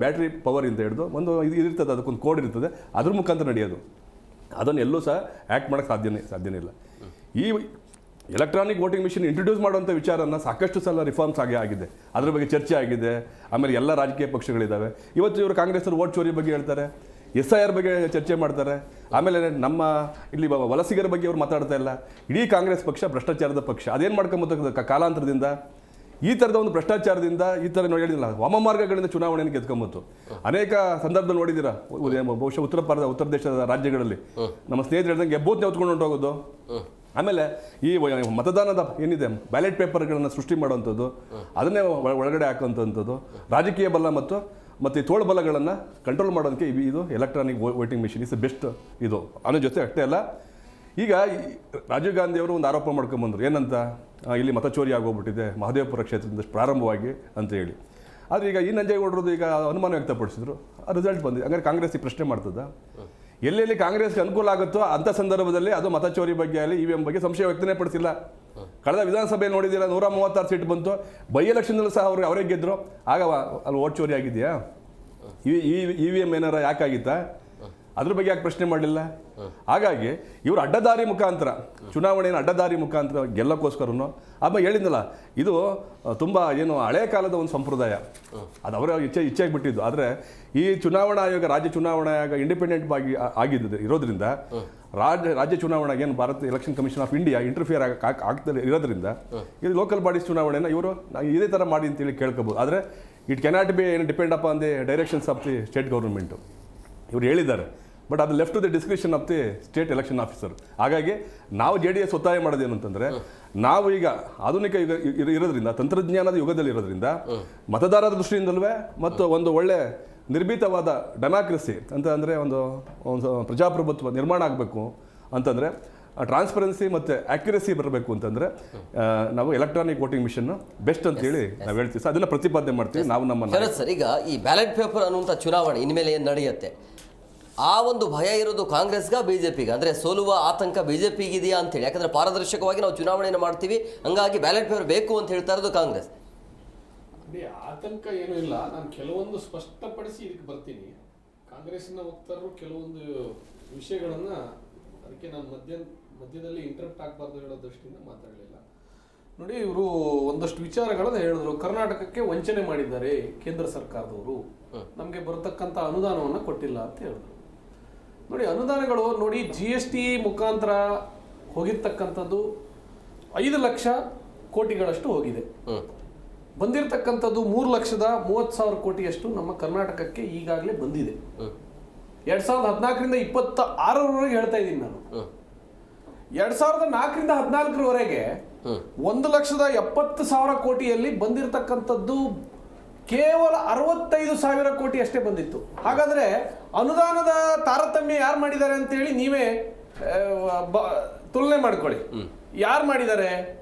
ಬ್ಯಾಟ್ರಿ ಪವರಿಂದ ಹಿಡಿದು ಒಂದು ಇರ್ತದೆ, ಅದಕ್ಕೊಂದು ಕೋಡ್ ಇರ್ತದೆ, ಅದ್ರ ಮುಖಾಂತರ ನಡೆಯೋದು. ಅದನ್ನು ಎಲ್ಲೂ ಸಹ ಆ್ಯಕ್ಟ್ ಮಾಡೋಕ್ಕೆ ಸಾಧ್ಯನೇ ಇಲ್ಲ. ಈ ಎಲೆಕ್ಟ್ರಾನಿಕ್ ವೋಟಿಂಗ್ ಮಿಷಿನ್ ಇಂಟ್ರೊಡ್ಯೂಸ್ ಮಾಡುವಂಥ ವಿಚಾರನ ಸಾಕಷ್ಟು ಸಲ ರಿಫಾರ್ಮ್ಸ್ ಆಗಿದೆ, ಅದ್ರ ಬಗ್ಗೆ ಚರ್ಚೆ ಆಗಿದೆ. ಆಮೇಲೆ ಎಲ್ಲ ರಾಜಕೀಯ ಪಕ್ಷಗಳಿದ್ದಾವೆ. ಇವತ್ತು ಇವರು ಕಾಂಗ್ರೆಸ್ಸರು ವೋಟ್ ಚೋರಿ ಬಗ್ಗೆ ಹೇಳ್ತಾರೆ, SIR ಬಗ್ಗೆ ಚರ್ಚೆ ಮಾಡ್ತಾರೆ. ಆಮೇಲೆ ನಮ್ಮ ಇಲ್ಲಿ ವಲಸಿಗರ ಬಗ್ಗೆ ಅವ್ರು ಮಾತಾಡ್ತಾ ಇಲ್ಲ. ಇಡೀ ಕಾಂಗ್ರೆಸ್ ಪಕ್ಷ ಭ್ರಷ್ಟಾಚಾರದ ಪಕ್ಷ. ಅದೇನು ಮಾಡ್ಕೊಂಬತ್ತು ಕಾಲಾಂತರದಿಂದ ಈ ಥರದ ಒಂದು ಭ್ರಷ್ಟಾಚಾರದಿಂದ ಈ ಥರ ಹೇಳಿದಿಲ್ಲ, ವಾಮಮಾರ್ಗಗಳಿಂದ ಚುನಾವಣೆಯನ್ನು ಗೆದ್ಕೊಂಬತ್ತು. ಅನೇಕ ಸಂದರ್ಭದಲ್ಲಿ ನೋಡಿದ್ದೀರಾ, ಬಹುಶಃ ಉತ್ತರ ದೇಶದ ರಾಜ್ಯಗಳಲ್ಲಿ ನಮ್ಮ ಸ್ನೇಹಿತರು ಹೇಳ್ದಂಗೆ ಬೂತ್ನ ಹೊತ್ಕೊಂಡು ಹೊಂಟೋಗೋದು. ಆಮೇಲೆ ಈ ಮತದಾನದ ಏನಿದೆ ಬ್ಯಾಲೆಟ್ ಪೇಪರ್ಗಳನ್ನು ಸೃಷ್ಟಿ ಮಾಡುವಂಥದ್ದು, ಅದನ್ನೇ ಒಳಗಡೆ ಹಾಕುವಂಥದ್ದು, ರಾಜಕೀಯ ಬಲ ಮತ್ತು ಈ ತೋಳ್ಬಲಗಳನ್ನು ಕಂಟ್ರೋಲ್ ಮಾಡೋದಕ್ಕೆ ಇದು electronic voting machine is best. ಇದು ಅನ್ನೋ ಜೊತೆ ಅಷ್ಟೇ ಅಲ್ಲ, ಈಗ ರಾಜೀವ್ ಗಾಂಧಿ ಅವರು ಒಂದು ಆರೋಪ ಮಾಡ್ಕೊಂಬಂದರು. ಏನಂತ, ಇಲ್ಲಿ ಮತಚೋರಿ ಆಗೋಗ್ಬಿಟ್ಟಿದೆ ಮಹದೇವಪುರ ಕ್ಷೇತ್ರದಿಂದ ಪ್ರಾರಂಭವಾಗಿ ಅಂತ ಹೇಳಿ. ಆದರೆ ಈಗ ಈ ನಂಜೇಗೌಡರದ್ದು ಈಗ ಅನುಮಾನ ವ್ಯಕ್ತಪಡಿಸಿದ್ರು, ರಿಸಲ್ಟ್ ಬಂದಿದೆ. ಹಂಗಾರೆ ಕಾಂಗ್ರೆಸ್ ಈ ಪ್ರಶ್ನೆ ಮಾಡ್ತದ? ಎಲ್ಲೆಲ್ಲಿ ಕಾಂಗ್ರೆಸ್ಗೆ ಅನುಕೂಲ ಆಗುತ್ತೋ ಅಂಥ ಸಂದರ್ಭದಲ್ಲಿ ಅದು ಮತಚೋರಿ ಬಗ್ಗೆ ಆಗಲಿ EVM ಬಗ್ಗೆ ಸಂಶಯ ವ್ಯಕ್ತನೇ ಪಡಿಸಿಲ್ಲ. ಕಳೆದ ವಿಧಾನಸಭೆಯಲ್ಲಿ ನೋಡಿದ್ದೀರಾ, 136 ಸೀಟ್ ಬಂತು. ಬೈ ಎಲೆಕ್ಷನ್ದಲ್ಲೂ ಸಹ ಅವರೇ ಗೆದ್ದರು. ಆಗ ಅಲ್ಲಿ ಓಟ್ ಚೋರಿ ಆಗಿದೆಯಾ? EVM ಏನಾರ ಯಾಕಾಗಿತ್ತಾ? ಅದ್ರ ಬಗ್ಗೆ ಯಾಕೆ ಪ್ರಶ್ನೆ ಮಾಡಲಿಲ್ಲ? ಹಾಗಾಗಿ ಇವರು ಅಡ್ಡದಾರಿ ಮುಖಾಂತರ ಚುನಾವಣೆಯನ್ನು ಅಡ್ಡದಾರಿ ಮುಖಾಂತರ ಗೆಲ್ಲಕ್ಕೋಸ್ಕರನು ಆಮೇಲೆ ಹೇಳಿದ್ನಲ್ಲ, ಇದು ತುಂಬ ಏನು ಹಳೆಯ ಕಾಲದ ಒಂದು ಸಂಪ್ರದಾಯ, ಅದು ಅವರ ಇಚ್ಛೆಗೆ ಬಿಟ್ಟಿದ್ದು. ಆದರೆ ಈ ಚುನಾವಣಾ ಆಯೋಗ, ರಾಜ್ಯ ಚುನಾವಣಾ ಆಯೋಗ ಇಂಡಿಪೆಂಡೆಂಟ್ ಆಗಿ ಇರೋದ್ರಿಂದ ರಾಜ್ಯ ಚುನಾವಣೆಗೆ ಏನು Bharat election commission of India interfere ಆಗ್ತದೆ ಇರೋದ್ರಿಂದ ಇದು ಲೋಕಲ್ ಬಾಡೀಸ್ ಚುನಾವಣೆಯನ್ನು ಇವರು ಇದೇ ಥರ ಮಾಡಿ ಅಂತೇಳಿ ಕೇಳ್ಕೋಬೋದು. ಆದರೆ ಇಟ್ ಕೆನಾಟ್ ಬಿ ಏನು depend upon the directions of the state government ಇವರು ಹೇಳಿದ್ದಾರೆ. ಬಟ್ ಅದು left to the description of the state election officer. ಹಾಗಾಗಿ ನಾವು JDS ಒತ್ತಾಯ ಮಾಡೋದೇನು ಅಂತಂದರೆ, ನಾವು ಈಗ ಆಧುನಿಕ ಯುಗ ಇರೋದ್ರಿಂದ, ತಂತ್ರಜ್ಞಾನದ ಯುಗದಲ್ಲಿ ಇರೋದ್ರಿಂದ, ಮತದಾರರ ದೃಷ್ಟಿಯಿಂದಲೂ ಮತ್ತು ಒಂದು ಒಳ್ಳೆ ನಿರ್ಭೀತವಾದ ಡೆಮಾಕ್ರಸಿ ಅಂತ ಅಂದರೆ ಒಂದು ಪ್ರಜಾಪ್ರಭುತ್ವ ನಿರ್ಮಾಣ ಆಗಬೇಕು ಅಂತಂದರೆ, ಟ್ರಾನ್ಸ್ಪರೆನ್ಸಿ ಮತ್ತು ಆಕ್ಯುರಸಿ ಬರಬೇಕು ಅಂತಂದರೆ ನಾವು ಎಲೆಕ್ಟ್ರಾನಿಕ್ ವೋಟಿಂಗ್ ಮಿಷನ್ ಬೆಸ್ಟ್ ಅಂತ ಹೇಳಿ ನಾವು ಹೇಳ್ತೀವಿ ಸರ್. ಅದನ್ನು ಪ್ರತಿಪಾದನೆ ಮಾಡ್ತೀವಿ ನಾವು ನಮ್ಮ. ಸರ್, ಈಗ ಈ ಬ್ಯಾಲೆಟ್ ಪೇಪರ್ ಅನ್ನುವಂಥ ಚುನಾವಣೆ ಇನ್ಮೇಲೆ ಏನು ನಡೆಯುತ್ತೆ, ಆ ಒಂದು ಭಯ ಇರೋದು ಕಾಂಗ್ರೆಸ್ಗ BJPಗೆ? ಅಂದರೆ ಸೋಲುವ ಆತಂಕ BJPಗೆ ಇದೆಯಾ ಅಂತೇಳಿ? ಯಾಕಂದರೆ ಪಾರದರ್ಶಕವಾಗಿ ನಾವು ಚುನಾವಣೆಯನ್ನು ಮಾಡ್ತೀವಿ, ಹಂಗಾಗಿ ಬ್ಯಾಲೆಟ್ ಪೇಪರ್ ಬೇಕು ಅಂತ ಹೇಳ್ತಾ ಇರೋದು ಕಾಂಗ್ರೆಸ್. ಆತಂಕ ಏನೂ ಇಲ್ಲ. ನಾನು ಕೆಲವೊಂದು ಸ್ಪಷ್ಟಪಡಿಸಿ ಇದಕ್ಕೆ ಬರ್ತೀನಿ. ಕಾಂಗ್ರೆಸ್ಸಿನ ವಕ್ತಾರರು ಕೆಲವೊಂದು ವಿಷಯಗಳನ್ನು, ಅದಕ್ಕೆ ನಾನು ಮಧ್ಯದಲ್ಲಿ ಇಂಟರಪ್ಟ್ ಆಗಬಾರ್ದು ಹೇಳೋ ದೃಷ್ಟಿಯಿಂದ ಮಾತಾಡಲಿಲ್ಲ. ನೋಡಿ, ಇವರು ಒಂದಷ್ಟು ವಿಚಾರಗಳನ್ನು ಹೇಳಿದ್ರು. ಕರ್ನಾಟಕಕ್ಕೆ ವಂಚನೆ ಮಾಡಿದ್ದಾರೆ ಕೇಂದ್ರ ಸರ್ಕಾರದವರು, ನಮಗೆ ಬರತಕ್ಕಂಥ ಅನುದಾನವನ್ನು ಕೊಟ್ಟಿಲ್ಲ ಅಂತ ಹೇಳಿದ್ರು. ನೋಡಿ, ಅನುದಾನಗಳು ನೋಡಿ, GST ಮುಖಾಂತರ ಹೋಗಿರ್ತಕ್ಕಂಥದ್ದು 5 ಲಕ್ಷ ಕೋಟಿಗಳಷ್ಟು ಹೋಗಿದೆ. ಬಂದಿರತಕ್ಕಂಥದ್ದು 3,30,000 ಕೋಟಿಯಷ್ಟು ನಮ್ಮ ಕರ್ನಾಟಕಕ್ಕೆ ಈಗಾಗಲೇ ಬಂದಿದೆ. 2014ರಿಂದ 26ರವರೆಗೆ ಹೇಳ್ತಾ ಇದ್ದೀನಿ ನಾನು. 2004ರಿಂದ 14ರವರೆಗೆ 1,70,000 ಕೋಟಿಯಲ್ಲಿ ಬಂದಿರತಕ್ಕಂಥದ್ದು ಕೇವಲ 65,000 ಕೋಟಿ ಅಷ್ಟೇ ಬಂದಿತ್ತು. ಹಾಗಾದ್ರೆ ಅನುದಾನದ ತಾರತಮ್ಯ ಯಾರು ಮಾಡಿದ್ದಾರೆ ಅಂತೇಳಿ ನೀವೇ ತುಲನೆ ಮಾಡ್ಕೊಳ್ಳಿ. ಯಾರು ಮಾಡಿದ್ದಾರೆ?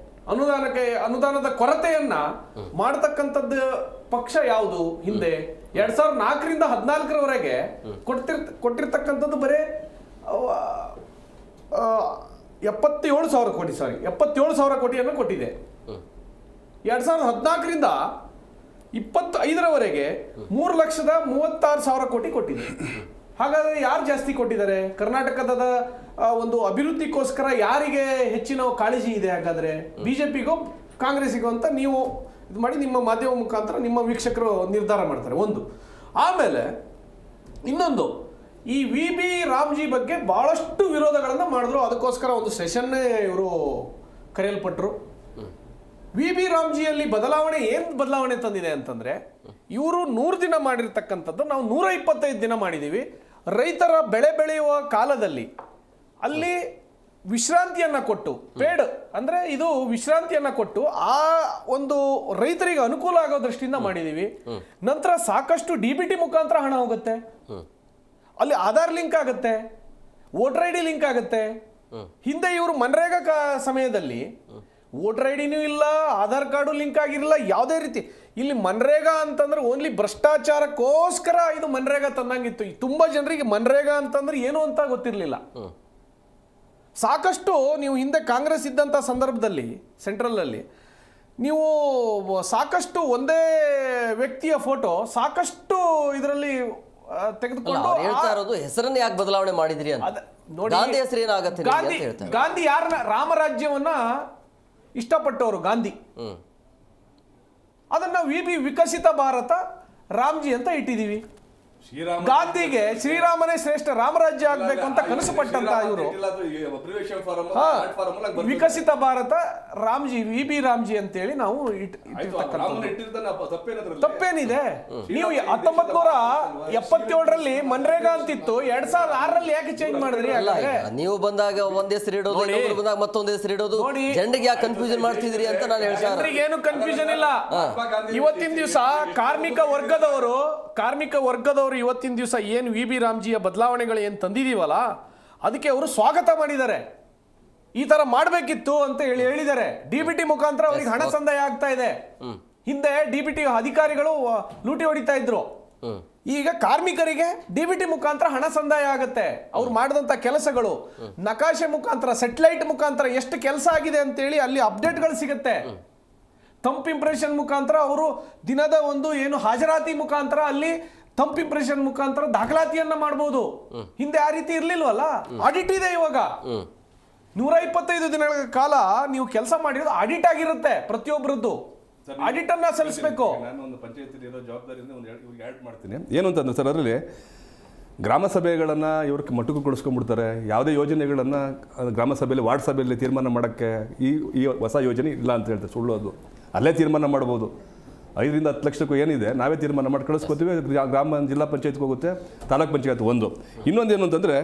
ಅನುದಾನದ ಕೊರತೆಯನ್ನ ಮಾಡತಕ್ಕಂಥದ್ದು ಪಕ್ಷ ಯಾವುದು ಹಿಂದೆ? 2004ರಿಂದ 14ರವರೆಗೆ ಕೊಟ್ಟಿರ್ತಕ್ಕಂಥದ್ದು ಬರೀ 77,000 ಕೋಟಿ, 77,000 ಕೋಟಿಯನ್ನು ಕೊಟ್ಟಿದೆ. 2014ರಿಂದ 25ರವರೆಗೆ 3,36,000 ಕೋಟಿ ಕೊಟ್ಟಿದೆ. ಹಾಗಾದರೆ ಯಾರು ಜಾಸ್ತಿ ಕೊಟ್ಟಿದ್ದಾರೆ? ಕರ್ನಾಟಕದ ಒಂದು ಅಭಿವೃದ್ಧಿಗೋಸ್ಕರ ಯಾರಿಗೆ ಹೆಚ್ಚಿನ ಕಾಳಜಿ ಇದೆ? ಹಾಗಾದರೆ BJPಗೋ ಕಾಂಗ್ರೆಸ್ಸಿಗೋ ಅಂತ ನೀವು ಇದು ಮಾಡಿ ನಿಮ್ಮ ಮಾಧ್ಯಮ ಮುಖಾಂತರ ನಿಮ್ಮ ವೀಕ್ಷಕರು ನಿರ್ಧಾರ ಮಾಡ್ತಾರೆ. ಒಂದು. ಆಮೇಲೆ ಇನ್ನೊಂದು, ಈ VB ರಾಮ್ಜಿ ಬಗ್ಗೆ ಬಹಳಷ್ಟು ವಿರೋಧಗಳನ್ನು ಮಾಡಿದ್ರು. ಅದಕ್ಕೋಸ್ಕರ ಒಂದು ಸೆಷನ್ನೇ ಇವರು ಕರೆಯಲ್ಪಟ್ಟರು. VB ರಾಮ್ಜಿಯಲ್ಲಿ ಏನು ಬದಲಾವಣೆ ತಂದಿದೆ ಅಂತಂದರೆ, ಇವರು 100 ದಿನ ಮಾಡಿರ್ತಕ್ಕಂಥದ್ದು ನಾವು 125 ದಿನ ಮಾಡಿದ್ದೀವಿ. ರೈತರ ಬೆಳೆ ಬೆಳೆಯುವ ಕಾಲದಲ್ಲಿ ಅಲ್ಲಿ ವಿಶ್ರಾಂತಿಯನ್ನು ಕೊಟ್ಟು, ಪೇಡ್ ಅಂದರೆ ಇದು ವಿಶ್ರಾಂತಿಯನ್ನು ಕೊಟ್ಟು ಆ ಒಂದು ರೈತರಿಗೆ ಅನುಕೂಲ ಆಗೋ ದೃಷ್ಟಿಯಿಂದ ಮಾಡಿದ್ದೀವಿ. ನಂತರ ಸಾಕಷ್ಟು DBT ಮುಖಾಂತರ ಹಣ ಹೋಗುತ್ತೆ, ಅಲ್ಲಿ ಆಧಾರ್ ಲಿಂಕ್ ಆಗುತ್ತೆ, ವೋಟರ್ ID ಲಿಂಕ್ ಆಗುತ್ತೆ. ಹಿಂದೆ ಇವರು ಮನ್ರೇಗಾ ಸಮಯದಲ್ಲಿ ವೋಟರ್ ಐಡಿನೂ ಇಲ್ಲ, ಆಧಾರ್ ಕಾರ್ಡು ಲಿಂಕ್ ಆಗಿರಲಿಲ್ಲ, ಯಾವುದೇ ರೀತಿ. ಇಲ್ಲಿ ಮನ್ರೇಗಾ ಅಂತಂದ್ರೆ ಓನ್ಲಿ ಭ್ರಷ್ಟಾಚಾರಕ್ಕೋಸ್ಕರ ಇದು ಮನ್ರೇಗಾ ತಂದಂಗಿತ್ತು. ತುಂಬ ಜನರಿಗೆ ಮನ್ರೇಗಾ ಅಂತಂದ್ರೆ ಏನು ಅಂತ ಗೊತ್ತಿರಲಿಲ್ಲ. ಸಾಕಷ್ಟು ನೀವು ಹಿಂದೆ ಕಾಂಗ್ರೆಸ್ ಇದ್ದಂಥ ಸಂದರ್ಭದಲ್ಲಿ ಸೆಂಟ್ರಲಲ್ಲಿ ನೀವು ಸಾಕಷ್ಟು ಒಂದೇ ವ್ಯಕ್ತಿಯ ಫೋಟೋ ಸಾಕಷ್ಟು ಇದರಲ್ಲಿ ತೆಗೆದುಕೊಂಡು ಹೇಳ್ತಾ ಇರೋದು ಹೆಸರನ್ನ ಯಾಕೆ ಬದಲಾವಣೆ ಮಾಡಿದ್ರಿ ಅಂತ. ಗಾಂಧಿ ಹೆಸರು ಏನಾಗತ್ತೆ? ಗಾಂಧಿ ಯಾರನ್ನ ರಾಮರಾಜ್ಯವನ್ನ ಇಷ್ಟಪಟ್ಟವರು ಗಾಂಧಿ. ಅದನ್ನ VB ವಿಕಸಿತ ಭಾರತ ರಾಮ್ಜಿ ಅಂತ ಇಟ್ಟಿದೀವಿ. ಗಾಂಧಿಗೆ ಶ್ರೀರಾಮನೇ ಶ್ರೇಷ್ಠ ರಾಮರಾಜ್ಯ ಆಗ್ಬೇಕು ಅಂತ ಕನಸು ಪಟ್ಟಂತ ಇವರು ವಿಕಸಿತ ಭಾರತ ರಾಮ್ಜಿ VB ರಾಮ್ಜಿ ಅಂತೇಳಿ ನಾವು ತಪ್ಪೇನಿದೆ? ನೀವು 1977ರಲ್ಲಿ ಮನ್ರೇಗಾ ಅಂತಿತ್ತು, 2006ರಲ್ಲಿ ಯಾಕೆ ಚೇಂಜ್ ಮಾಡಿದ್ರಿ? ನೀವು ಬಂದಾಗ ಒಂದ್ ಹೆಸರು ಇಡೋದು, ಬಂದಾಗ ಮತ್ತೊಂದು ಹೆಸರು ಇಡೋದು, ಜನರಿಗೆ ಯಾಕೆ ಕನ್ಫ್ಯೂಷನ್ ಮಾಡ್ತಿದ್ರಿ ಅಂತ ನಾನು ಹೇಳ್ತಾ. ಜನರಿಗೆ ಏನು ಕನ್ಫ್ಯೂಷನ್ ಇಲ್ಲ. ಇವತ್ತಿನ ದಿವಸ ಕಾರ್ಮಿಕ ವರ್ಗದವರು ಇವತ್ತಿನ ದಿವಸ ಏನು VB ರಾಮ್ಜಿಯ ಬದಲಾವಣೆಗಳು ಏನು ತಂದಿದೀವಲ್ಲ ಅದಕ್ಕೆ ಅವರು ಸ್ವಾಗತ ಮಾಡಿದ್ದಾರೆ. ಈ ತರ ಮಾಡಬೇಕಿತ್ತು ಅಂತ ಹೇಳಿದ್ದಾರೆ. DBT ಮುಖಾಂತರ ಅವರಿಗೆ ಹಣ ಸಂದಾಯ ಆಗ್ತಾ ಇದೆ. ಹಿಂದೆ DBT ಅಧಿಕಾರಿಗಳು ಲೂಟಿ ಹೊಡಿತಾ ಇದ್ರು. ಈಗ ಕಾರ್ಮಿಕರಿಗೆ DBT ಮುಖಾಂತರ ಹಣ ಸಂದಾಯ ಆಗುತ್ತೆ. ಅವ್ರು ಮಾಡಿದಂತ ಕೆಲಸಗಳು ನಕಾಶೆ ಮುಖಾಂತರ, ಸೆಟಲೈಟ್ ಮುಖಾಂತರ ಎಷ್ಟು ಕೆಲಸ ಆಗಿದೆ ಅಂತೇಳಿ ಅಲ್ಲಿ ಅಪ್ಡೇಟ್ಗಳು ಸಿಗುತ್ತೆ. ಥಂಪ್ ಇಂಪ್ರೆಷನ್ ಮುಖಾಂತರ ಅವರು ದಿನದ ಒಂದು ಏನು ಹಾಜರಾತಿ ಮುಖಾಂತರ ಅಲ್ಲಿ ಥಂಪ್ ಇಂಪ್ರೆಷನ್ ಮುಖಾಂತರ ದಾಖಲಾತಿಯನ್ನ ಮಾಡಬಹುದು. ಹಿಂದೆ ಆ ರೀತಿ ಇರ್ಲಿಲ್ವಲ್ಲ. ಆಡಿಟ್ ಇದೆ ಇವಾಗ. 125 ದಿನಗಳ ಕಾಲ ನೀವು ಕೆಲಸ ಮಾಡಿರೋದು ಆಡಿಟ್ ಆಗಿರುತ್ತೆ. ಪ್ರತಿಯೊಬ್ಬರದ್ದು ಆಡಿಟ್ ಅನ್ನ ಸಲ್ಲಿಸಬೇಕು. ನಾನು ಒಂದು ಪಂಚಾಯತಿ ಇರೋ ಜವಾಬ್ದಾರಿಯಿಂದ ಇವ್ರಿಗೆ ಆ್ಯಡ್ ಮಾಡ್ತೀನಿ. ಏನು ಅಂತಂದ್ರೆ ಸರ್, ಅದರಲ್ಲಿ ಗ್ರಾಮ ಸಭೆಗಳನ್ನು ಇವ್ರಿಗೆ ಮಟ್ಟುಗೊಳಿಸ್ಕೊಂಡ್ಬಿಡ್ತಾರೆ. ಯಾವುದೇ ಯೋಜನೆಗಳನ್ನು ಗ್ರಾಮ ಸಭೆಯಲ್ಲಿ, ವಾರ್ಡ್ ಸಭೆಯಲ್ಲಿ ತೀರ್ಮಾನ ಮಾಡೋಕ್ಕೆ ಈ ಹೊಸ ಯೋಜನೆ ಇಲ್ಲ ಅಂತ ಹೇಳ್ತಾರೆ. ಸುಳ್ಳು ಅದು. ಅಲ್ಲೇ ತೀರ್ಮಾನ ಮಾಡ್ಬೋದು. 5ರಿಂದ 10 ಲಕ್ಷಕ್ಕೂ ಏನಿದೆ ನಾವೇ ತೀರ್ಮಾನ ಮಾಡಿ ಕಳಿಸ್ಕೊತೀವಿ. ಗ್ರಾಮ ಜಿಲ್ಲಾ ಪಂಚಾಯತ್ಗೆ ಹೋಗುತ್ತೆ, ತಾಲೂಕು ಪಂಚಾಯತ್ ಒಂದು. ಇನ್ನೊಂದೇನು ಅಂತಂದರೆ,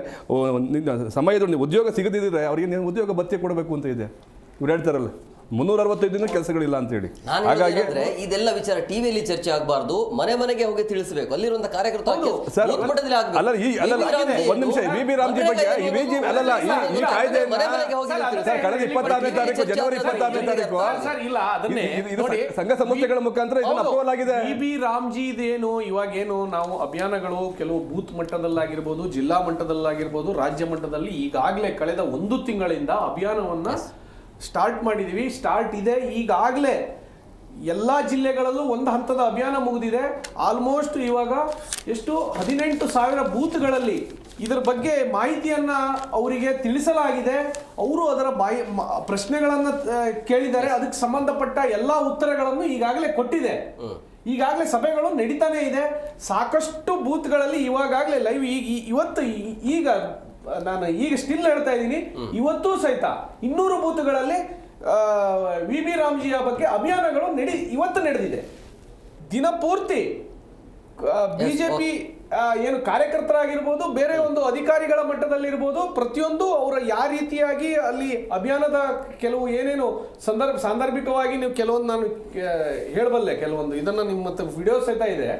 ಸಮಯದಲ್ಲಿ ಉದ್ಯೋಗ ಸಿಗದಿದ್ದರೆ ಅವ್ರಿಗೆ ಉದ್ಯೋಗ ಭತ್ಯೆ ಕೊಡಬೇಕು ಅಂತ ಇದೆ. ಇವ್ರು ಹೇಳ್ತಾರಲ್ಲ 365 ದಿನ ಕೆಲಸಗಳಿಲ್ಲ ಅಂತೇಳಿ. ಹಾಗಾಗಿ ಇದೆಲ್ಲ ವಿಚಾರ ಟಿವಿಯಲ್ಲಿ ಚರ್ಚೆ ಆಗಬಾರ್ದು, ಮನೆ ಮನೆಗೆ ಹೋಗಿ ತಿಳಿಸಬೇಕು. ಅಲ್ಲಿರುವಂತ ಕಾರ್ಯಕರ್ತರು ಒಂದು ನಿಮಿಷ, ವಿ.ಬಿ. ರಾಮ್ಜಿ ಬಗ್ಗೆ ಈ ಕಾಯ್ದೆಯನ್ನು ಕಳೆದ 26ನೇ ತಾರೀಕು, ಜನವರಿ 26ನೇ ತಾರೀಕು ಸಂಘ ಸಂಸ್ಥೆಗಳ ಮುಖಾಂತರ ಇದನ್ನು ಅಪ್ರೂವಲ್ ಆಗಿದೆ. ವಿ.ಬಿ. ರಾಮ್ಜಿ ಇದೇನು ಇವಾಗೇನು ನಾವು ಅಭಿಯಾನಗಳು ಕೆಲವು ಬೂತ್ ಮಟ್ಟದಲ್ಲಾಗಿರ್ಬೋದು, ಜಿಲ್ಲಾ ಮಟ್ಟದಲ್ಲಾಗಿರ್ಬೋದು, ರಾಜ್ಯ ಮಟ್ಟದಲ್ಲಿ ಈಗಾಗಲೇ ಕಳೆದ 1 ತಿಂಗಳಿಂದ ಅಭಿಯಾನವನ್ನ ಸ್ಟಾರ್ಟ್ ಮಾಡಿದೀವಿ. ಸ್ಟಾರ್ಟ್ ಇದೆ ಈಗಾಗಲೇ. ಎಲ್ಲ ಜಿಲ್ಲೆಗಳಲ್ಲೂ ಒಂದು ಹಂತದ ಅಭಿಯಾನ ಮುಗಿದಿದೆ. ಆಲ್ಮೋಸ್ಟ್ ಇವಾಗ ಎಷ್ಟು 18,000 ಬೂತ್ಗಳಲ್ಲಿ ಇದರ ಬಗ್ಗೆ ಮಾಹಿತಿಯನ್ನ ಅವರಿಗೆ ತಿಳಿಸಲಾಗಿದೆ. ಅವರು ಅದರ ಪ್ರಶ್ನೆಗಳನ್ನು ಕೇಳಿದ್ದಾರೆ. ಅದಕ್ಕೆ ಸಂಬಂಧಪಟ್ಟ ಎಲ್ಲ ಉತ್ತರಗಳನ್ನು ಈಗಾಗಲೇ ಕೊಟ್ಟಿದೆ. ಈಗಾಗಲೇ ಸಭೆಗಳು ನಡೀತಾನೆ ಇದೆ. ಸಾಕಷ್ಟು ಬೂತ್ಗಳಲ್ಲಿ ಇವಾಗಲೇ ಲೈವ್ ಇವತ್ತು ಈಗ ನಾನು ಸ್ಟಿಲ್ ಹೇಳ್ತಾ ಇದ್ದೀನಿ, ಇವತ್ತೂ ಸಹಿತ 200 ಬೂತ್ಗಳಲ್ಲಿ ವಿ.ಬಿ. ರಾಮ್ಜಿಯ ಬಗ್ಗೆ ಅಭಿಯಾನಗಳು ಇವತ್ತು ನಡೆದಿದೆ. ದಿನಪೂರ್ತಿ ಬಿಜೆಪಿ ಏನು ಕಾರ್ಯಕರ್ತರಾಗಿರ್ಬೋದು, ಬೇರೆ ಒಂದು ಅಧಿಕಾರಿಗಳ ಮಟ್ಟದಲ್ಲಿರ್ಬೋದು, ಪ್ರತಿಯೊಂದು ಅವರ ಯಾವ ರೀತಿಯಾಗಿ ಅಲ್ಲಿ ಅಭಿಯಾನದ ಕೆಲವು ಏನೇನು ಸಾಂದರ್ಭಿಕವಾಗಿ ನೀವು ಕೆಲವೊಂದು ನಾನು ಹೇಳಬಲ್ಲೆ, ಕೆಲವೊಂದು ಇದನ್ನು ನಿಮ್ಮ ಮತ್ತೆ ವಿಡಿಯೋ ಸಹಿತ ಇದೆ.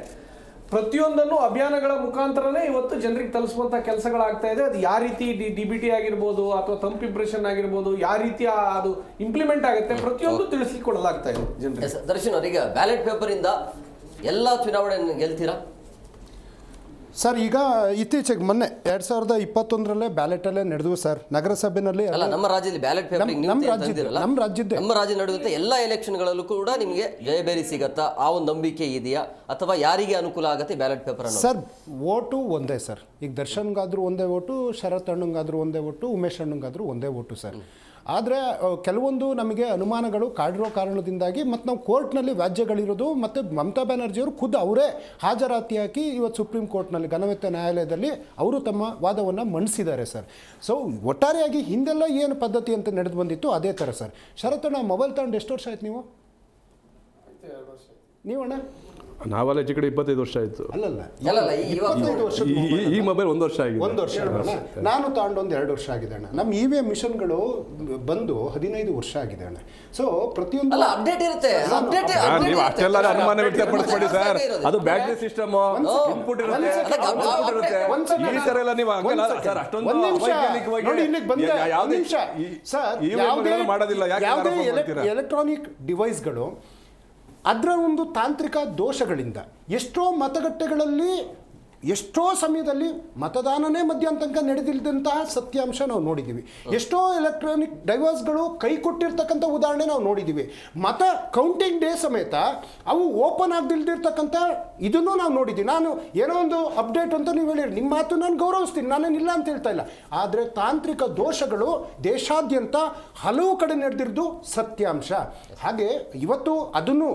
ಪ್ರತಿಯೊಂದನ್ನು ಅಭಿಯಾನಗಳ ಮುಖಾಂತರನೇ ಇವತ್ತು ಜನರಿಗೆ ತಲುಪಿಸುವಂತ ಕೆಲಸಗಳಾಗ್ತಾ ಇದೆ. ಅದು ಯಾವ ರೀತಿ DBT ಆಗಿರ್ಬೋದು ಅಥವಾ ಥಂಪ್ ಇಂಪ್ರೆಷನ್ ಆಗಿರ್ಬೋದು, ಯಾವ ರೀತಿ ಅದು ಇಂಪ್ಲಿಮೆಂಟ್ ಆಗುತ್ತೆ, ಪ್ರತಿಯೊಂದು ತಿಳಿಸಿಕೊಡಲಾಗ್ತಾ ಇದೆ ಜನರಿಗೆ. ದರ್ಶನ್ ಅವರಿಗೆ ಬ್ಯಾಲೆಟ್ ಪೇಪರ್ ಇಂದ ಎಲ್ಲ ಚುನಾವಣೆ ಗೆಲ್ತೀರಾ ಸರ್? ಈಗ ಇತ್ತೀಚೆಗೆ ಮೊನ್ನೆ 2021ರಲ್ಲೇ ಬ್ಯಾಲೆಟಲ್ಲೇ ನಡೆದವು ಸರ್. ನಗರಸಭೆಯಲ್ಲಿ ನಮ್ಮ ರಾಜ್ಯದಲ್ಲಿ ಬ್ಯಾಲೆಟ್ ಪೇಪರ್ ನಮ್ಮ ರಾಜ್ಯ ನಡೆಯುತ್ತೆ. ಎಲ್ಲ ಎಲೆಕ್ಷನ್ಗಳಲ್ಲೂ ಕೂಡ ನಿಮಗೆ ಜಯಬೇರಿ ಸಿಗತ್ತಾ? ಆ ಒಂದು ನಂಬಿಕೆ ಇದೆಯಾ? ಅಥವಾ ಯಾರಿಗೆ ಅನುಕೂಲ ಆಗುತ್ತೆ ಬ್ಯಾಲೆಟ್ ಪೇಪರ್? ಸರ್, ಓಟು ಒಂದೇ ಸರ್. ಈಗ ದರ್ಶನ್ಗಾದ್ರೂ ಒಂದೇ ಓಟು, ಶರತ್ ಅಣ್ಣಂಗಾದ್ರೂ ಒಂದೇ ಓಟು, ಉಮೇಶ್ ಅಣ್ಣಂಗಾದ್ರೂ ಒಂದೇ ಓಟು ಸರ್. ಆದರೆ ಕೆಲವೊಂದು ನಮಗೆ ಅನುಮಾನಗಳು ಕಾಡಿರೋ ಕಾರಣದಿಂದಾಗಿ ಮತ್ತು ನಾವು ಕೋರ್ಟ್ನಲ್ಲಿ ವ್ಯಾಜ್ಯಗಳಿರೋದು, ಮತ್ತು ಮಮತಾ ಬ್ಯಾನರ್ಜಿಯವರು ಖುದ್ದು ಅವರೇ ಹಾಜರಾತಿ ಹಾಕಿ ಇವತ್ತು ಸುಪ್ರೀಂ ಕೋರ್ಟ್ನಲ್ಲಿ ಘನವೆತ್ತ ನ್ಯಾಯಾಲಯದಲ್ಲಿ ಅವರು ತಮ್ಮ ವಾದವನ್ನು ಮಂಡಿಸಿದ್ದಾರೆ ಸರ್. ಸೊ ಒಟ್ಟಾರೆಯಾಗಿ ಹಿಂದೆಲ್ಲ ಏನು ಪದ್ಧತಿ ಅಂತ ನಡೆದು ಬಂದಿತ್ತು ಅದೇ ಥರ ಸರ್. ಶರತ್ತಣ್ಣ, ಮೊಬೈಲ್ ತಗೊಂಡು ಎಷ್ಟು ವರ್ಷ ಆಯ್ತು ನೀವಣ್ಣ? ನಾವೆಲ್ಲ ಹೆಚ್ಚು ಕಡೆ 25 ವರ್ಷ ಆಯಿತು. ಅಲ್ಲಲ್ಲ, 25 ವರ್ಷ. ಈ ಮೊಬೈಲ್ 1 ವರ್ಷ ಆಗಿದೆ. 1 ವರ್ಷ. ನಾನು ತಗೊಂಡು 2 ವರ್ಷ ಆಗಿದೆ ಅಣ್ಣ. ನಮ್ಮ EVM ಮಿಷನ್ಗಳು ಬಂದು 15 ವರ್ಷ ಆಗಿದೆ ಅಣ್ಣ. ಸೊ ಪ್ರತಿಯೊಂದು ಅಪ್ಡೇಟ್ ಇರುತ್ತೆ. ನೀವು ಅಷ್ಟೆಲ್ಲ ಅನುಮಾನ ವ್ಯಕ್ತಪಡಿಸ್ಬೇಡಿ ಸರ್. ಅದು ಬ್ಯಾಟರಿ ಸಿಸ್ಟಮ್ ಇನ್ಪುಟ್ ಇರುತ್ತೆ. ಈ ತರ ಎಲ್ಲ ನೀವು ಸರ್ ಅಷ್ಟೊಂದು ಮಾಡೋದಿಲ್ಲ. ಎಲೆಕ್ಟ್ರಾನಿಕ್ ಡಿವೈಸ್ಗಳು ಅದರ ಒಂದು ತಾಂತ್ರಿಕ ದೋಷಗಳಿಂದ ಎಷ್ಟೋ ಮತಗಟ್ಟೆಗಳಲ್ಲಿ ಎಷ್ಟೋ ಸಮಯದಲ್ಲಿ ಮತದಾನನೇ ಮಧ್ಯಾಹ್ನ ತನಕ ನಡೆದಿಲ್ಲದಂತಹ ಸತ್ಯಾಂಶ ನಾವು ನೋಡಿದ್ದೀವಿ. ಎಷ್ಟೋ ಎಲೆಕ್ಟ್ರಾನಿಕ್ ಡಿವೈಸ್ಗಳು ಕೈ ಕೊಟ್ಟಿರ್ತಕ್ಕಂಥ ಉದಾಹರಣೆ ನಾವು ನೋಡಿದ್ದೀವಿ. ಮತ ಕೌಂಟಿಂಗ್ ಡೇ ಸಮೇತ ಅವು ಓಪನ್ ಆಗದಿಲ್ದಿರ್ತಕ್ಕಂಥ ಇದನ್ನು ನಾವು ನೋಡಿದ್ದೀವಿ. ನಾನು ಏನೋ ಒಂದು ಅಪ್ಡೇಟ್ ಅಂತ ನೀವು ಹೇಳಿರಿ, ನಿಮ್ಮ ಮಾತು ನಾನು ಗೌರವಿಸ್ತೀನಿ, ನಾನೇನಿಲ್ಲ ಅಂತ ಹೇಳ್ತಾ ಇಲ್ಲ. ಆದರೆ ತಾಂತ್ರಿಕ ದೋಷಗಳು ದೇಶಾದ್ಯಂತ ಹಲವು ಕಡೆ ನಡೆದಿರೋದು ಸತ್ಯಾಂಶ. ಹಾಗೆ ಇವತ್ತು ಅದನ್ನು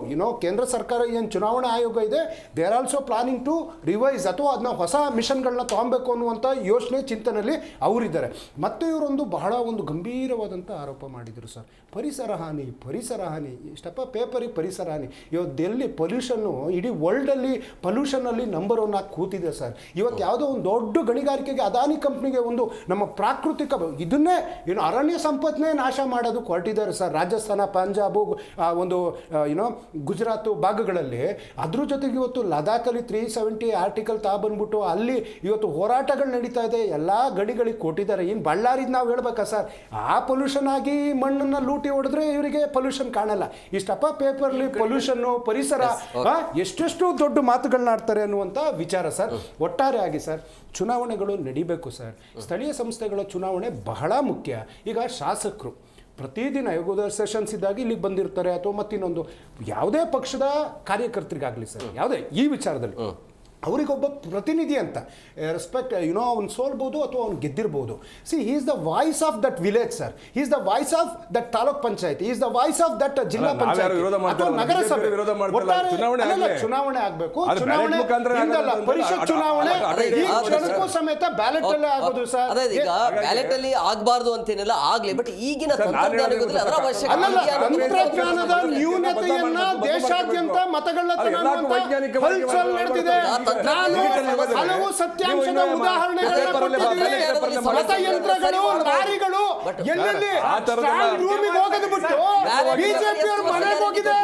ಕೇಂದ್ರ ಸರ್ಕಾರ ಏನು ಚುನಾವಣಾ ಆಯೋಗ ಇದೆ, they are also planning to revise ಅಥವಾ ಅದನ್ನ ಹೊಸ ಮಿಷನ್ಗಳನ್ನ ತೊಗೊಬೇಕು ಅನ್ನುವಂಥ ಯೋಚನೆ ಚಿಂತನೆಯಲ್ಲಿ ಅವರಿದ್ದಾರೆ. ಮತ್ತು ಇವರೊಂದು ಬಹಳ ಒಂದು ಗಂಭೀರವಾದಂಥ ಆರೋಪ ಮಾಡಿದರು ಸರ್. ಪರಿಸರ ಹಾನಿ ಇಷ್ಟಪ್ಪ ಪೇಪರಿಗೆ ಪರಿಸರ ಹಾನಿ. ಇವತ್ತು ಡೆಲ್ಲಿ ಪೊಲ್ಯೂಷನ್ನು ಇಡೀ ವರ್ಲ್ಡಲ್ಲಿ ಪೊಲ್ಯೂಷನಲ್ಲಿ ನಂಬರ್ 1 ಆಗಿ ಕೂತಿದೆ ಸರ್. ಇವತ್ತು ಯಾವುದೋ ಒಂದು ದೊಡ್ಡ ಗಣಿಗಾರಿಕೆಗೆ ಅದಾನಿ ಕಂಪ್ನಿಗೆ ಒಂದು ನಮ್ಮ ಪ್ರಾಕೃತಿಕ ಇದನ್ನೇ ಅರಣ್ಯ ಸಂಪತ್ತನ್ನೇ ನಾಶ ಮಾಡೋದು ಹೊರಟಿದ್ದಾರೆ ಸರ್. ರಾಜಸ್ಥಾನ, ಪಂಜಾಬು, ಒಂದು ಗುಜರಾತ್ ಭಾಗಗಳಲ್ಲಿ. ಅದ್ರ ಜೊತೆಗೆ ಇವತ್ತು ಲದಾಖಲ್ಲಿ 370 ಆರ್ಟಿಕಲ್ ಬಂದ್ಬಿಟ್ಟು ಅಲ್ಲಿ ಇವತ್ತು ಹೋರಾಟಗಳು ನಡೀತಾ ಇದೆ. ಎಲ್ಲ ಗಣಿಗಳಿಗೆ ಕೊಟ್ಟಿದ್ದಾರೆ. ಇನ್ನು ಬಳ್ಳಾರಿದ್ ನಾವು ಹೇಳ್ಬೇಕಾ ಸರ್? ಆ ಪೊಲ್ಯೂಷನ್ ಆಗಿ ಮಣ್ಣನ್ನು ಲೂಟಿ ಹೊಡೆದ್ರೆ ಇವರಿಗೆ ಪೊಲ್ಯೂಷನ್ ಕಾಣಲ್ಲ. ಇಷ್ಟಪ್ಪ ಪೇಪರ್ಲಿ ಪೊಲ್ಯೂಷನ್ನು, ಪರಿಸರ, ಎಷ್ಟೆಷ್ಟು ದೊಡ್ಡ ಮಾತುಗಳನ್ನ ಆಡ್ತಾರೆ ಅನ್ನುವಂಥ ವಿಚಾರ ಸರ್. ಒಟ್ಟಾರೆ ಆಗಿ ಸರ್, ಚುನಾವಣೆಗಳು ನಡಿಬೇಕು ಸರ್. ಸ್ಥಳೀಯ ಸಂಸ್ಥೆಗಳ ಚುನಾವಣೆ ಬಹಳ ಮುಖ್ಯ. ಈಗ ಶಾಸಕರು ಪ್ರತಿದಿನ ಸೆಷನ್ಸ್ ಇದ್ದಾಗ ಇಲ್ಲಿಗೆ ಬಂದಿರ್ತಾರೆ, ಅಥವಾ ಮತ್ತಿನ್ನೊಂದು ಯಾವುದೇ ಪಕ್ಷದ ಕಾರ್ಯಕರ್ತರಿಗಾಗಲಿ ಸರ್, ಯಾವುದೇ ಈ ವಿಚಾರದಲ್ಲಿ ಅವರಿಗೊಬ್ಬ ಪ್ರತಿನಿಧಿ ಅಂತ ರೆಸ್ಪೆಕ್ಟ್ ಅವ್ನು ಸೋಲ್ಬೋದು ಅಥವಾ ಅವ್ನು ಗೆದ್ದಿರ್ಬೋದು. She is the voice of that village sir, is the voice of that taluk panchayat, is the voice of that zilla panchayat ಅಥವಾ ನಗರಸಭೆ. ಚುನಾವಣೆ ಆಗಬೇಕು, ಚುನಾವಣೆ ಪರಿಷತ್ ಚುನಾವಣೆ ಈ ಕ್ಷಣಕ್ಕೂ ಸಮೇತ ಬ್ಯಾಲೆಟ್ ಅಲ್ಲೇ ಆಗೋದು ಸರ್. ಅದೇ ಈಗ ಬ್ಯಾಲೆಟ್ ಅಲ್ಲಿ ಆಗ್ಬಾರ್ದು ಅಂತೇನೆಲ್ಲ ಆಗ್ಲಿ, ಬಟ್ ಈಗಿನ ತಂತ್ರಜ್ಞಾನದಲ್ಲಿ ಅದರ ಅಲ್ಲಲ್ಲ, ಅವಶ್ಯಕತೆ ತಂತ್ರಜ್ಞಾನದ ನ್ಯೂನತೆಯನ್ನ ದೇಶಾದ್ಯಂತ ಮತಗಳ್ಳತನ ನಡೆದಿದೆ. ನಾನು ಹಲವು ಸತ್ಯಾಂಶದ ಉದಾಹರಣೆಗಳನ್ನು ಕೊಟ್ಟಿದ್ದೀನಿ. ಮತಯಂತ್ರಗಳು, ಲಾರಿಗಳು ಎಲ್ಲೆಲ್ಲಿ ಸ್ಟ್ರಾಂಗ್ ರೂಮಿಗೆ ಹೋಗೋದು ಬಿಟ್ಟು ಬಿಜೆಪಿಯವ್ರ ಮನೆಗೆ ಹೋಗಿದೆ.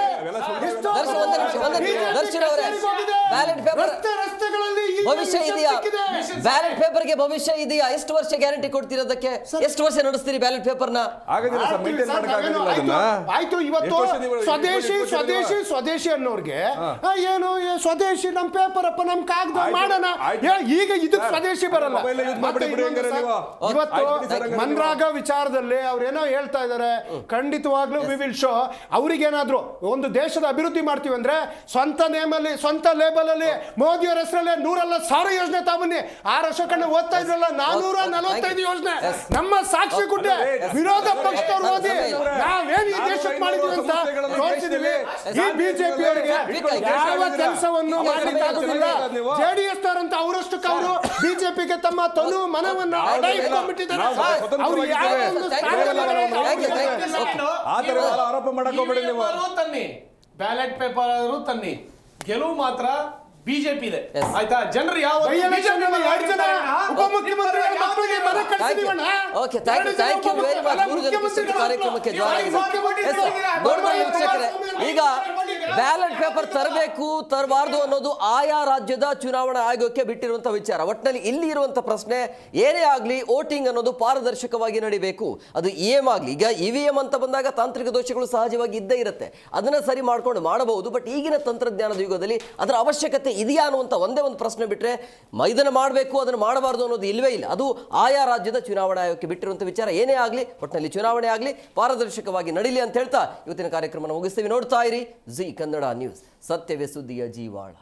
ರಸ್ತೆಗಳಲ್ಲಿ ಭವಿಷ್ಯ ಇದೆಯಾ? ಬ್ಯಾಲೆಟ್ ಪೇಪರ್ಗೆ ಭವಿಷ್ಯ ಇದೆಯಾ? ಎಷ್ಟು ವರ್ಷ ಗ್ಯಾರಂಟಿ ಕೊಡ್ತಿರೋದಕ್ಕೆ? ಎಷ್ಟು ವರ್ಷ ನಡೆಸ್ತೀರಿ ಬ್ಯಾಲೆಟ್ ಪೇಪರ್ನ? ಆಯ್ತು, ಇವತ್ತು ಸ್ವದೇಶಿ ಸ್ವದೇಶಿ ಸ್ವದೇಶಿ ಅನ್ನೋರ್ಗೆ ಏನು ಸ್ವದೇಶಿ ನಮ್ ಪೇಪರ್ ಅಪ್ಪ ನಮ್ ಕಾಗದ ಮಾಡೋಣ, ಈಗ ಇದಕ್ಕೆ ಸ್ವದೇಶಿ ಬರಲ್ಲ. ಇವತ್ತು ಮನ್ರಾಗ ವಿಚಾರದಲ್ಲಿ ಅವ್ರೇನೋ ಹೇಳ್ತಾ ಇದಾರೆ, ಖಂಡಿತವಾಗ್ಲೂ ವಿ ವಿಲ್ ಶೋ. ಅವ್ರಿಗೇನಾದ್ರು ಒಂದು ದೇಶದ ಅಭಿವೃದ್ಧಿ ಮಾಡ್ತೀವಿ ಅಂದ್ರೆ ಸ್ವಂತ ನೇಮಲ್ಲಿ, ಸ್ವಂತ ಲೇಬಲ್ ಅಲ್ಲಿ ಮೋದಿಯವರ ಹೆಸರಲ್ಲೇ 100,000 ಯೋಜನೆ ತಗೊಂಡಿ 6 ವರ್ಷ ಓದ್ತಾ ಇದ್ರಲ್ಲ, 445 ಯೋಜನೆ ನಮ್ಮ ಸಾಕ್ಷಿ ಗುಡ್ಡೆ ವಿರೋಧ ಪಕ್ಷದವ್ರು ಓದಿ ನಾವೇನ್ ಈ ದೇಶಕ್ಕೆ ಮಾಡಿದ್ವಿ ಅಂತ ತೋರಿಸಿದೀವಿ. ಈ ಬಿಜೆಪಿ ಅವರಿಗೆ ಯಾವ ಕೆಲಸವನ್ನು ಮಾಡಲಿಕ್ಕಾಗುದಿಲ್ಲ. ಜೆಡಿಎಸ್ ಅವರಂತ ಅವರಷ್ಟಕ್ಕೆ ಅವರು ಬಿಜೆಪಿಗೆ ತಮ್ಮ ತನು ಮನವನ್ನ ಅಡಗಿಕೊಂಡಿದ್ದಾರೆ. ಅವರು ಯಾವ ಆರೋಪ ಮಾಡಕ್ ಹೋಗ್ಬೇಡಿ ನೀವು. ತನ್ನಿ ಬ್ಯಾಲೆಟ್ ಪೇಪರ್ ಆದರೂ ತನ್ನಿ, ಗೆಲುವು ಮಾತ್ರ ಬಿಜೆಪಿ ಇದೆ. ಆಯ್ತಾ? ಜನರು ಯಾವ ಉಪಮುಖ್ಯಮಂತ್ರಿ okay, thank you very much ಕಾರ್ಯಕ್ರಮಕ್ಕೆ ಈಗ ಬ್ಯಾಲೆಟ್ ಪೇಪರ್ ತರಬೇಕು ತರಬಾರ್ದು ಅನ್ನೋದು ಆಯಾ ರಾಜ್ಯದ ಚುನಾವಣಾ ಆಯೋಗಕ್ಕೆ ಬಿಟ್ಟಿರುವಂತಹ ವಿಚಾರ. ಒಟ್ಟಿನಲ್ಲಿ ಇಲ್ಲಿ ಇರುವಂತಹ ಪ್ರಶ್ನೆ ಏನೇ ಆಗಲಿ ವೋಟಿಂಗ್ ಅನ್ನೋದು ಪಾರದರ್ಶಕವಾಗಿ ನಡಿಬೇಕು. ಅದು EM ಆಗಲಿ. ಈಗ EVM ಅಂತ ಬಂದಾಗ ತಾಂತ್ರಿಕ ದೋಷಗಳು ಸಹಜವಾಗಿ ಇದ್ದೇ ಇರುತ್ತೆ, ಅದನ್ನ ಸರಿ ಮಾಡ್ಕೊಂಡು ಮಾಡಬಹುದು. ಬಟ್ ಈಗಿನ ತಂತ್ರಜ್ಞಾನದ ಯುಗದಲ್ಲಿ ಅದರ ಅವಶ್ಯಕತೆ ಇದೆಯಾ ಅನ್ನುವಂಥ ಒಂದೇ ಒಂದು ಪ್ರಶ್ನೆ ಬಿಟ್ಟರೆ ಇದನ್ನು ಮಾಡಬೇಕು ಅದನ್ನು ಮಾಡಬಾರ್ದು ಅನ್ನೋದು ಇಲ್ಲವೇ ಇಲ್ಲ. ಅದು ಆಯಾ ರಾಜ್ಯದ ಚುನಾವಣಾ ಆಯೋಗಕ್ಕೆ ಬಿಟ್ಟಿರುವಂಥ ವಿಚಾರ. ಏನೇ ಆಗಲಿ ಒಟ್ಟಿನಲ್ಲಿ ಚುನಾವಣೆ ಆಗಲಿ ಪಾರದರ್ಶಕವಾಗಿ ನಡೀಲಿ ಅಂತ ಹೇಳ್ತಾ ಇವತ್ತಿನ ಕಾರ್ಯಕ್ರಮವನ್ನು ಮುಗಿಸ್ತೀವಿ. ನೋಡ್ತಾ ಇರಿ ಜಿ ಕನ್ನಡ ನ್ಯೂಸ್, ಸತ್ಯವೇ ಸುದ್ದಿಯ ಜೀವಾಳ.